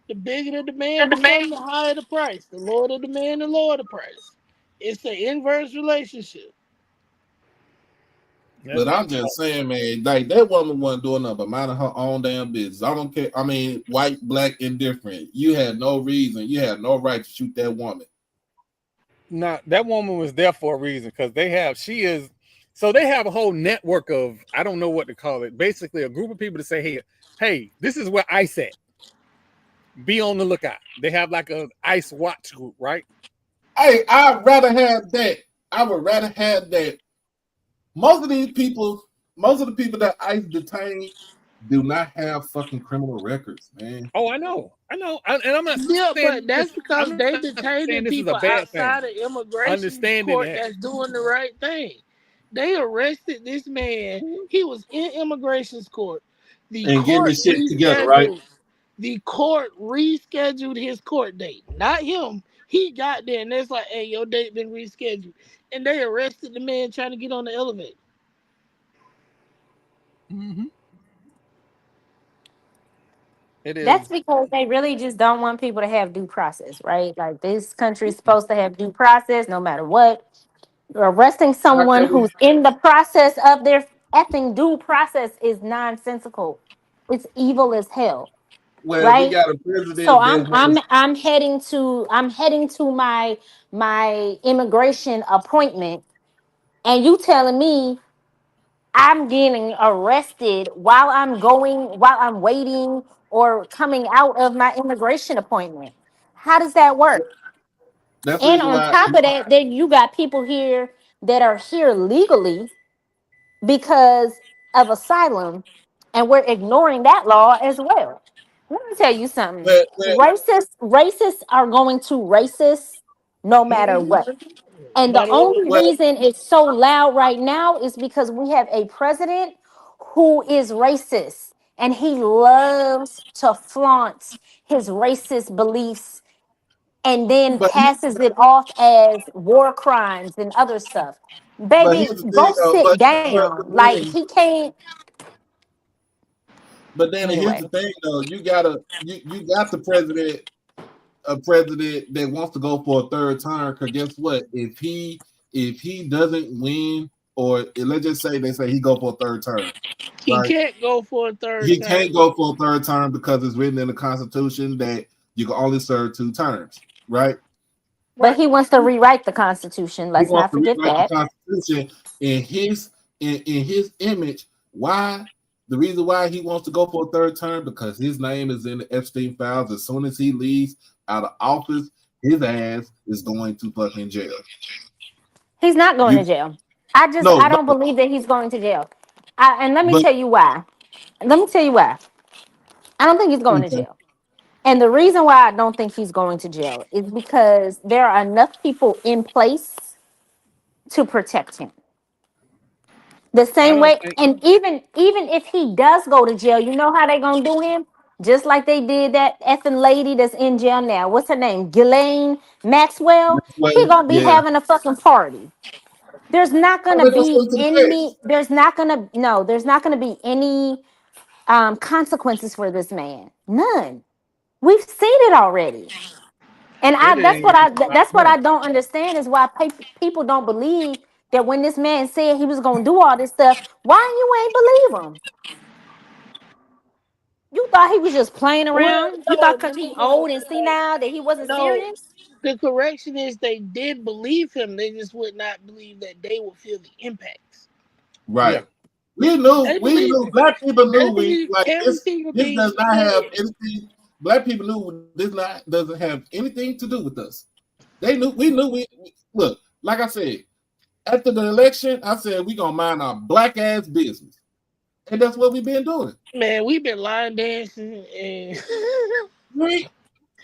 The bigger the demand become, the higher the price. The lower the demand, the lower the price. It's an inverse relationship. But I'm just saying, man, like that woman wasn't doing nothing but minding her own damn business. I don't care. I mean, white, black, indifferent. You had no reason. You had no right to shoot that woman. No, that woman was there for a reason because they have a whole network of, I don't know what to call it, basically a group of people to say, hey, this is where ICE at. Be on the lookout. They have like a ICE watch group, right? Hey, I'd rather have that. I would rather have that. Most of the people that ICE detain do not have fucking criminal records, man. Oh, I know. And I'm not but that's because they detaining people outside of immigration court that's doing the right thing. They arrested this man. He was in immigration court. And getting this shit together, right? The court rescheduled his court date, not him. He got there and it's like, hey, your date been rescheduled. And they arrested the man trying to get on the elevator. Mm-hmm. It is. That's because they really just don't want people to have due process, right? Like this country is supposed to have due process no matter what. Arresting someone who's in the process of their effing due process is nonsensical. It's evil as hell. Well, right? we got a president. So I'm heading to my immigration appointment, and you telling me I'm getting arrested while I'm waiting or coming out of my immigration appointment. How does that work? And on top of that, then you got people here that are here legally because of asylum, and we're ignoring that law as well. Let me tell you something. Racists are going to racist no matter what. And the only reason it's so loud right now is because we have a president who is racist, and he loves to flaunt his racist beliefs and then passes it off as war crimes and other stuff. Baby, go sit down. Like he can't. But then here's the thing, though. You got the president, a president that wants to go for a third term. Because guess what? If he doesn't win, or let's just say they say he go for a third term, he can't go for a third. He can't go for a third term because it's written in the Constitution that you can only serve 2 terms, right? But he wants to rewrite the Constitution. Let's not forget that. The Constitution in his image. Why? The reason why he wants to go for a third term because his name is in the Epstein files. As soon as he leaves out of office, his ass is going to fucking jail. He's not going to jail. I don't believe that he's going to jail. And let me tell you why. I don't think he's going to jail. And the reason why I don't think he's going to jail is because there are enough people in place to protect him. The same way, and even if he does go to jail, you know how they gonna do him? Just like they did that effing lady that's in jail now. What's her name? Ghislaine Maxwell. He gonna be having a fucking party. There's not gonna be any. There's not gonna be any consequences for this man. None. We've seen it already. And that's what I don't understand is why people don't believe that when this man said he was gonna do all this stuff, why you ain't believe him? You thought he was just playing around? You thought because he old and senile that he wasn't serious? The correction is they did believe him. They just would not believe that they would feel the impacts. Right. Yeah. We knew. Black people knew this does not have anything. Black people knew this doesn't have anything to do with us. They knew. We knew. Look, like I said, after the election, I said we gonna mind our black ass business, and that's what we've been doing. Man, we've been line dancing and we've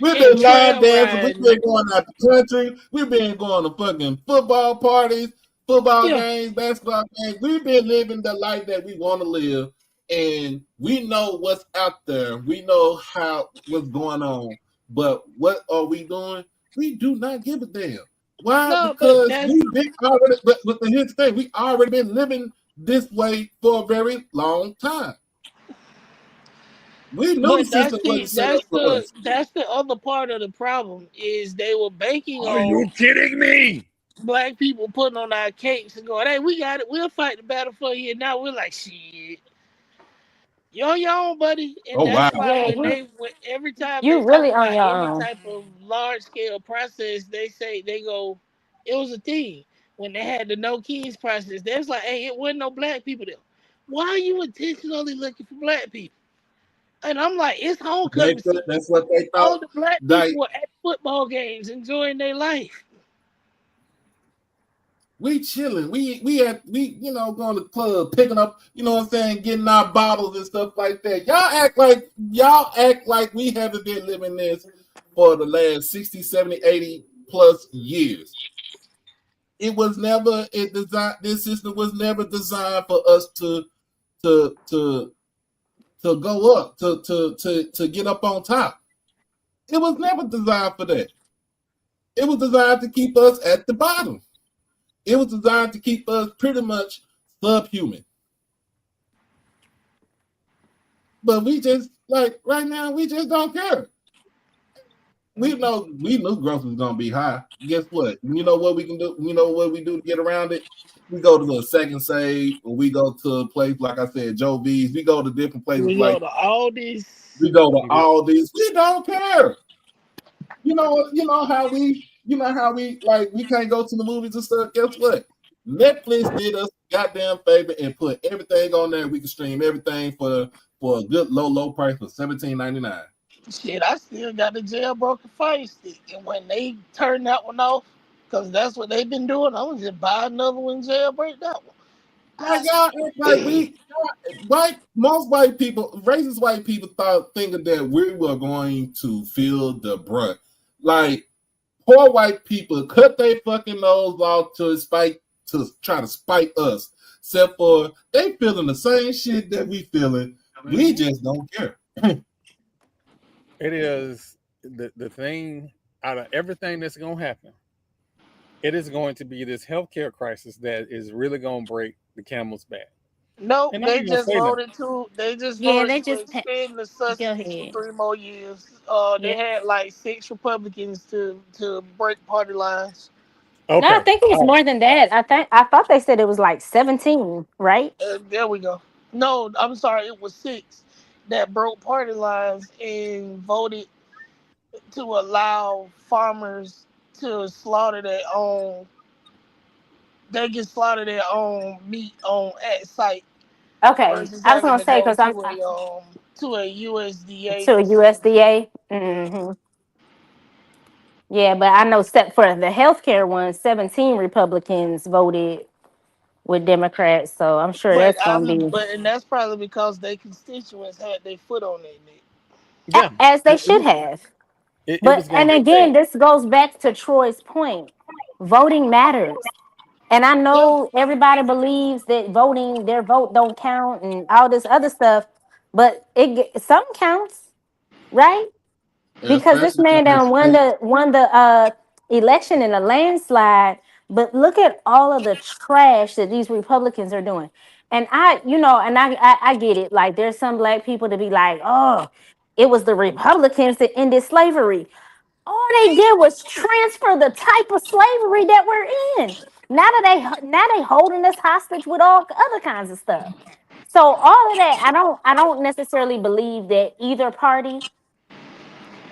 been line dancing. We've been going out the country. We've been going to fucking football parties, games, basketball games. We've been living the life that we want to live. And we know what's out there. We know what's going on. But what are we doing? We do not give a damn. Why? Because we've been already. But here's the thing: we already been living this way for a very long time. We know the system wasn't set up for us. That's the other part of the problem is they were banking on. Are you kidding me? black people putting on our capes and going, "Hey, we got it. We'll fight the battle for you." And now we're like, "Shit, you're on your own, buddy." And Oh wow. that's why Yeah, every time they you talk really on about your any own. type of large scale process, they go, "It was a thing." When they had the no kids process, they was like, "Hey, it wasn't no black people there. Why are you intentionally looking for black people?" And I'm like, "It's homecoming season. That's what they All thought. the black Like people were at football games enjoying their life." we chilling. We going to the club, picking up, you know what I'm saying, getting our bottles and stuff like that. Y'all act like we haven't been living this for the last 60, 70, 80 plus years. It was never this system was never designed for us to go up, to get up on top. It was never designed for that. It was designed to keep us at the bottom. It was designed to keep us pretty much subhuman. But we just, like, right now, we just don't care. We knew growth was gonna be high. Guess what? You know what we can do? You know what we do to get around it? We go to the second save, or we go to a place, like I said, Joe V's. We go to different places, We go like to Aldi's. we go to all these. We don't care. You know how we like, we can't go to the movies and stuff. Guess what? Netflix did us a goddamn favor and put everything on there. We can stream everything for a good low price for $17.99. Shit, I still got the jailbroken fire stick. And when they turn that one off, because that's what they've been doing, I'm gonna just buy another one, jailbreak that one. Like y'all act like most white people, racist white people, thinking that we were going to feel the brunt. Like, poor white people cut their fucking nose off to try to spite us. Except for they feeling the same shit that we feeling. We just don't care. It is the thing out of everything that's going to happen. It is going to be this healthcare crisis that is really going to break the camel's back. Nope, And they just voted to extend the go subsidies for ahead. 3 more years. They Yeah. had like 6 Republicans to break party lines. No, I Okay. think it was more than that. I thought they said it was like 17, right? There we go. No, I'm sorry, it was 6 that broke party lines and voted to allow farmers to slaughter their own. They can slaughter their own meat on at site Okay. versus I was having gonna to say go because I'm to a USDA to a facility. USDA. Yeah, but I know step for the healthcare one, 17 Republicans voted with Democrats, so I'm sure that's gonna be And that's probably because their constituents had their foot on their neck. Yeah. as they should have. It But was and going to be again, bad. this goes back to Troy's point. Voting matters. And I Yeah, know everybody believes that their vote don't count and all this other stuff, but some counts, right? Because this Especially in man this done won state. the election in a landslide. But look at all of the trash that these Republicans are doing. And I get it. Like, there's some black people to be like, oh, it was the Republicans that ended slavery. All they did was transfer the type of slavery that we're in. Now they holding us hostage with all other kinds of stuff. So all of that, I don't necessarily believe that either party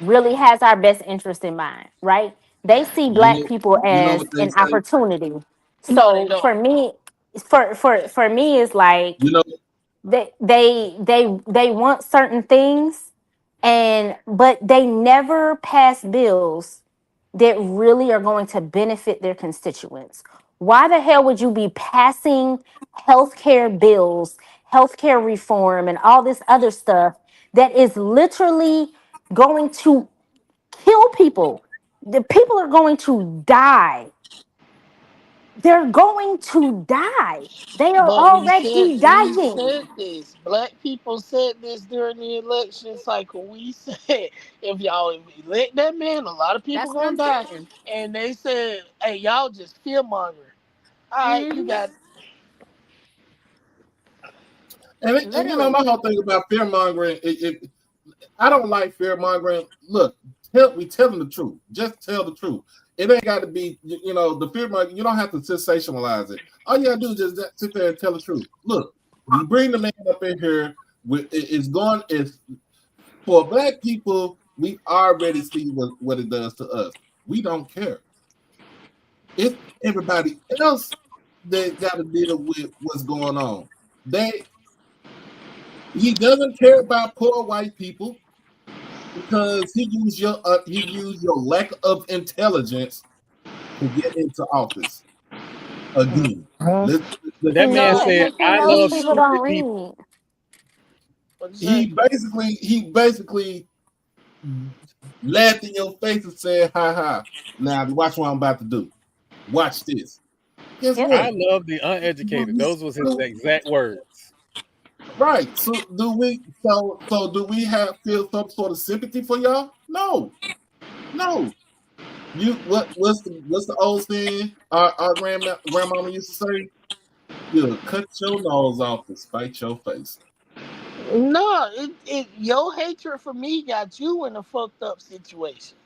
really has our best interest in mind, right? They see black people You know as what they an say. opportunity. no, they So don't. for me, it's like You know, they want certain things, but they never pass bills that really are going to benefit their constituents. Why the hell would you be passing healthcare bills, healthcare reform, and all this other stuff that is literally going to kill people? The people are going to die. They're going to die. They are But already we dying. said this. Black people said this during the election cycle. We said, if y'all elect that man, a lot of people That's what gonna I'm die. saying. And they said, hey, y'all just fear mongering. All right, you Mhm. got and you know, Literally. my whole thing about fear mongering, I don't like fear mongering. Look, we tell them the truth. Just tell the truth. it ain't got to be, the fear monger. You don't have to sensationalize it. All you gotta do is just sit there and tell the truth. Look, you bring the man up in here. It's for black people. We already see what it does to us. We don't care. It's everybody else that got to deal with what's going on. He doesn't care about poor white people because he used your lack of intelligence to get into office again. That man said, "I those love people stupid don't people." read. He basically laughed in your face and said, "Ha ha! Now watch what I'm about to do. Watch this." Guess Yep. what? I love the uneducated. Those was his exact words. Right. So do we? So do we feel some sort of sympathy for y'all? No. What's the old saying our grandmama used to say? You'll cut your nose off and spite your face. No, your hatred for me got you in a fucked up situation.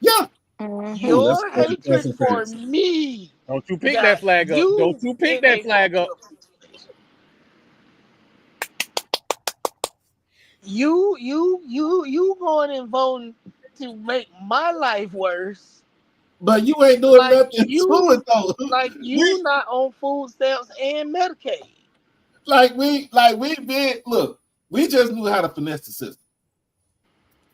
Yeah. Your That's hatred for embarrassing. me Don't you pick got that flag up. you Don't you pick in that a flag up. fucked up situation. You going and voting to make my life worse. But you ain't doing Like nothing to it though. Like you not on food stamps and Medicaid. We just knew how to finesse the system.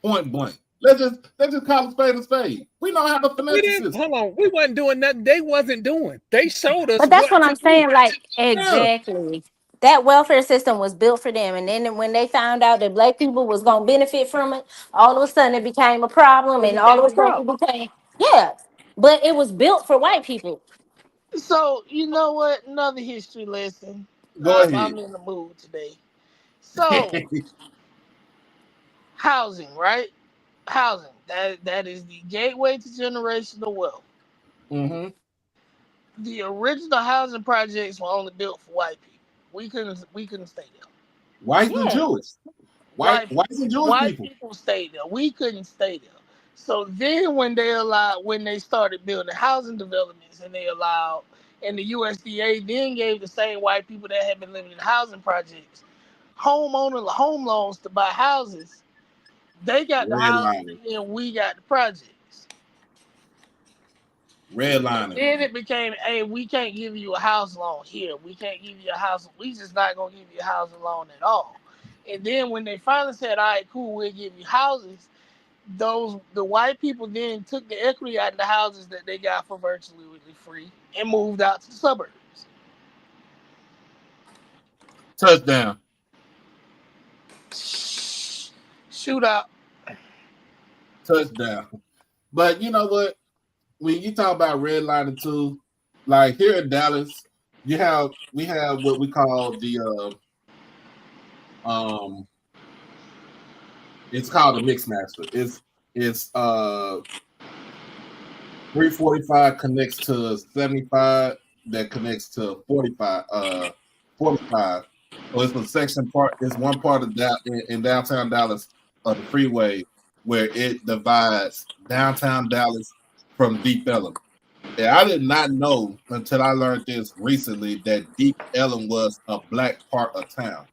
Point blank. Let's just call a spade a spade. We know how to finesse the system. Hold on. We wasn't doing nothing. They wasn't doing. They showed us. But that's what to I'm saying. do. Like, exactly. That welfare system was built for them. And then when they found out that black people was going to benefit from it, all of a sudden it became a problem. And all of a sudden it became, yeah. But it was built for white people. So, you know what? Another history lesson. Go ahead. I'm in the mood today. So, housing, right? Housing. That is the gateway to generational wealth. Mm-hmm. The original housing projects were only built for white people. We couldn't stay there. Whites and Jewish. Whites and Jewish people stayed there. We couldn't stay there. So then when they started building housing developments and and the USDA then gave the same white people that had been living in housing projects home loans to buy houses. They got the houses and then we got the projects. Redlining. Then it became, hey, we can't give you a house loan here. We can't give you a house. We just not gonna give you a housing loan at all. And then when they finally said, all right, cool, we'll give you houses, the white people then took the equity out of the houses that they got for virtually free and moved out to the suburbs. Touchdown. Shootout. Touchdown. But you know what? When you talk about redlining too, like here in Dallas, we have what we call the it's called a mix master. It's 345 connects to 75 that connects to 45. So it's a section part. It's one part of that in downtown Dallas of the freeway where it divides downtown Dallas from Deep Ellum. And I did not know until I learned this recently that Deep Ellum was a black part of town.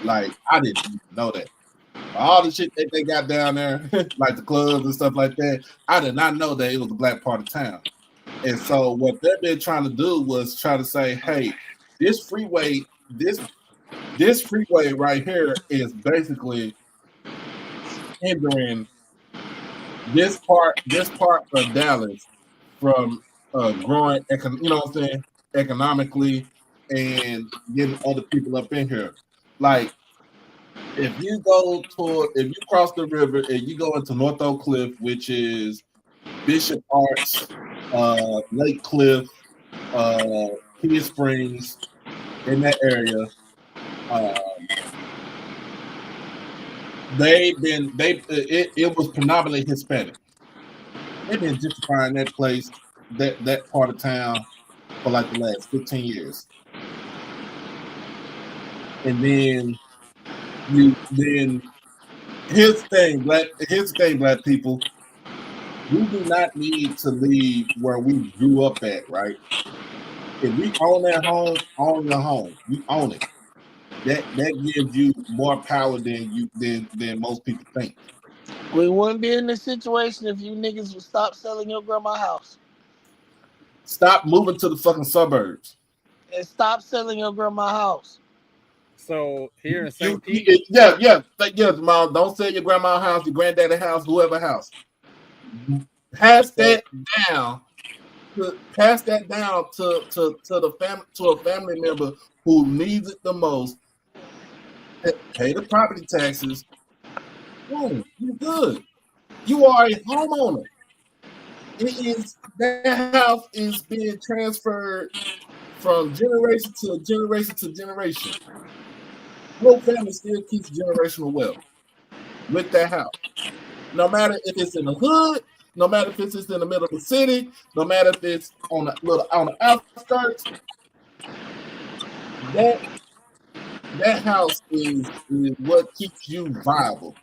Like I didn't even know that. All the shit that they got down there, like the clubs and stuff like that, I did not know that it was a black part of town. And so what they've been trying to do was try to say, hey, this freeway right here is basically hindering this part of Dallas from growing, economically and getting other people up in here. Like if you cross the river and you go into North Oak Cliff, which is Bishop Arts, Lake Cliff, Key Springs, in that area, it was predominantly Hispanic. They've been gentrifying that place, that part of town for like the last 15 years. And then here's the thing, black people. We do not need to leave where we grew up at, right? If we own that home, own your home. You own it. That gives you more power than most people think. We wouldn't be in this situation if you niggas would stop selling your grandma's house Stop moving to the fucking suburbs. and stop selling your grandma's house. So here in You, St. Pete, yes, mom. Don't sell your grandma's house, your granddaddy's house, whoever house. Pass so that down. Pass that down to the family, to a family member who needs it the most. Pay the property taxes. Boom, you're good. You are a homeowner. It is that house is being transferred from generation to generation to generation. Your family still keeps generational wealth with that house. No matter if it's in the hood, no matter if it's just in the middle of the city, no matter if it's on the outskirts, that house is what keeps you viable.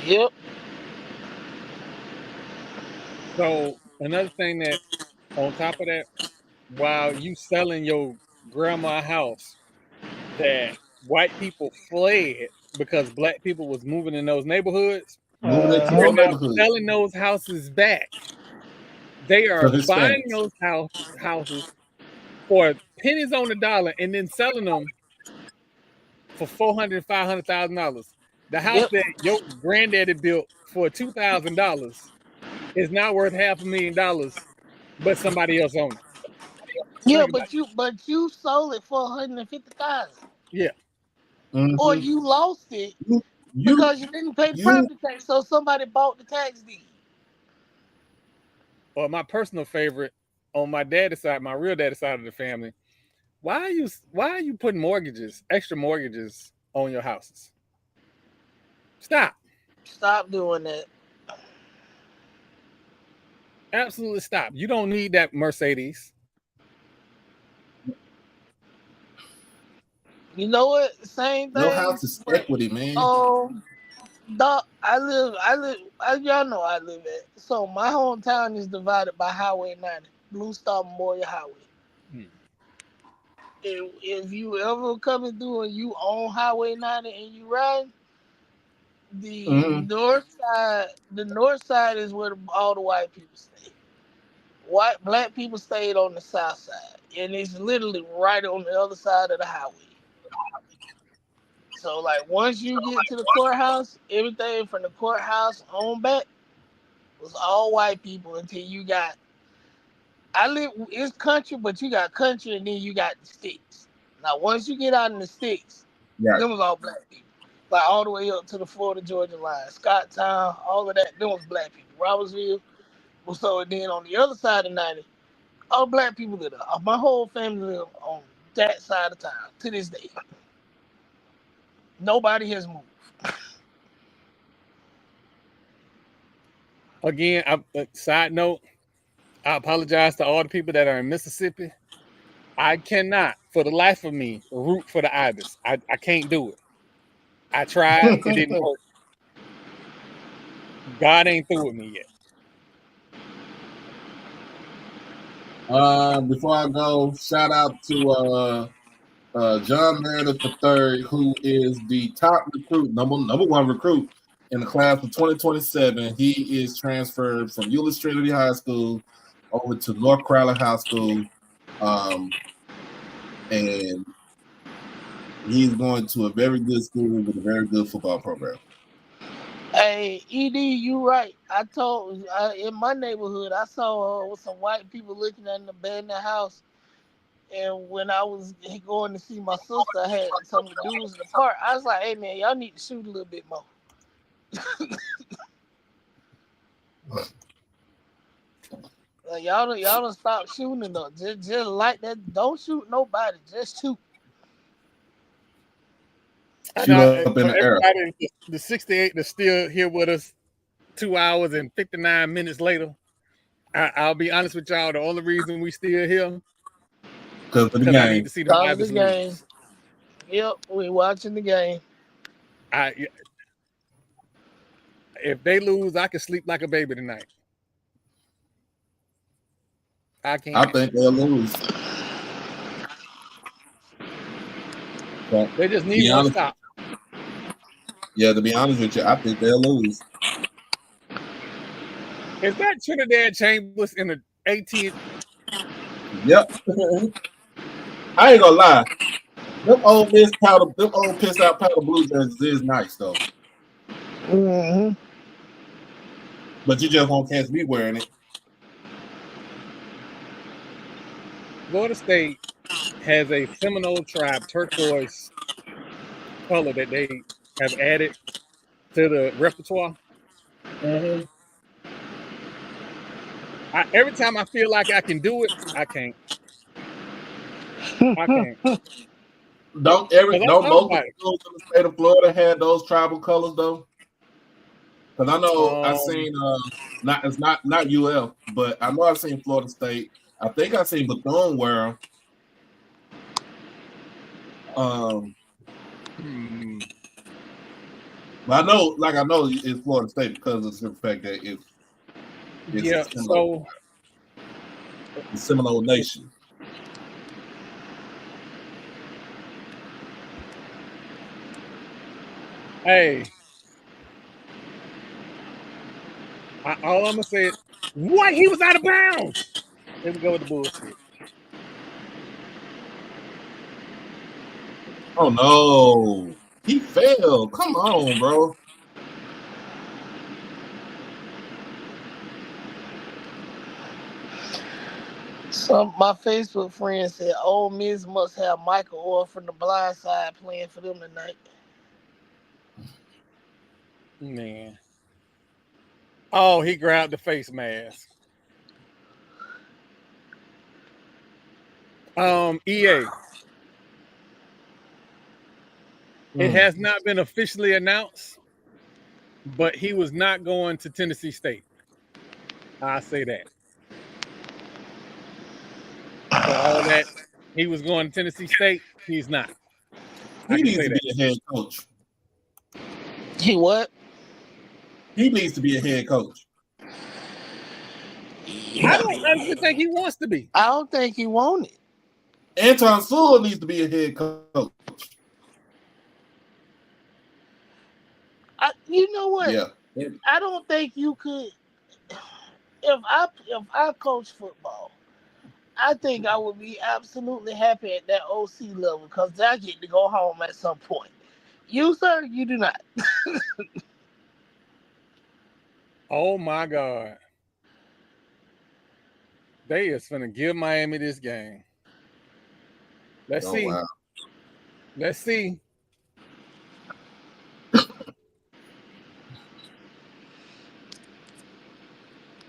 Yep. so another thing that on top of that, while you selling your grandma house that white people fled because black people was moving in those neighborhoods, Moving into they're your Uh-huh. now neighborhood selling those houses back. They to are buying Hispanics. those houses for pennies on the dollar and then selling them for $400,000, $500,000. The house Yep. that your granddaddy built for $2,000 is now worth $500,000, but somebody else owns it. Yeah, Think about but you sold it for 150,000, it. Yeah. or Mm-hmm. you lost it You, you, because you didn't pay the you. property tax, so somebody bought the tax deed. Or my personal favorite on my daddy's side, my real daddy's side of the family. Why are you putting extra mortgages on your houses? Stop. Stop doing that. Absolutely stop. You don't need that Mercedes. You know what? Same Your thing. house is But equity, man. um, y'all know I live at. So my hometown is divided by Highway 90, Blue Star Memorial Highway. Hmm. If you ever coming through and you own Highway 90 and you ride, Mm-hmm. the north side is where all the white people stay. Black people stayed on the south side, and it's literally right on the other side of the highway. So like once you get to the courthouse, everything from the courthouse on back was all white people until you got. I live it's country, but you got country and then you got the sticks. Now once you get out in the sticks, Yeah. them was all black people. Like all the way up to the Florida Georgia line, Scotttown, all of that, them was black people. Robertsville. Well, so then on the other side of 90, all black people live there. My whole family live on that side of town to this day. Nobody has moved. Again, side note, I apologize to all the people that are in Mississippi. I cannot, for the life of me, root for the Ibis. I can't do it. I tried. It didn't work. God ain't through with me yet. Before I go, shout out to John Meredith III, who is the top recruit, number one recruit in the class of 2027. He is transferred from Euless Trinity High School over to North Crowley High School, and he's going to a very good school with a very good football program. Hey, Ed, you right. In my neighborhood, I saw some white people looking at an abandoned house. And when I was going to see my sister, I had some of the dudes in the park. I was like, "Hey man, y'all need to shoot a little bit more. Like, y'all don't stop shooting though. Just like that. Don't shoot nobody. Just shoot." And Shoot up in for the air. everybody, the 68 that's still here with us 2 hours and 59 minutes later, I'll be honest with y'all. The only reason we still here Because of the because I need game. to see them Cause of the Ibis game. lose. Yep, we watching the game. If they lose, I can sleep like a baby tonight. I can't. I think they'll lose. So, They just need be one honest, stop. yeah, to be honest with you, I think they'll lose. Is that Trinidad Chambers in the 18th? Yep. I ain't gonna lie. Them old pissed out powder blue jerseys is nice though. Mm-hmm. But you just won't catch me wearing it. Florida State has a Seminole tribe turquoise color that they have added to the repertoire. Mm-hmm. Every time I feel like I can do it, I can't. I can't. Don't Because I thought most of about the schools in the state of Florida had those tribal colors though? Because I know I it. seen not UF, but I know I've seen Florida State. I think I seen Bethune wear them. But I know it's Florida State because of the fact that it's Yeah. a So Seminole Nation. hey, all I'm gonna say is, what? He was out of bounds. Here we go with the bullshit. Oh no, he fell. Come on, bro. Some my Facebook friend said Ole Miss must have Michael Orr from The Blind Side playing for them tonight. Man. Oh, he grabbed the face mask. EA. It has not been officially announced, but he was not going to Tennessee State. I say that. So all that he was going to Tennessee State, he's not. He needs to be a head coach. He what? He needs to be a head coach. I don't honestly think he wants to be. I don't think he wants it. Anton Sewell needs to be a head coach. You know what? Yeah. I don't think you could. If I coach football, I think I would be absolutely happy at that OC level because I get to go home at some point. You, sir, you do not. Oh my God. They is finna give Miami this game. Let's see. Wow. Let's see.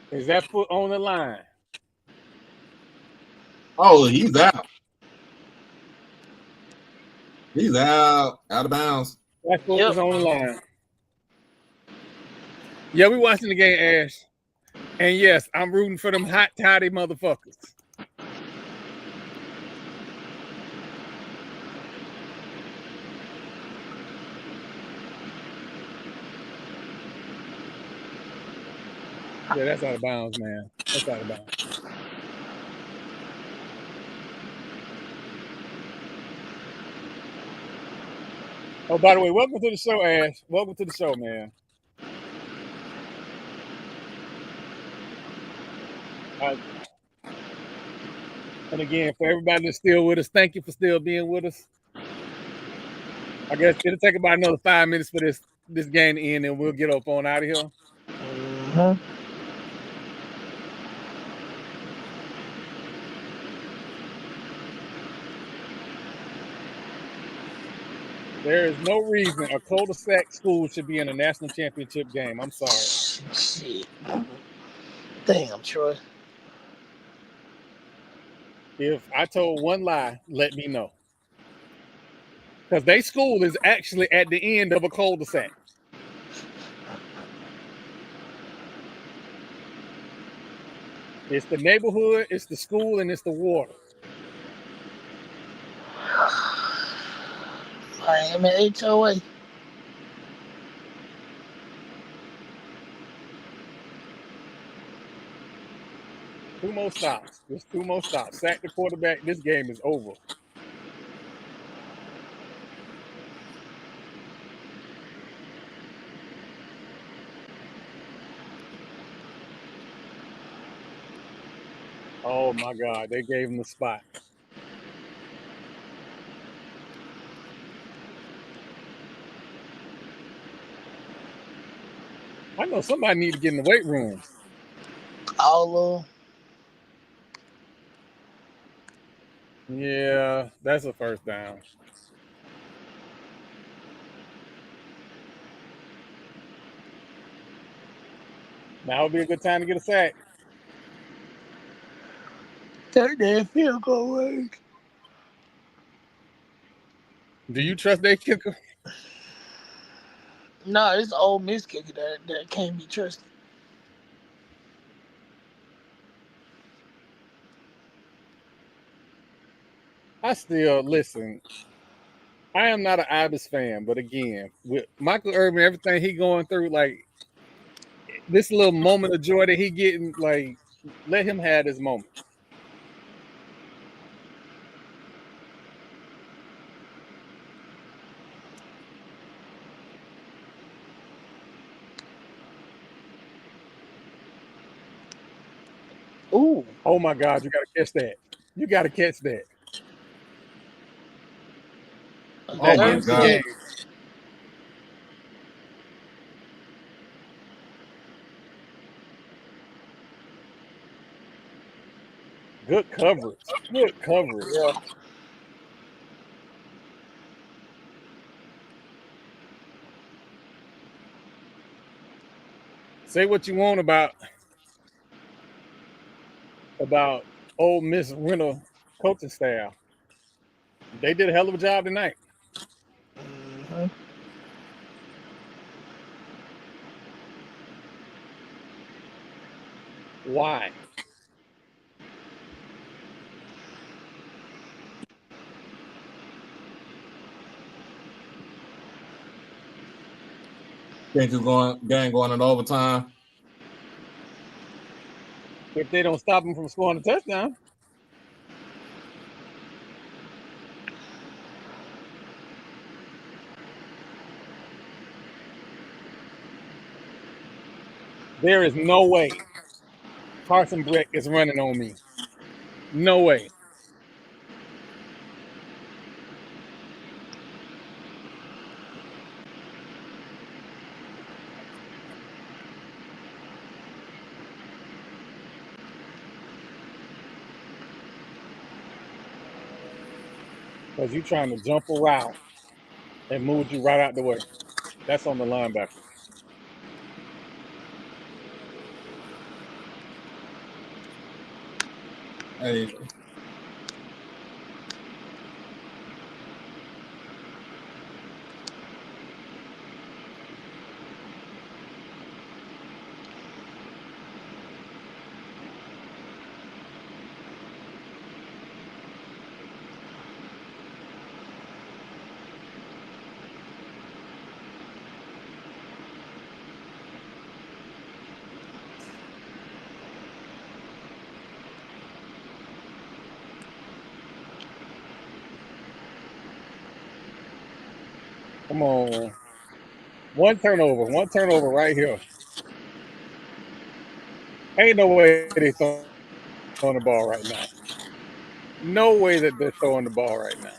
Is that foot on the line? Oh, he's out. He's out of bounds. That foot is on the line. Yeah, we watching the game, Ash. And yes, I'm rooting for them hot toddy motherfuckers. Yeah, that's out of bounds, man. That's out of bounds. Oh, by the way, welcome to the show, Ash. Welcome to the show, man. And again, for everybody that's still with us, thank you for still being with us. I guess it'll take about another 5 minutes for this game to end, and we'll get up on out of here. Mm-hmm. There is no reason a cul-de-sac school should be in a national championship game. I'm sorry. Shit. Damn, Troy. If I told one lie, let me know. Because their school is actually at the end of a cul-de-sac. It's the neighborhood, it's the school, and it's the water. Miami HOA. 2 more stops. Just 2 more stops. Sack the quarterback. This game is over. Oh my God, they gave him the spot. I know somebody need to get in the weight room. All of them. Yeah, that's a first down. Now would be a good time to get a sack. Take that field goal range. Do you trust that kicker? No, it's Ole Miss kicker that can't be trusted. I still listen. I am not an Ibis fan, but again, with Michael Irvin, everything he going through, like this little moment of joy that he getting, like let him have this moment. Ooh. Oh my God, you got to catch that. You got to catch that. Oh That my ends the God. game. Good coverage. Good coverage. Yeah. Say what you want about Ole Miss winter coaching staff. They did a hell of a job tonight. Mm-hmm. Why? Think it's game going in overtime. If they don't stop them from scoring a touchdown. There is no way Carson Breck is running on me. No way. Because you're trying to jump a route and move you right out the way. That's on the linebacker. Hey, Come on. One turnover right here. Ain't no way they throwing the ball right now. No way that they're throwing the ball right now.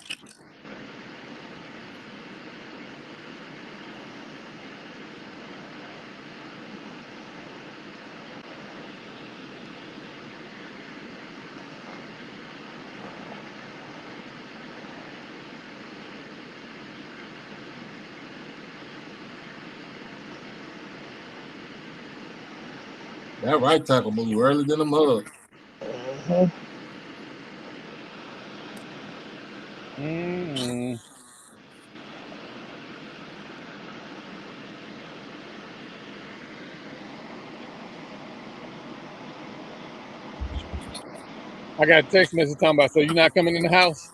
that right tackle move earlier than the mug. Mm-hmm. Mm-hmm. I got a text message talking about, so you're not coming in the house?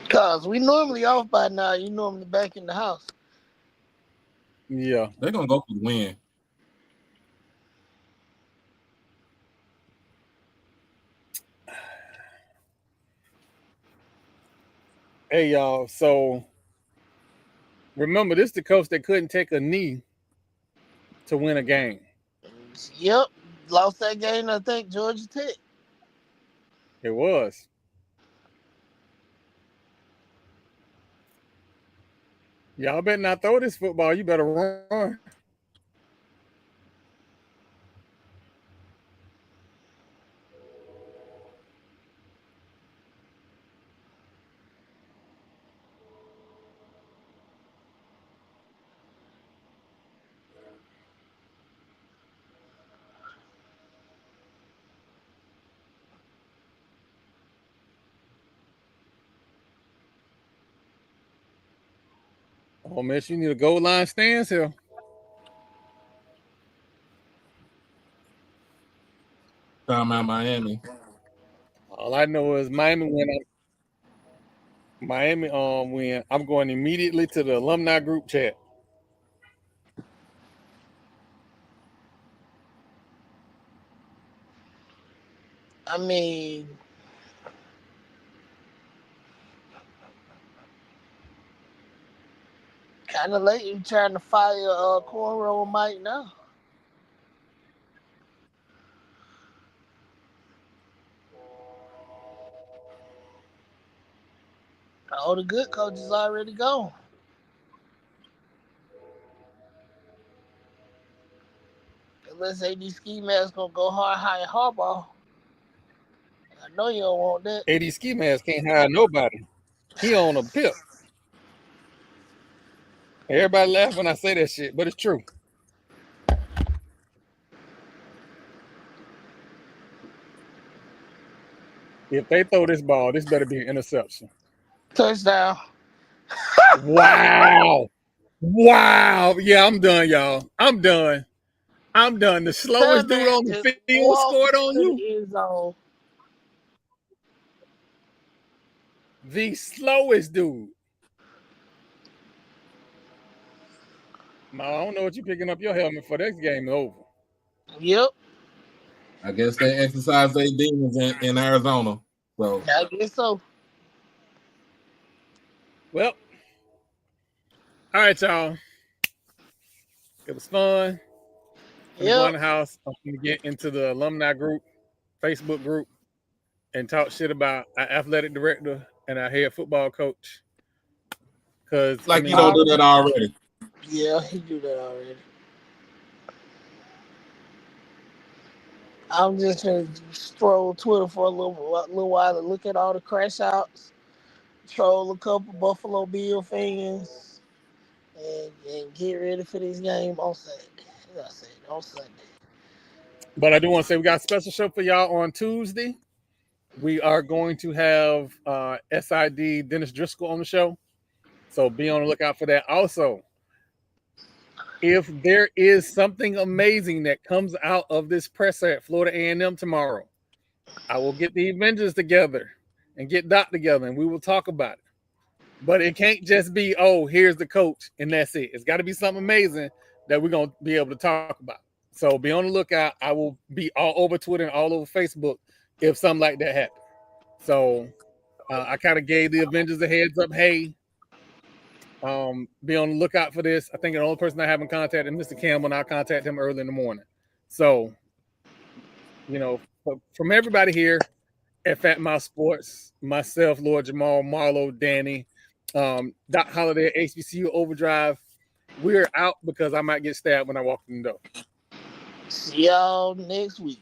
Cause we normally off by now. You normally back in the house. Yeah. They're gonna go for the win. Hey, y'all. So remember, this is the coach that couldn't take a knee to win a game. Yep. Lost that game, I think, Georgia Tech. It was. Y'all better not throw this football. You better run. Oh, Miss, you need a goal line stance here. Talking about Miami. All I know is Miami win. Miami win. I'm going immediately to the alumni group chat. I mean, kind of late. You trying to fire Cornrow Mike now? All the good coaches already gone. Unless AD Ski Mask gonna go hire Harbaugh. I know you don't want that. AD Ski Mask can't hire nobody. He on a pip. Everybody laugh when I say that shit, but it's true. If they throw this ball, this better be an interception. Touchdown. Wow. Wow. Yeah, I'm done, y'all. I'm done. The slowest dude on the field scored on you. The slowest dude. I don't know what you're picking up your helmet for. This game is over. Yep. I guess they exercise their demons in Arizona. So I guess so. Well, all right, y'all. It was fun. I'm going to the house. I'm going to get into the alumni group, Facebook group, and talk shit about our athletic director and our head football coach. Because you don't do that already. Yeah, he do that already. I'm just gonna stroll Twitter for a little while and look at all the crash outs, troll a couple Buffalo Bill fans, and get ready for this game on Sunday. On Sunday. But I do want to say we got a special show for y'all on Tuesday. We are going to have SID Dennis Driscoll on the show. So be on the lookout for that. Also, if there is something amazing that comes out of this presser at Florida A&M tomorrow, I will get the Avengers together and get Doc together, and we will talk about it. But it can't just be, oh, here's the coach, and that's it. It's got to be something amazing that we're going to be able to talk about. So be on the lookout. I will be all over Twitter and all over Facebook if something like that happens. So I kind of gave the Avengers a heads up. Hey, be on the lookout for this. I think the only person I haven't contacted is Mr. Campbell, and I'll contact him early in the morning. So, from everybody here at Fat Mouse Sports, myself, Lord Jamal, Marlo, Danny, Doc Holiday, HBCU Overdrive, we're out because I might get stabbed when I walk in the door. See y'all next week.